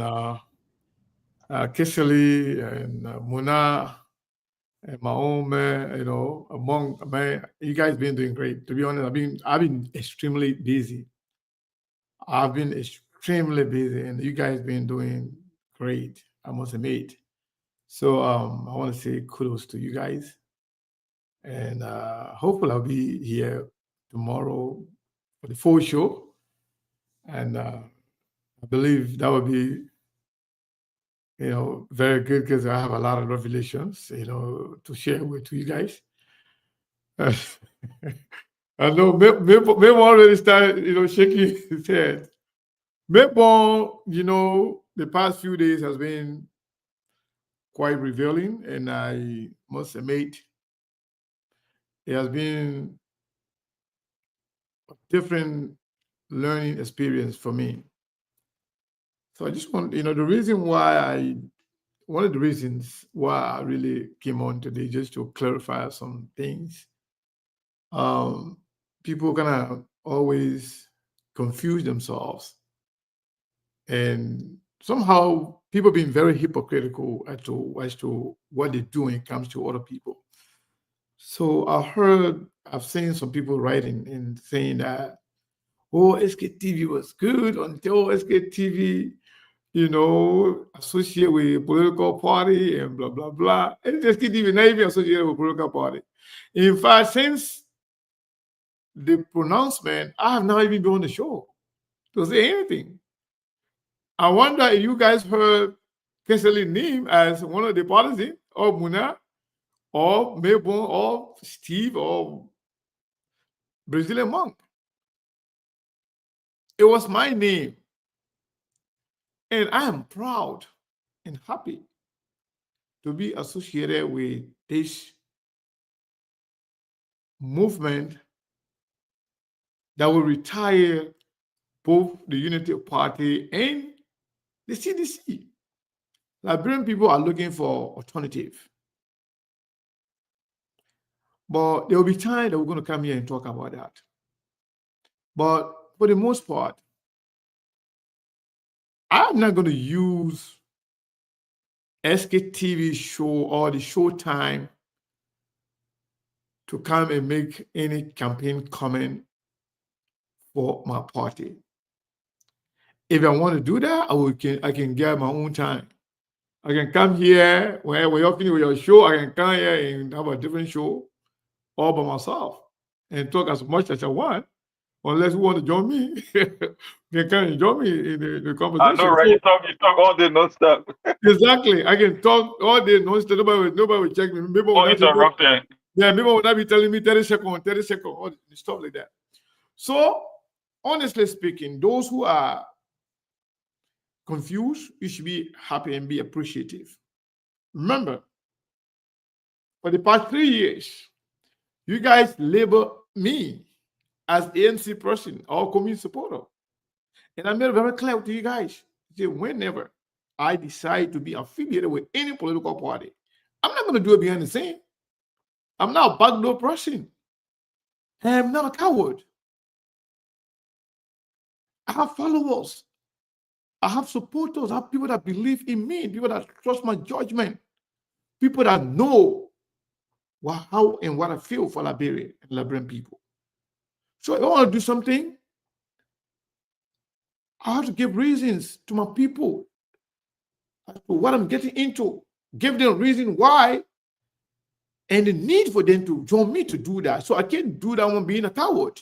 [SPEAKER 16] Kishali and Muna and Maome, among you guys been doing great. To be honest, I've been extremely busy. And you guys been doing great, I must admit. So I want to say kudos to you guys. And hopefully I'll be here tomorrow for the full show. And I believe that will be, very good because I have a lot of revelations, to share with you guys. I know Memo already started, shaking his head. Memo, the past few days has been quite revealing, and I must admit, it has been a different learning experience for me. So I just want, one of the reasons why I really came on today, just to clarify some things. People kind of always confuse themselves, and somehow people being very hypocritical as to what they do when it comes to other people. So I've seen some people writing and saying that, Sktv was good until Sktv associate with a political party and blah, blah, blah. And just not even associated with a political party. In fact, since the pronouncement, I have not even been on the show to say anything. I wonder if you guys heard Sktv-Lib as one of the partisans, or Muna, or Melbourne, or Steve, or Brazilian Monk. It was my name. And I am proud and happy to be associated with this movement that will retire both the Unity Party and the CDC. Liberian people are looking for alternative. But there will be time that we're going to come here and talk about that. But for the most part, I'm not going to use SKTV show or the Showtime to come and make any campaign comment for my party. If I want to do that, I can get my own time. I can come here when you're finished with your show. I can come here and have a different show all by myself and talk as much as I want, unless you want to join me. You can come and join me in the conversation.
[SPEAKER 8] I know, right? You talk all day non-stop.
[SPEAKER 16] Exactly. I can talk all day non-stop. Nobody will check me. People will
[SPEAKER 8] interrupting.
[SPEAKER 16] People will not be telling me 30 seconds, all stuff like that. So, honestly speaking, those who are confused, you should be happy and be appreciative. Remember, for the past 3 years, you guys label me as ANC person or community supporter. And I made it very clear to you guys that whenever I decide to be affiliated with any political party, I'm not going to do it behind the scene. I'm not a backdoor person. I'm not a coward. I have followers. I have supporters. I have people that believe in me, people that trust my judgment, people that know how and what I feel for Liberia and Liberian people. So if I want to do something, I have to give reasons to my people as to what I'm getting into, give them a reason why, and the need for them to join me to do that. So I can't do that one being a coward.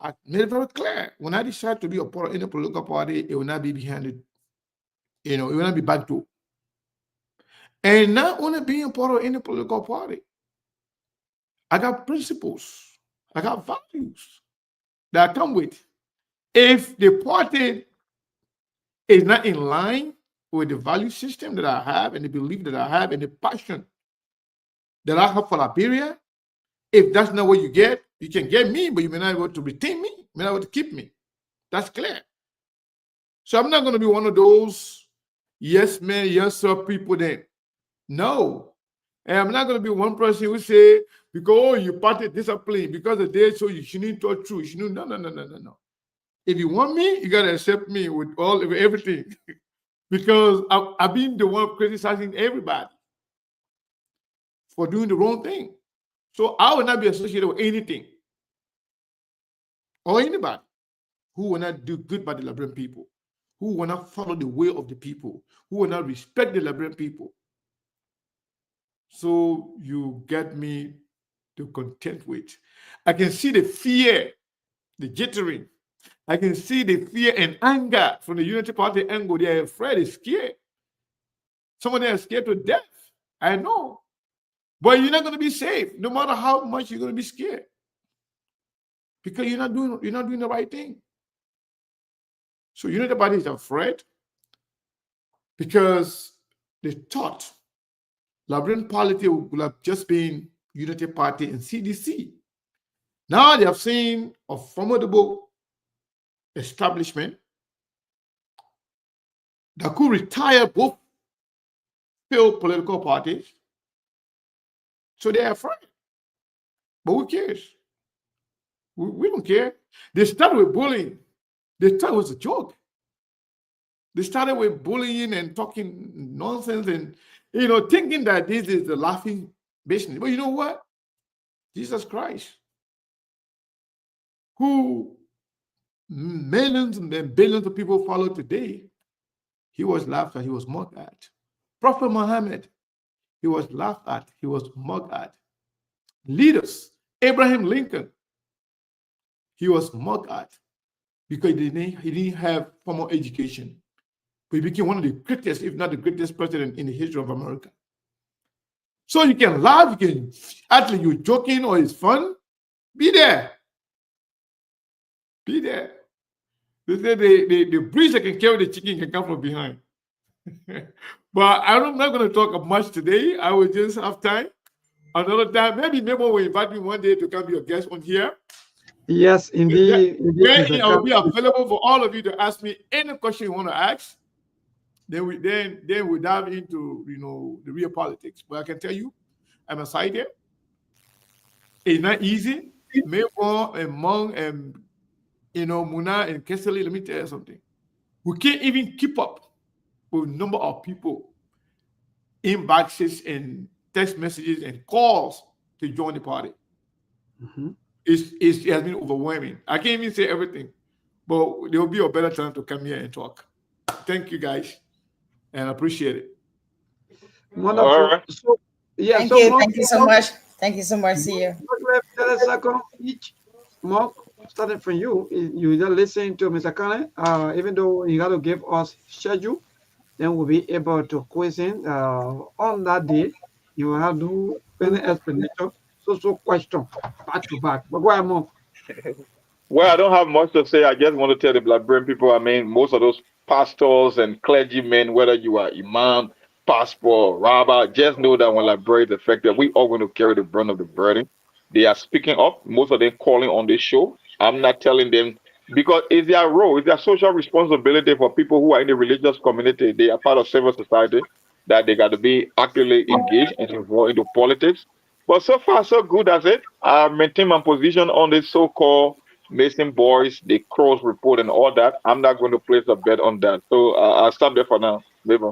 [SPEAKER 16] I made it very clear. When I decide to be a part of any political party, it will not be behind it. It will not be back to. And not only being a part of any political party, I got principles, I got values that I come with. If the party is not in line with the value system that I have and the belief that I have and the passion that I have for Liberia, if that's not what you get, you can get me, but you may not be able to retain me, you may not be able to keep me. That's clear. So I'm not going to be one of those yes men, yes sir people then. No. And I'm not going to be one person who say, because you party discipline, because the day so you shouldn't talk true. You shouldn't. No. If you want me, you got to accept me with everything. Because I've been the one criticizing everybody for doing the wrong thing. So I will not be associated with anything or anybody who will not do good by the Liberian people, who will not follow the way of the people, who will not respect the Liberian people. So you get me to content with. I can see the fear, the jittering. I can see the fear and anger from the Unity Party angle. They are afraid, they're scared. Some of them are scared to death. I know. But you're not going to be safe, no matter how much you're going to be scared. Because you're not doing the right thing. So Unity Party is afraid because they thought Liberian polity would have just been Unity Party and CDC. Now they have seen a formidable establishment that could retire both failed political parties. So they're afraid. But who cares? We don't care. They started with bullying. They thought it was a joke. They started with bullying and talking nonsense and, thinking that this is the laughing business. But you know what? Jesus Christ, who millions and billions of people follow today, he was laughed at, he was mocked at. Prophet Muhammad, he was laughed at, he was mocked at. Leaders, Abraham Lincoln, he was mocked at because he didn't have formal education. But he became one of the greatest, if not the greatest president in the history of America. So you can laugh, you can act like you're joking or it's fun. Be there. Be there. They say the breeze that can carry the chicken can come from behind. But I'm not going to talk much today. I will just have time. Another time, maybe will invite me one day to come be a guest on here.
[SPEAKER 5] Yes, indeed.
[SPEAKER 16] I will be available for all of you to ask me any question you want to ask. Then we dive into the real politics. But I can tell you, I'm excited. It's not easy. Mayborn and Mong and Muna and Kessel, let me tell you something. We can't even keep up with the number of people, inboxes and text messages and calls to join the party. It has been overwhelming. I can't even say everything, but there will be a better time to come here and talk. Thank you guys, and I appreciate it.
[SPEAKER 5] Wonderful.
[SPEAKER 8] All right.
[SPEAKER 5] So, yeah,
[SPEAKER 7] Thank you. Thank you so much. Thank you so much. See you.
[SPEAKER 5] Mark, starting from you, you just listen to Mr. Kane, even though you got to give us schedule, then we'll be able to question on that day. You will have to do any explanation. So question back to back. But go ahead, Mark.
[SPEAKER 8] Well, I don't have much to say. I just want to tell the Blackburn people, I mean, most of those pastors and clergymen, whether you are imam, pastor, rabbi, just know that when Liberia is affected, we are going to carry the brunt of the burden. They are speaking up, most of them calling on this show. I'm not telling them, because it's their role, it's their social responsibility for people who are in the religious community. They are part of civil society, that they got to be actively engaged and involved into politics. But so far, so good as it. I maintain my position on this so-called Mason boys, the Crows report and all that. I'm not going to place a bet on that. So I'll stop there for now. Maybe.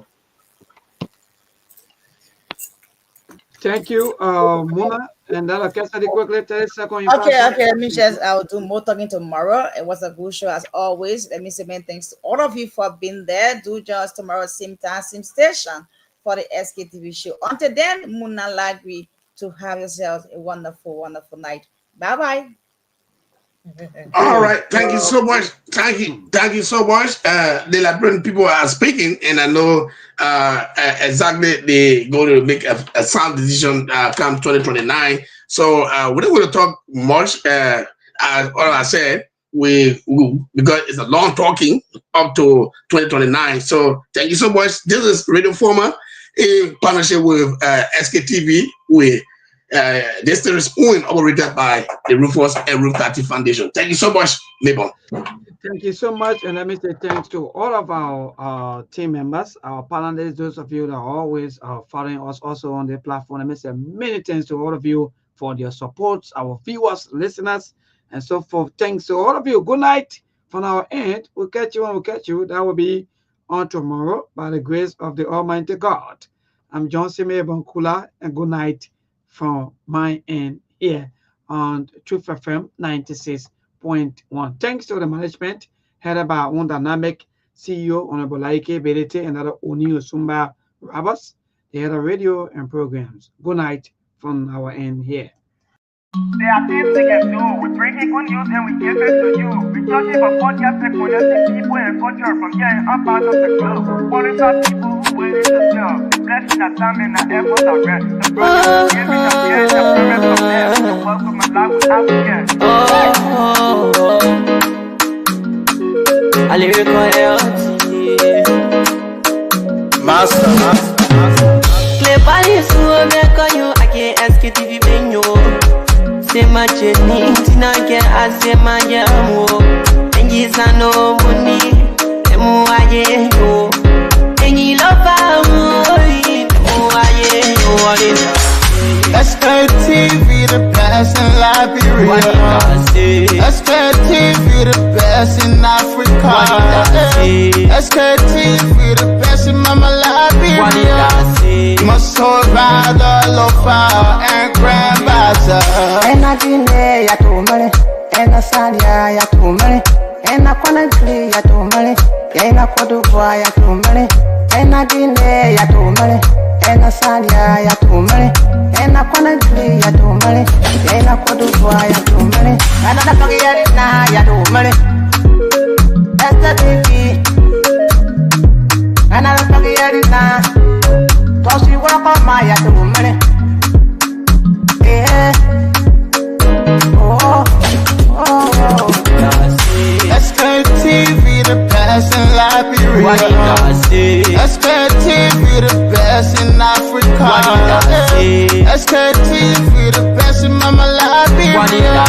[SPEAKER 5] Thank you, Mona. And then quickly tell us second.
[SPEAKER 7] Okay. Let me just, I'll do more talking tomorrow. It was a good show as always. Let me say many thanks to all of you for being there. Do join us tomorrow, same time, same station for the SKTV show. Until then, Mona Lagri, to have yourselves a wonderful, wonderful night. Bye-bye.
[SPEAKER 9] All right, thank you so much. Thank you so much. The Liberian people are speaking, and I know exactly they're going to make a sound decision come 2029. So we're not going to talk much. All I said, we because it's a long talking up to 2029. So thank you so much. This is Radio Former in partnership with SKTV. This is owned operated by the Rufus and Roof 30 Foundation. Thank you so much, Mabel.
[SPEAKER 5] Thank you so much, and let me say thanks to all of our team members, our panelists, those of you that are always following us also on the platform. Let me say many thanks to all of you for their support, our viewers, listeners, and so forth. Thanks to all of you. Good night from our end. We'll catch you when we catch you. That will be on tomorrow by the grace of the Almighty God. I'm John Sime Bankula, and good night from my end here on Truth FM 96.1. Thanks to the management headed by one dynamic CEO, Honorable Laike Berete, and other Oni Osumba Rabas. They had a radio and programs. Good night from our end here.
[SPEAKER 1] There are things we can do. We bring in good news and we give it to you. We talking about podcast and connecting people and culture from here and up out of the globe. Monitor people who waiting to serve. Blessing that time and that effort are rest. The project is giving us here the parents of them. So welcome and live with African.
[SPEAKER 2] I lyrical health.
[SPEAKER 3] Master.
[SPEAKER 2] Play Paris, I can't ask you to be venue. C'est ma chenille, tina ke ase ma yamo. Engi sano muni, emu aye yo. Engi lofa mui, emu aye yo.
[SPEAKER 17] Sktv, the best in Liberia. Sktv, the best in Africa. Sktv, the best in Mama Liberia. Masora, Lofa, and Grand Bazaar.
[SPEAKER 4] Ena Guinea ya tumale, ena Sadia ya tumale, ena Conakry ya tumale, ena Cote d'Ivoire ya tumale, ena Guinea ya tumale, ena Sadia ya tumale, ena Conakry ya tumale, ena Cote d'Ivoire ya tumale, ena Napagiyarina ya tumale, Sktv, ena Napagiyarina, Toshi Wakoma ya tumale,
[SPEAKER 17] Sktv, the best in Liberia. Sktv, the best in Africa. Sktv, the best in Mama Liberia.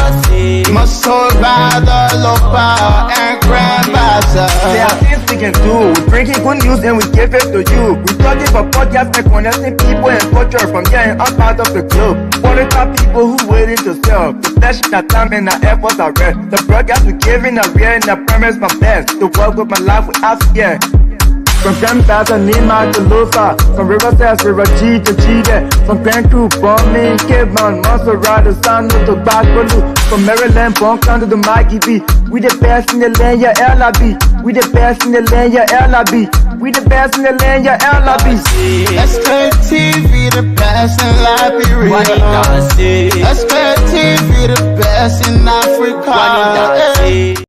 [SPEAKER 17] Must hold by the local and grandmaster.
[SPEAKER 1] There are things we can do. We bring in good news and we give it to you. We talking for podcasts and connecting people and culture from here and out part of the globe. For the top people who waiting to sell. The flesh, the time and the efforts are rare. The broadcast we giving are real and I promise my best. To work with my life without fear. From Grandfather Nima to Lufa, from Riverside, River G to Chile, from Grand Crew, Bombing, Cape Mount, Montserrat, San Tobacco, from Maryland, Bonk to the Mikey B. We the best in the land, yeah, LIB. We the best in the land, yeah, LIB. We the best in the land, yeah, LIB.
[SPEAKER 17] Sktv, the best in Liberia. Sktv, the best in Africa.